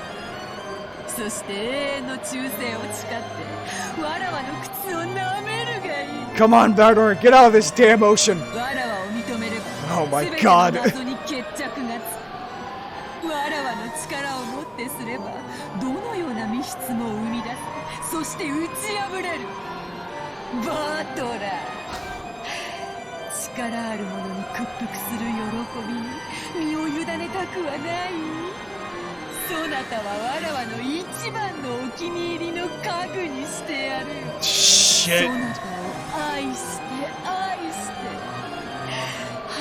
そして永遠の忠誠を誓ってわらわの靴を舐めるがいい。 Come on, Bador, get out of this damn ocean. わらわを認めれば Oh my 全て God. の謎に決着がつく。わらわの力をもってすればどのような密室も生み出す。そして打ち破れる。バトラー、力ある者に屈服する喜びに身を委ねたくはない。そなたはわらわの一番のお気に入りの家具にしてやるよ。 Shit. そなたを愛して愛して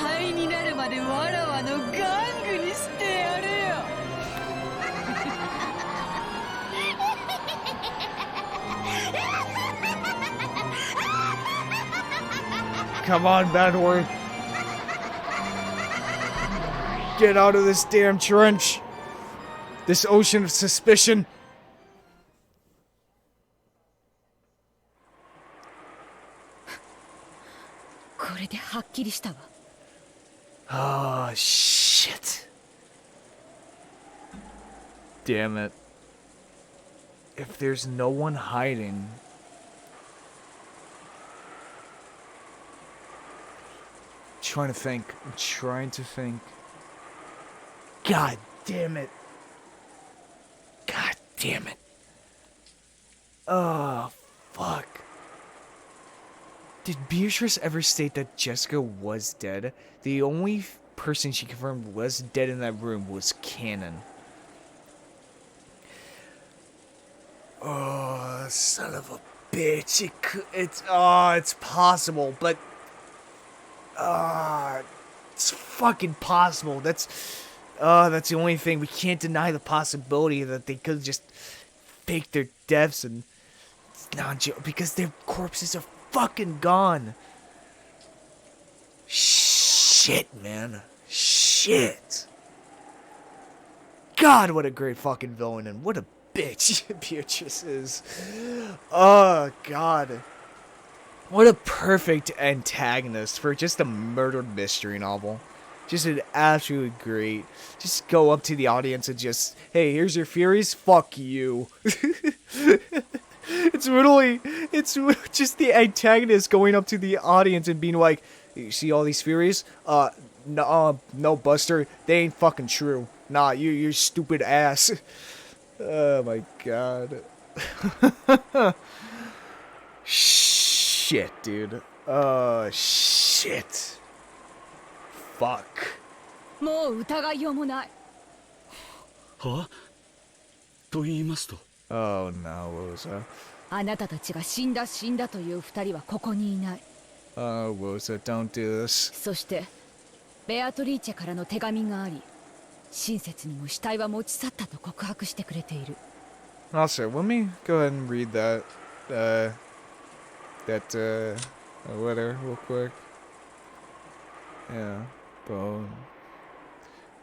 灰になるまでわらわの玩具にしてやるよ。Come on, Bador. Get out of this damn trench. This ocean of suspicion. Oh, shit. Damn it. If there's no one hiding... I'm trying to think. God damn it. God damn it. Oh, fuck. Did Beatrice ever state that Jessica was dead? The only person she confirmed was dead in that room was Kanón. Oh, son of a bitch. It's possible, but... it's fucking possible. That's the only thing. We can't deny the possibility that they could just fake their deaths and it's not because their corpses are fucking gone. Shit, man. Shit. God, what a great fucking villain and what a bitch Beatrice is. Oh, God. What a perfect antagonist for just a murder mystery novel. Just an absolutely great. Just go up to the audience and just, hey, here's your theories. Fuck you. It's just the antagonist going up to the audience and being like, you see all these theories? No, Buster, they ain't fucking true. Nah, you're stupid ass. Oh my god. Shit, dude. Shit. Fuck. もう疑いようもない。は？と言いますと。Oh no, Rosa. あなたたちが死んだという二人はここにいない。Oh, Rosa, don't do this. そして、ベアトリーチェからの手紙があり、親切にも死体は持ち去ったと告白してくれている。Also, let me go ahead and read that, letter real quick. Yeah, bone.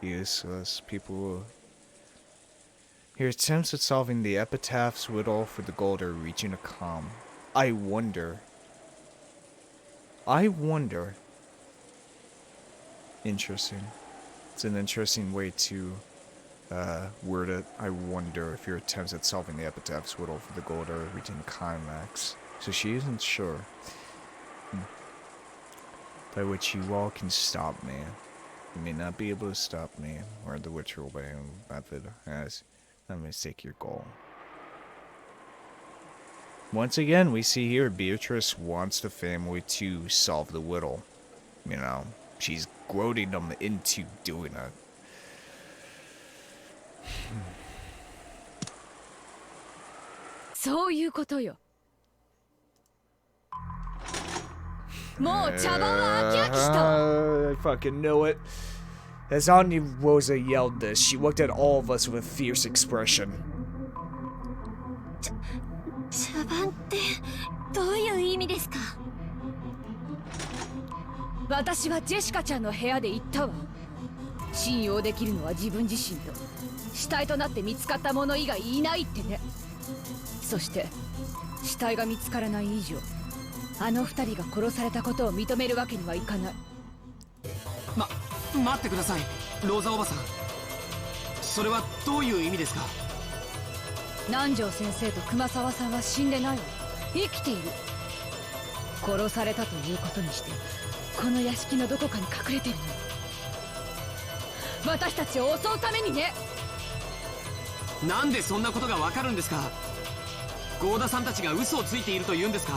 Useless. People. Your attempts at solving the epitaph's riddle for the gold are reaching a calm. I wonder. Interesting. It's an interesting way to word it. I wonder if your attempts at solving the epitaph's riddle for the gold are reaching a climax. So she isn't sure. By which you all can stop me. You may not be able to stop me, or the ritual by any method as that mistake your goal. Once again, we see here Beatrice wants the family to solve the riddle. You know, she's goading them into doing it. So youことよ。もう茶番は飽き飽きしたわ。 I fucking knew it. As Auntie Rosa yelled this, she looked at all of us with a fierce expression. 茶番ってどういう意味ですか？私はジェシカちゃんの部屋で言ったわ。信用できるのは自分自身と死体となって見つかった者以外いないってね。そして死体が見つからない以上、あの二人が殺されたことを認めるわけにはいかない。待ってください、ローザおばさん。それはどういう意味ですか？南條先生と熊沢さんは死んでないわ。生きている。殺されたということにしてこの屋敷のどこかに隠れてるの。私たちを襲うためにね。なんでそんなことがわかるんですか？ゴーダさんたちが嘘をついていると言うんですか？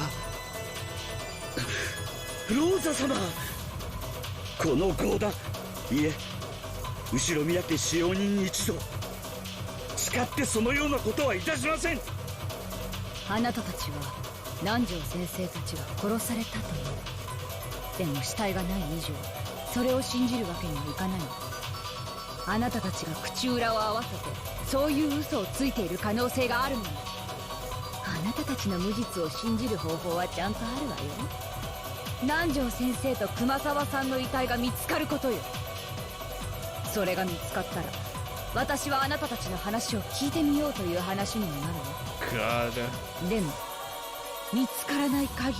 ローザ様、このゴーダ、いえ、後ろ宮家使用人一同、誓ってそのようなことはいたしません。あなたたちは南條先生たちが殺されたという。でも死体がない以上それを信じるわけにはいかないの。あなたたちが口裏を合わせてそういう嘘をついている可能性があるのに、あなたたちの無実を信じる方法はちゃんとあるわよ。南條先生と熊沢さんの遺体が見つかることよ。それが見つかったら私はあなたたちの話を聞いてみようという話にもなるわ。 God. でも見つからない限り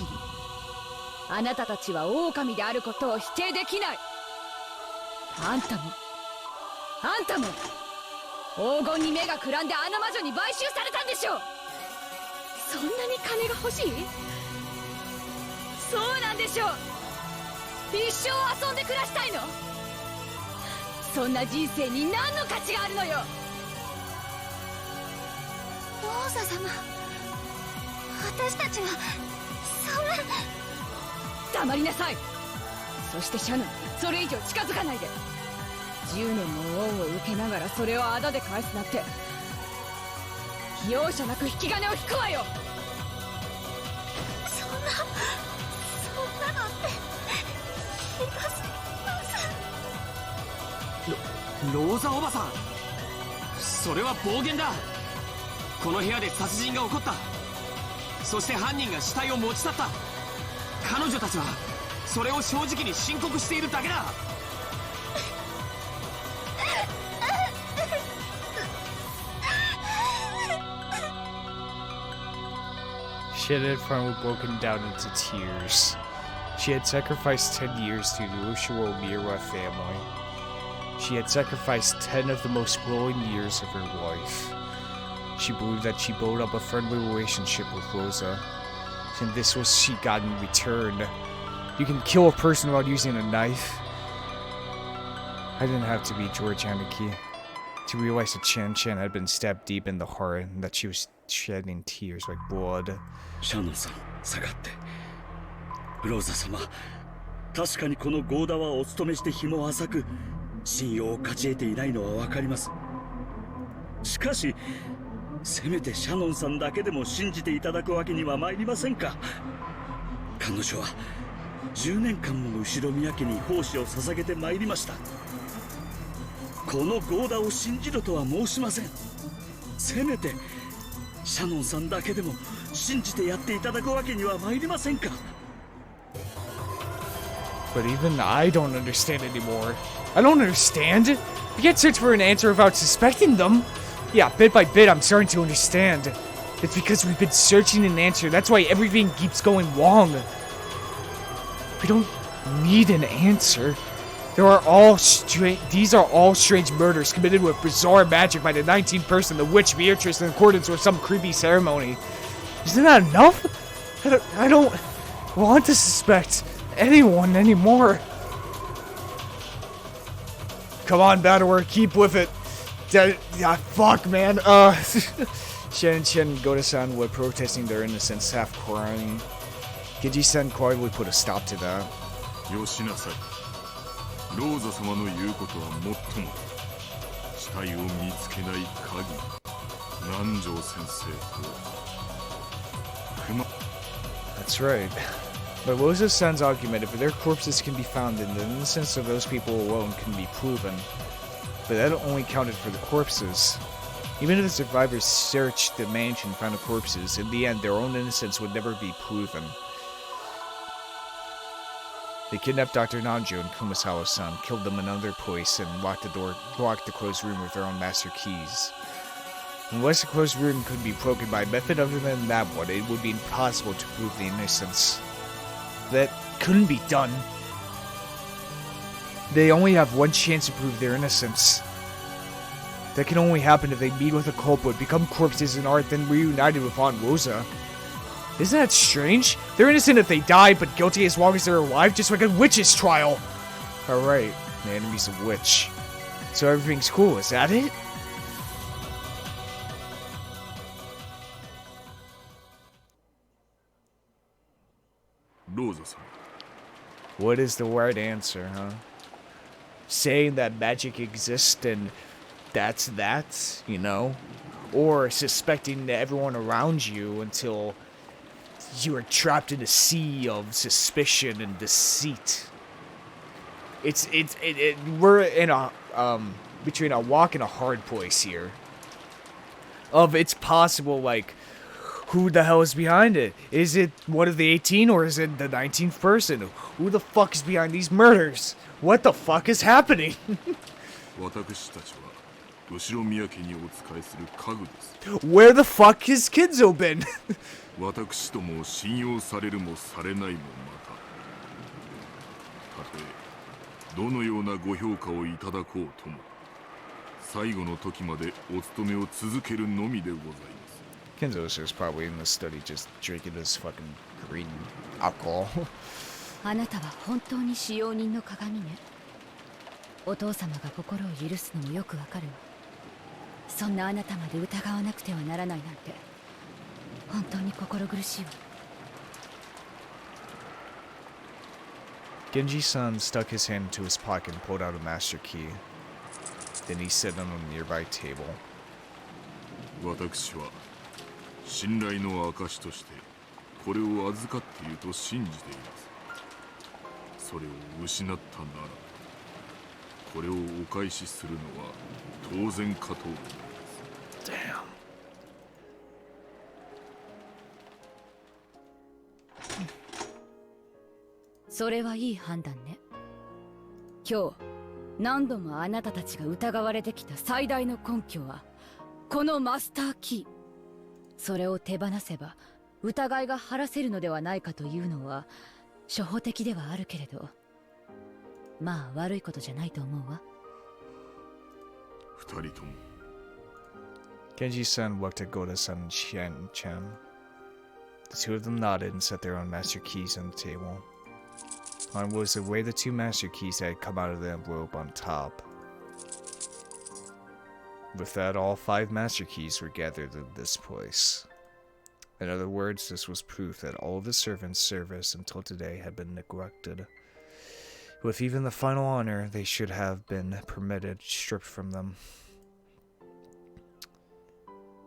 あなたたちは狼であることを否定できない。あんたも黄金に目がくらんであの魔女に買収されたんでしょ。そんなに金が欲しい？そうなんでしょう。一生遊んで暮らしたいの？そんな人生に何の価値があるのよ。ローザ様、私たちはそんな。黙りなさい。そしてシャノン、それ以上近づかないで。10年も恩を受けながらそれをあだで返すなんて容赦なく引き金を引くわよ。そんなのってひどすぎます。ローザおばさん、それは暴言だ。この部屋で殺人が起こった。そして犯人が死体を持ち去った。彼女たちはそれを正直に申告しているだけだ。She had finally broken down into tears. She had sacrificed 10 years to the Ushiro Miura family. She had sacrificed 10 of the most glowing years of her life. She believed that she built up a friendly relationship with Rosa, and this was she got in return. You can kill a person without using a knife. I didn't have to be George Aniki to realize that Chan had been stabbed deep in the heart and that she was shedding tears like blood. シャノンさん、下がって。ローザ様、確かにこのゴーダはお勤めして日も浅く信用を勝ち得ていないのは分かります。しかしせめてシャノンさんだけでも信じていただくわけには参りませんか。彼女は10年間も後ろ宮家に奉仕を捧げてまいりました。このゴーダを信じるとは申しません。せめてシャノンさんだけでも信じてやっていただくわけには参りませんか。 But even I don't understand anymore. I don't understand. You can't search for an answer without suspecting them. Yeah, bit by bit I'm starting to understand. It's because we've been searching an answer. That's why everything keeps going wrong. We don't need an answer. These are all strange murders committed with bizarre magic by the 19th person, the witch Beatrice, in accordance with some creepy ceremony. Isn't that enough? I don't want to suspect anyone anymore. Come on, Battler, keep with it. Fuck, man. Shen and Chen and Goda-san were protesting their innocence, half crying. Giji-san quietly put a stop to that. よしなさい。ローザ様の言うことはもっとも死体を見つけない限り南條先生と熊 That's right. But Rosa-san's argument, if their corpses can be found, then the innocence of those people alone can be proven. But that only counted for the corpses. Even if the survivors searched the mansion and found the corpses, in the end their own innocence would never be proven. They kidnapped Dr. Nanjo and Kumasawa-san, killed them in another place, and locked the closed room with their own master keys. Unless the closed room could be broken by a method other than that one, it would be impossible to prove the innocence. That couldn't be done. They only have one chance to prove their innocence. That can only happen if they meet with a culprit, become corpses in art, then reunited with Aunt Rosa. Isn't that strange? They're innocent if they die, but guilty as long as they're alive, just like a witch's trial. Alright, the enemy's a witch. So everything's cool, is that it? What is the right answer, huh? Saying that magic exists and that's that, you know? Or suspecting everyone around you until you are trapped in a sea of suspicion and deceit. we're in a between a walk and a hard place here. Of it's possible, like, who the hell is behind it? Is it one of the 18 or is it the 19th person? Who the fuck is behind these murders? What the fuck is happening? 私たちは後宮家にお仕えする家具です。 Where the fuck has Kinzo been? 私とも信用されるもされないもまた。たとえどのようなご評価をいただこうとも、最後の時までお務めを続けるのみでございます。 Kinzo's just probably in the study just drinking this fucking green alcohol. あなたは本当に使用人の鏡ね。お父様が心を許すのもよくわかるわ。そんなあなたまで疑わなくてはならないなんて本当に心苦しいわ。 Genji-san stuck his hand into his pocket and pulled out a master key. Then he sat on a nearby table. 私は信頼の証としてこれを預かっていると信じています。それを失ったならこれをお返しするのは当然かと思います。 Damn. それはいい判断ね。今日何度もあなたたちが疑われてきた最大の根拠はこのマスターキー。それを手放せば疑いが晴らせるのではないかというのは初歩的ではあるけれど、まあ悪いことじゃないと思うわ。二人とも Genji-san looked at Goda-san and Shen-chan. The two of them nodded and set their own master keys on the table. On was the way the two master keys had come out of the envelope on top. With that, all 5 master keys were gathered in this place. In other words, this was proof that all of the servants' service until today had been neglected. With even the final honor they should have been permitted stripped from them.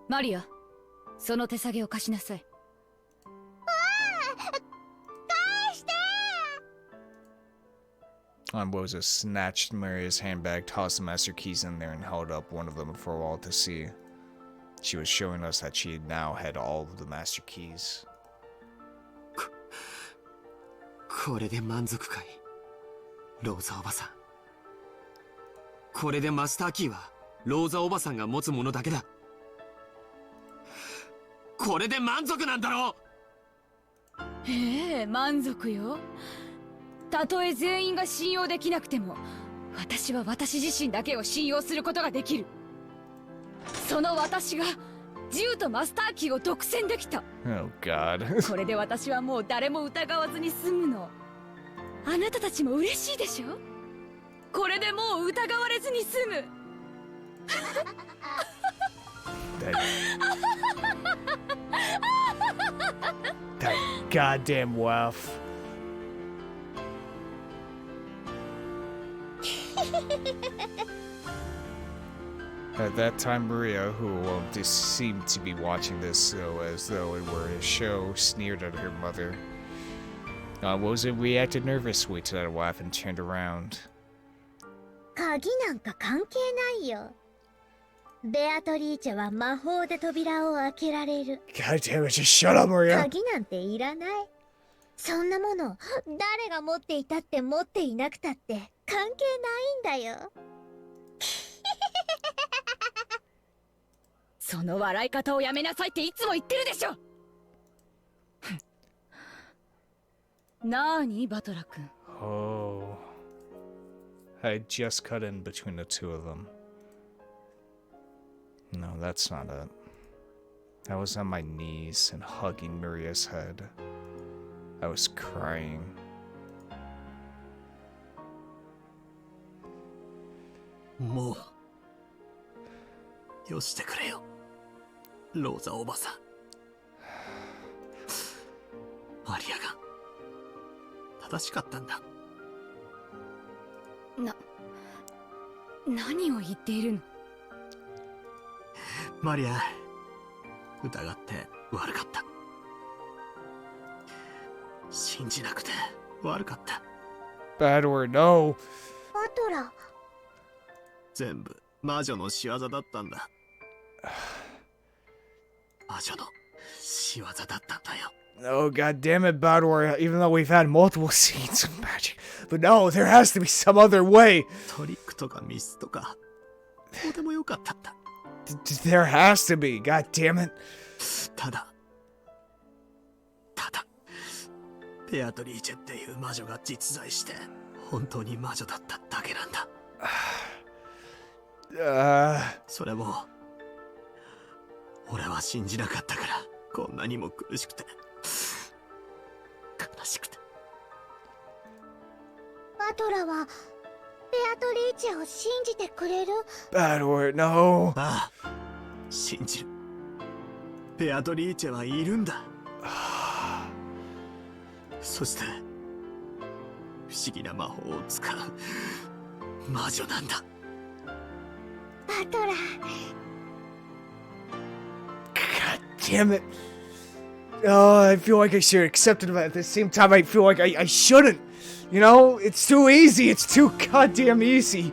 マリア、その手提げを貸しなさい。Rosa snatched Maria's handbag, tossed the master keys in there, and held up one of them for all to see. She was showing us that she now had all of the master keys. これで満足かい、ローザおばさん。これでマスターキーはローザおばさんが持つものだけだ。これで満足なんだろう。ええ、満足よ。たとえ全員が信用できなくても私は私自身だけを信用することができる。その私が銃とマスターキーを独占できた。 Oh God. これで私はもう誰も疑わずに済むの。あなたたちも嬉しいでしょ。これでもう疑われずに済む。that goddamn waif. At that time, Maria, who just seemed to be watching this as though it were a show, sneered at her mother. Rosa reacted nervously to that wife and turned around. 鍵なんか関係ないよ。ベアトリーチェは魔法で扉を開けられる。 God damn it, just shut up, Maria! 鍵なんていらない。そんなもの誰が持っていたって持っていなくたって関係ないんだよ。その笑い方をやめなさいっていつも言ってるでしょ。なーに、バトラ君。 Oh. I just cut in between the two of them. No, that's not it. I was on my knees and hugging Maria's head. I was crying. もうよしてくれよ、ローザおばさん。マリアが正しかったんだ。何を言っているの。マリア、疑って悪かった。信じなくて悪かった。Bad word, no. バトラ。全部魔女の仕業だったんだ。魔女の仕業だったんだよ。Oh, god damn it, Badwar. Even though we've had multiple scenes of magic. But no, there has to be some other way. トリックとかミスとかどうでもよかったんだ。There has to be. God damn it. ただベアトリーチェっていう魔女が実在して本当に魔女だっただけなんだ。それも俺は信じなかったからこんなにも苦しくて悲しくて。バトラはベアトリーチェを信じてくれる？ Bad word, no. ああ、信じる。ベアトリーチェはいるんだ。そして不思議な魔法を使う魔女なんだ。バトラ。God damn it. Oh, I feel like I should accept it, but at the same time, I feel like I shouldn't. You know, it's too easy. It's too goddamn easy.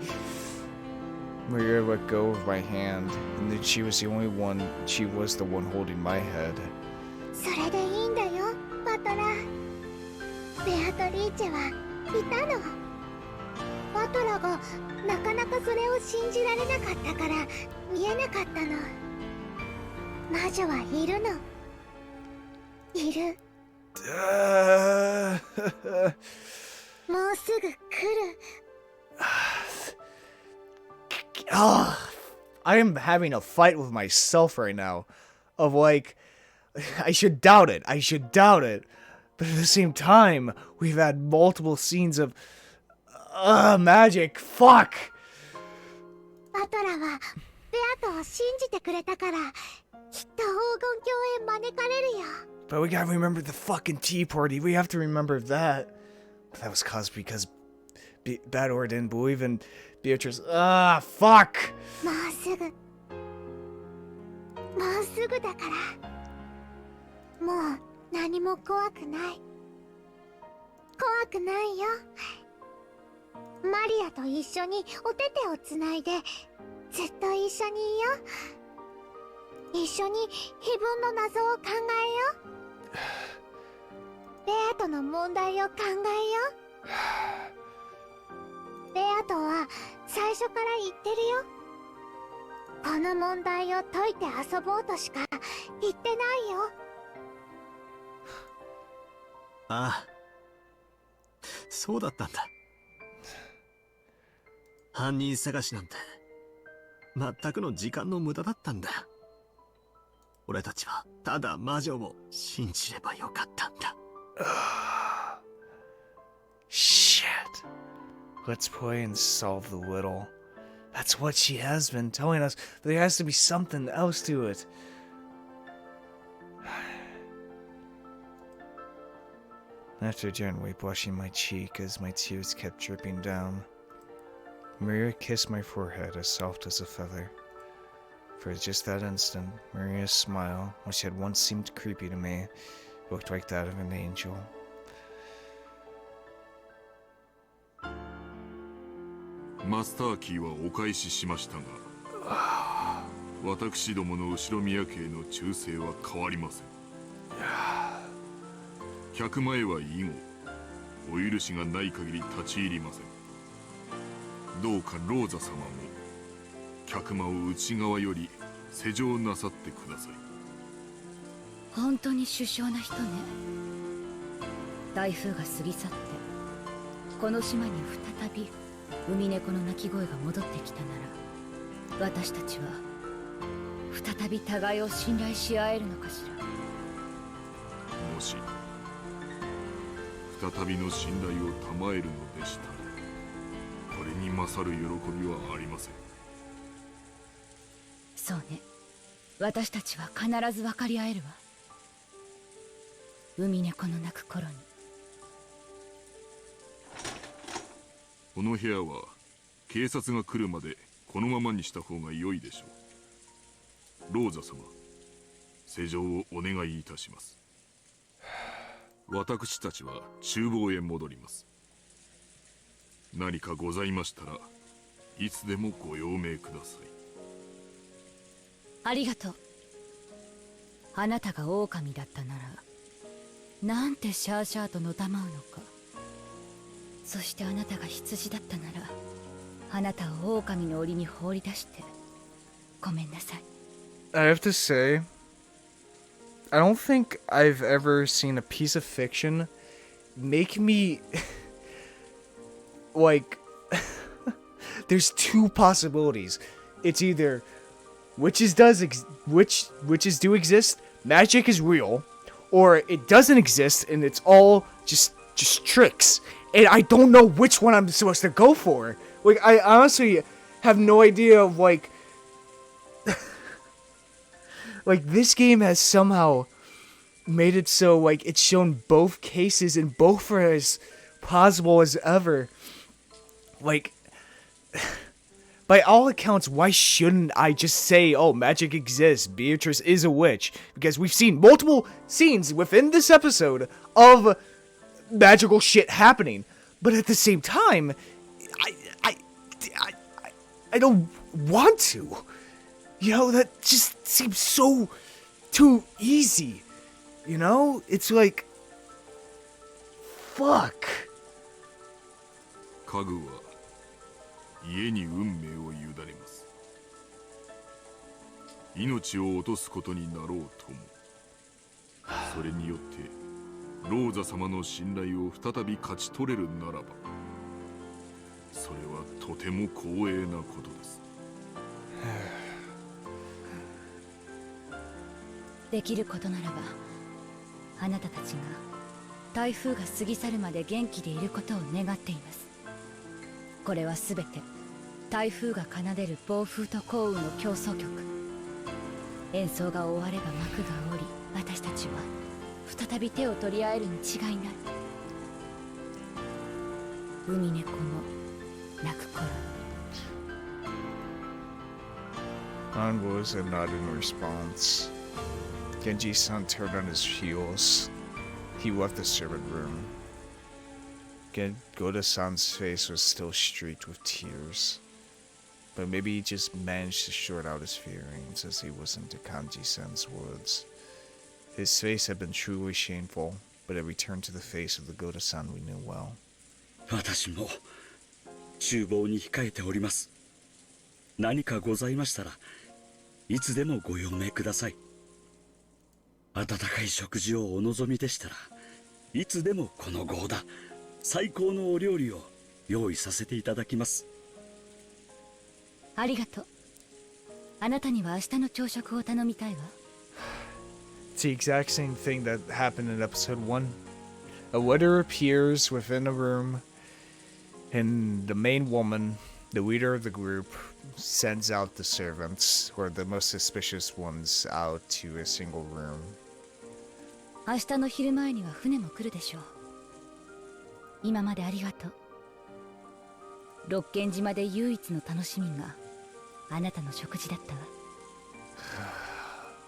Maria let go of my hand, and then she was the only one. She was the one holding my head. それでいいんだよ、バトラ。ベアトリーチェはいたの。バトラがなかなかそれを信じられなかったから見えなかったの。魔女はいるの。いる。もうすぐ来る。I am having a fight with myself right now. Of like, I should doubt it. I should doubt it. But at the same time, we've had multiple scenes of magic. Fuck. バトラはベアトを信じてくれたからきっと黄金鏡へ招かれるよ。 But we gotta remember the fucking tea party. We have to remember that. But that was caused because Bador didn't believe in Beatrice. Fuck. もうすぐだから。もう何も怖くない。怖くないよ。マリアと一緒にお手手をつないでずっと一緒にいよう。一緒に非分の謎を考えよう。ベアトの問題を考えよう。ベアトは最初から言ってるよ。この問題を解いて遊ぼうとしか言ってないよ。ああ、そうだったんだ。犯人探しなんて全くの時間の無駄だったんだ。俺たちはただ魔女を信じればよかったんだ。Shit. Let's play and solve the riddle. That's what she has been telling us. But there has to be something else to it. After gently brushing my cheek as my tears kept dripping down, Maria kissed my forehead as soft as a feather. For just that instant, Maria's smile, which had once seemed creepy to me, looked like that of an angel. マスターキーはお返ししましたが、私どもの後ろ宮家への忠誠は変わりません。100前は以後、お許しがない限り立ち入りません。どうかローザ様も客間を内側より施錠なさってください。本当に殊勝な人ね。台風が過ぎ去ってこの島に再びウミネコの鳴き声が戻ってきたなら、私たちは再び互いを信頼し合えるのかしら。もし再びの信頼を賜えるのでしたら、これに勝る喜びはありません。そうね、私たちは必ず分かり合えるわ。海猫の鳴く頃に。この部屋は警察が来るまでこのままにした方が良いでしょう。ローザ様、施錠をお願いいたします。私たちは厨房へ戻ります。何かございましたらいつでもご用命ください。ありがとう。あなたが狼だったならなんてシャーシャーとのたまうのか。そしてあなたが羊だったならあなたを狼の檻に放り出してごめんなさい。 I have to say, I don't think I've ever seen a piece of fiction make me like there's two possibilities. It's either witches do exist, magic is real, or it doesn't exist and it's all just tricks. And I don't know which one I'm supposed to go for. Like, I honestly have no idea of like like this game has somehow made it so like it's shown both cases and both are as plausible as ever. Like, by all accounts, why shouldn't I just say, oh, magic exists, Beatrice is a witch? Because we've seen multiple scenes within this episode of magical shit happening. But at the same time, I don't want to. You know, that just seems so too easy. You know? It's like, fuck. 家具は家に運命を委ねます。命を落とすことになろうとも、それによってローザ様の信頼を再び勝ち取れるならば、それはとても光栄なことです。できることならばあなたたちが台風が過ぎ去るまで元気でいることを願っています。これはすべて台風が奏でる暴風と降雨の競争曲。演奏が終われば幕が下り、私たちは再び手を取り合えるに違いない。海猫も泣く頃。On was a nod in response. Genji-san turned on his heels. He left the servant room. Goda-san's face was still streaked with tears. But maybe he just managed to short out his feelings as he listened to Kanji-san's words. His face had been truly shameful, but it returned to the face of the Goda-san we knew well. 私も厨房に控えております。何かございましたらいつでもご用命ください。温かい食事をお望みでしたらいつでもこのゴーダ最高のお料理を用意させていただきます。ありがとう。あなたには明日の朝食を頼みたいわ。It's the exact same thing that happened in episode 1. A letter appears within a room, and the main woman, the leader of the group, sends out the servants, or the most suspicious ones, out to a single room. 明日の昼前には船も来るでしょう。今までありがとう。六軒島で唯一の楽しみがあなたの食事だったわ。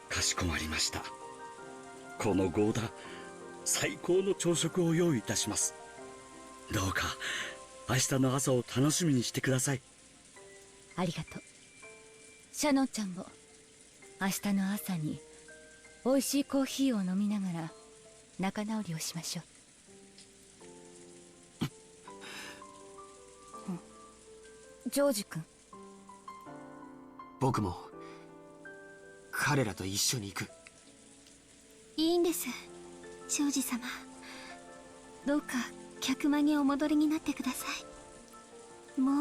かしこまりました。このゴーダ最高の朝食を用意いたします。どうか明日の朝を楽しみにしてください。ありがとう。シャノンちゃんも明日の朝に美味しいコーヒーを飲みながら仲直りをしましょう。ジョージ君。僕も彼らと一緒に行く。いいんです、庄司様。どうか客間にお戻りになってください。も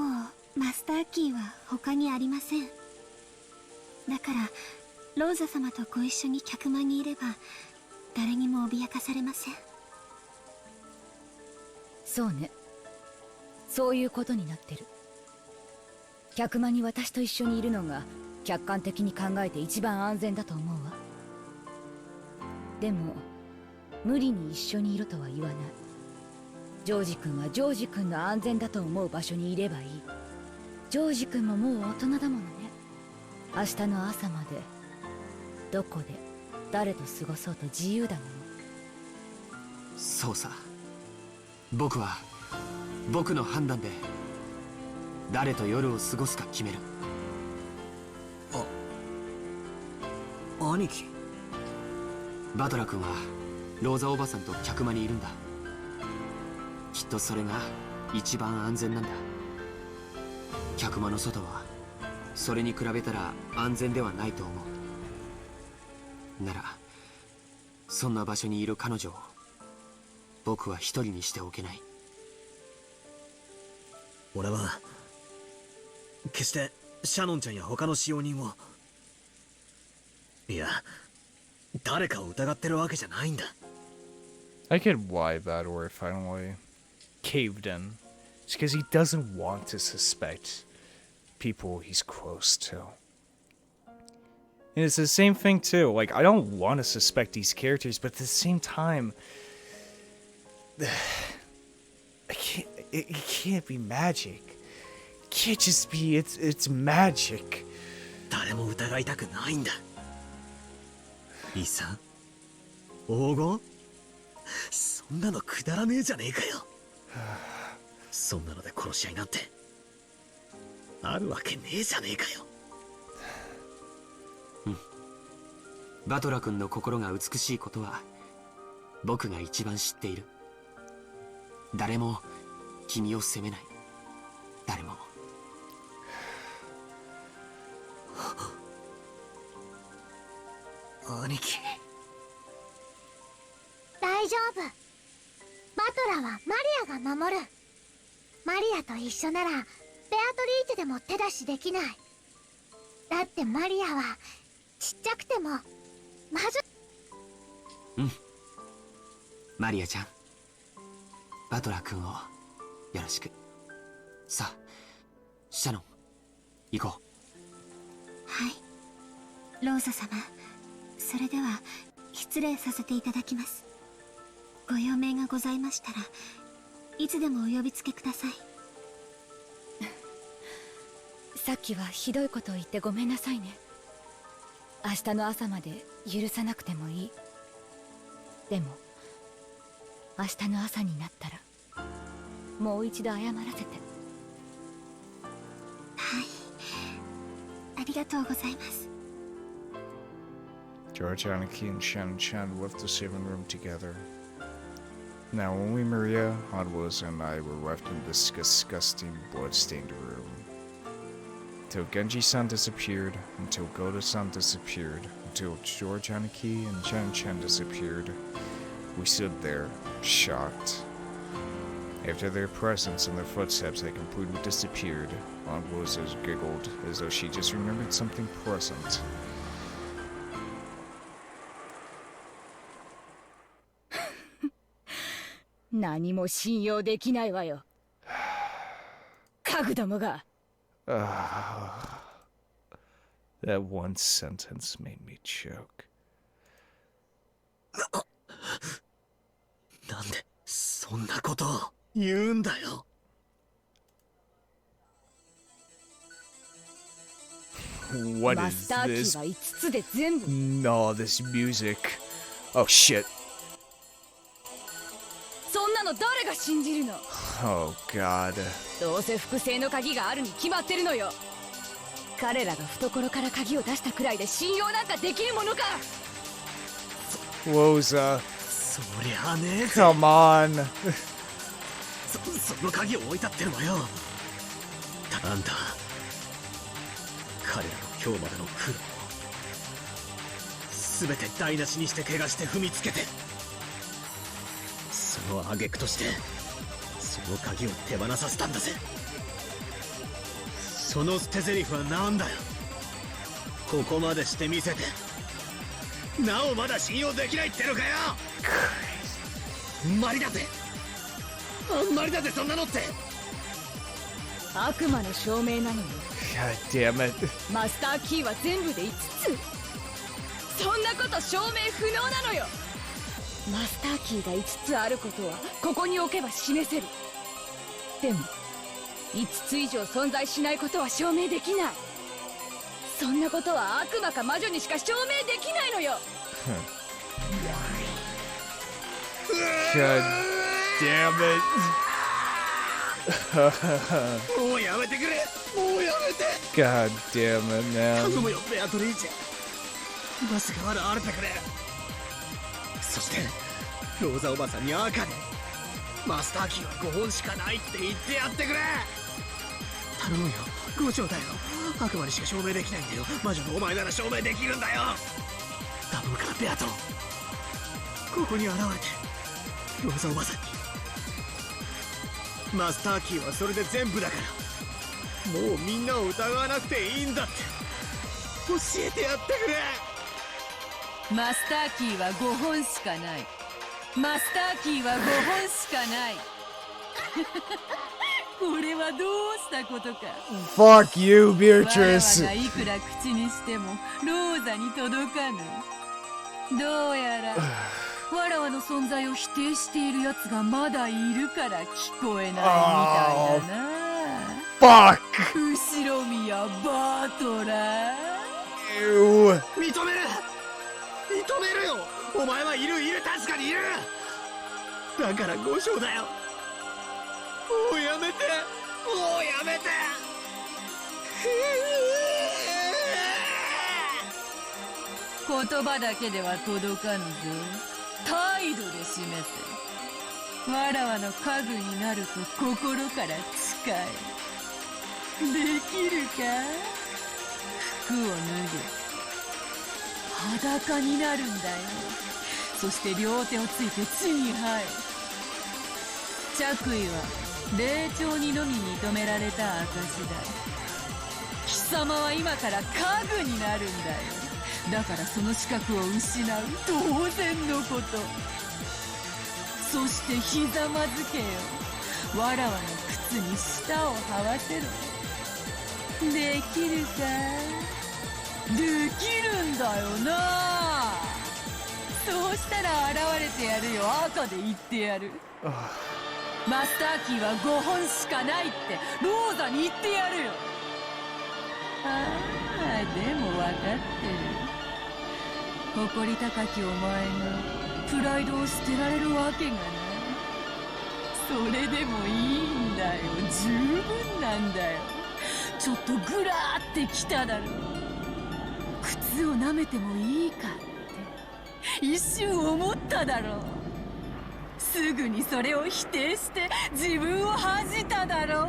うマスターキーは他にありません。だからローザ様とご一緒に客間にいれば誰にも脅かされません。そうね、そういうことになってる。客間に私と一緒にいるのが客観的に考えて一番安全だと思うわ。でも無理に一緒にいろとは言わない。ジョージ君はジョージ君の安全だと思う場所にいればいい。ジョージ君ももう大人だものね。明日の朝までどこで誰と過ごそうと自由だもの。そうさ。僕は僕の判断で誰と夜を過ごすか決める。兄貴。バトラ君はローザおばさんと客間にいるんだ。きっとそれが一番安全なんだ。客間の外はそれに比べたら安全ではないと思う。ならそんな場所にいる彼女を僕は一人にしておけない。俺は決してシャノンちゃんや他の使用人を、いや誰かを疑ってるわけじゃないんだ。 I get why Bador finally caved in. It's because he doesn't want to suspect people he's close to. And it's the same thing too. Like, I don't want to suspect these characters, but at the same time, it can't be magic. It can't just be, it's magic. 誰も疑いたくないんだ。いいさ、黄金？そんなのくだらねえじゃねえかよ。そんなので殺し合いなんてあるわけねえじゃねえかよ。バトラ君の心が美しいことは僕が一番知っている。誰も君を責めない。誰も。兄貴。大丈夫。バトラはマリアが守る。マリアと一緒ならベアトリーチェでも手出しできない。だってマリアはちっちゃくても魔女。マリアちゃん、バトラ君をよろしく。さあシャノン、行こう。はい、ローザ様。それでは失礼させていただきます。ご用命がございましたらいつでもお呼びつけください。さっきはひどいことを言ってごめんなさいね。明日の朝まで許さなくてもいい。でも明日の朝になったらもう一度謝らせて。はい、ありがとうございます。George Aniki and Shan Chan left the saving room together. Now only Maria, Hanwas, and I were left in this disgusting, blood-stained room. Until Genji-san disappeared, until Goda-san disappeared, until George Aniki and Shan Chan disappeared, we stood there, shocked. After their presence and their footsteps had completely disappeared, Hanwas giggled as though she just remembered something pleasant. 何も信用できないわよ。家具どもが。That one sentence made me choke. なんでそんなことを言うんだよ。What マ is スターキ this? ーは5つで全部。 No, this music. Oh shit. そんなの誰が信じるの。 Oh god. どうせ複製の鍵があるに決まってるのよ。彼らが懐から鍵を出したくらいで信用なんかできるものか。 Rosa. そりゃあねえぜ。 Come on. その鍵を置いたってるわよ。あんた彼らの今日までの苦労を全て台無しにして怪我して踏みつけて、その挙句としてその鍵を手放させたんだぜ。その捨て台詞はなんだよ。ここまでして見せてなおまだ信用できないってのかよ。マリだぜ、マリだぜ、そんなのって。悪魔の証明なのよ。 God damn it. マスターキーは全部で5つ。そんなこと証明不能なのよ。マスターキーが5つあることはここに置けば示せる。でも5つ以上存在しないことは証明できない。そんなことは悪魔か魔女にしか証明できないのよ。 God damn it. もうやめてくれ。もうやめて。 God damn it, 頼 man. むよベアトリーチェ。今すぐ現れてくれ。そしてローザおばさんに赤でマスターキーは5本しかないって言ってやってくれ。頼むよ5丁だよ。悪魔にしか証明できないんだよ。魔女のお前なら証明できるんだよ。頼むからベアト、ここに現れてローザおばさんに、マスターキーはそれで全部だから、もうみんなを疑わなくていいんだって教えてやってくれ。マスターキーは5本しかない。マスターキーは5本しかない。これはどうしたことか。 Fuck you, わらわ Beatrice. がいくら口にしてもローザに届かぬ。どうやらわらわの存在を否定しているやつがまだいるから聞こえないみたいだな。 Fuck 後ろ宮バートラー。 you. 認めるよ。お前はいる確かにいる。だから5章だよ。もうやめて。言葉だけでは届かぬぞ。態度で示せ。わらわの家具になると心から誓え。できるか。服を脱げ。裸になるんだよ。そして両手をついて地に這え。着衣は霊長にのみ認められた証だ。貴様は今から家具になるんだよ。だからその資格を失う当然のこと。そしてひざまずけよ。わらわの靴に舌を這わせろ。できるか。できるんだよな。そうしたら現れてやるよ。赤で言ってやる。マスターキーは5本しかないってローザに言ってやるよ。ああ、でも分かってる。誇り高きお前がプライドを捨てられるわけがない。それでもいいんだよ。十分なんだよ。ちょっとグラーってきただろ。靴を舐めてもいいかって一瞬思っただろう。すぐにそれを否定して自分を恥じただろう。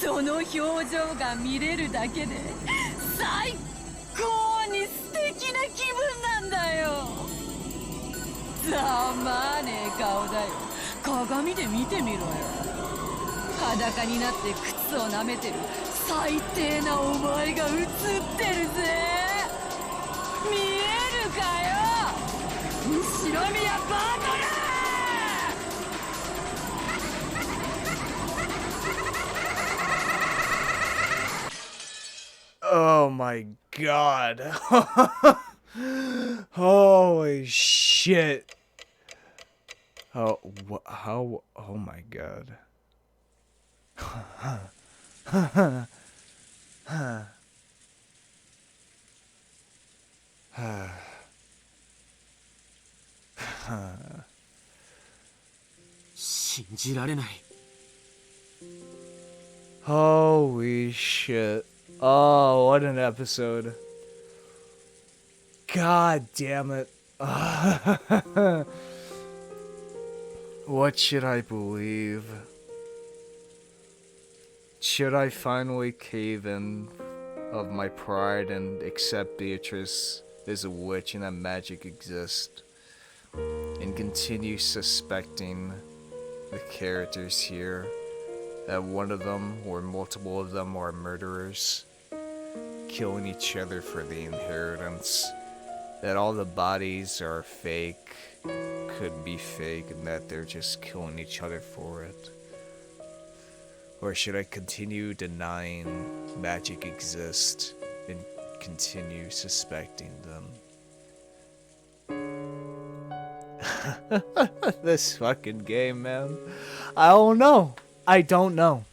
その表情が見れるだけで最高に素敵な気分なんだよ。ざまあねえ顔だよ。鏡で見てみろよ。裸になって靴を舐めてる最低なお前が映ってるぜ。見えるかよ、後ろ宮バートラー。Oh my god. Holy shit. Oh, how? Oh my god. Huh. 信じられない。 Holy shit. Oh, what an episode. God damn it. What should I believe? Should I finally cave in of my pride and accept Beatrice is a witch and that magic exists, and continue suspecting the characters here, that one of them or multiple of them are murderers, killing each other for the inheritance, that all the bodies are fake, could be fake, and that they're just killing each other for it? Or should I continue denying magic exists and continue suspecting them? This fucking game, man. I don't know. I don't know.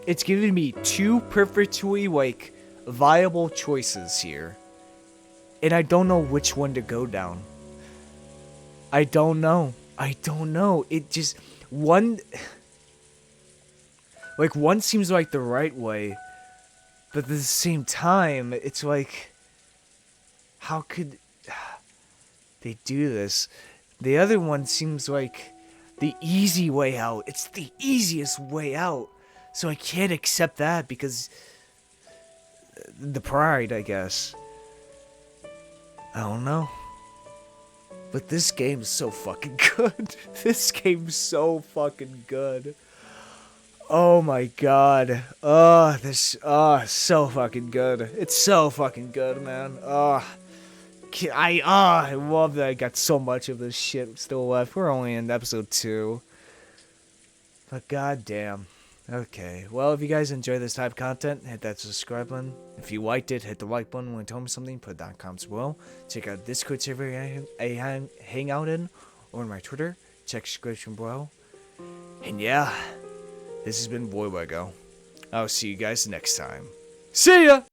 It's giving me two perfectly, like, viable choices here. And I don't know which one to go down. I don't know. It just... one seems like the right way, but at the same time, it's like, how could they do this? The other one seems like the easy way out. It's the easiest way out. So I can't accept that because the pride, I guess. I don't know. But this game's so fucking good. This game's so fucking good. Oh my god. So fucking good. It's so fucking good, man. I love that I got so much of this shit still left. We're only in episode 2. But goddamn. Okay, well, if you guys enjoy this type of content, hit that subscribe button. If you liked it, hit the like button. When you tell me something, put it down in the comments below. Check out Discord server I hang out in, or my Twitter. Check description below. And yeah, this has been Voidlego. I'll see you guys next time. See ya!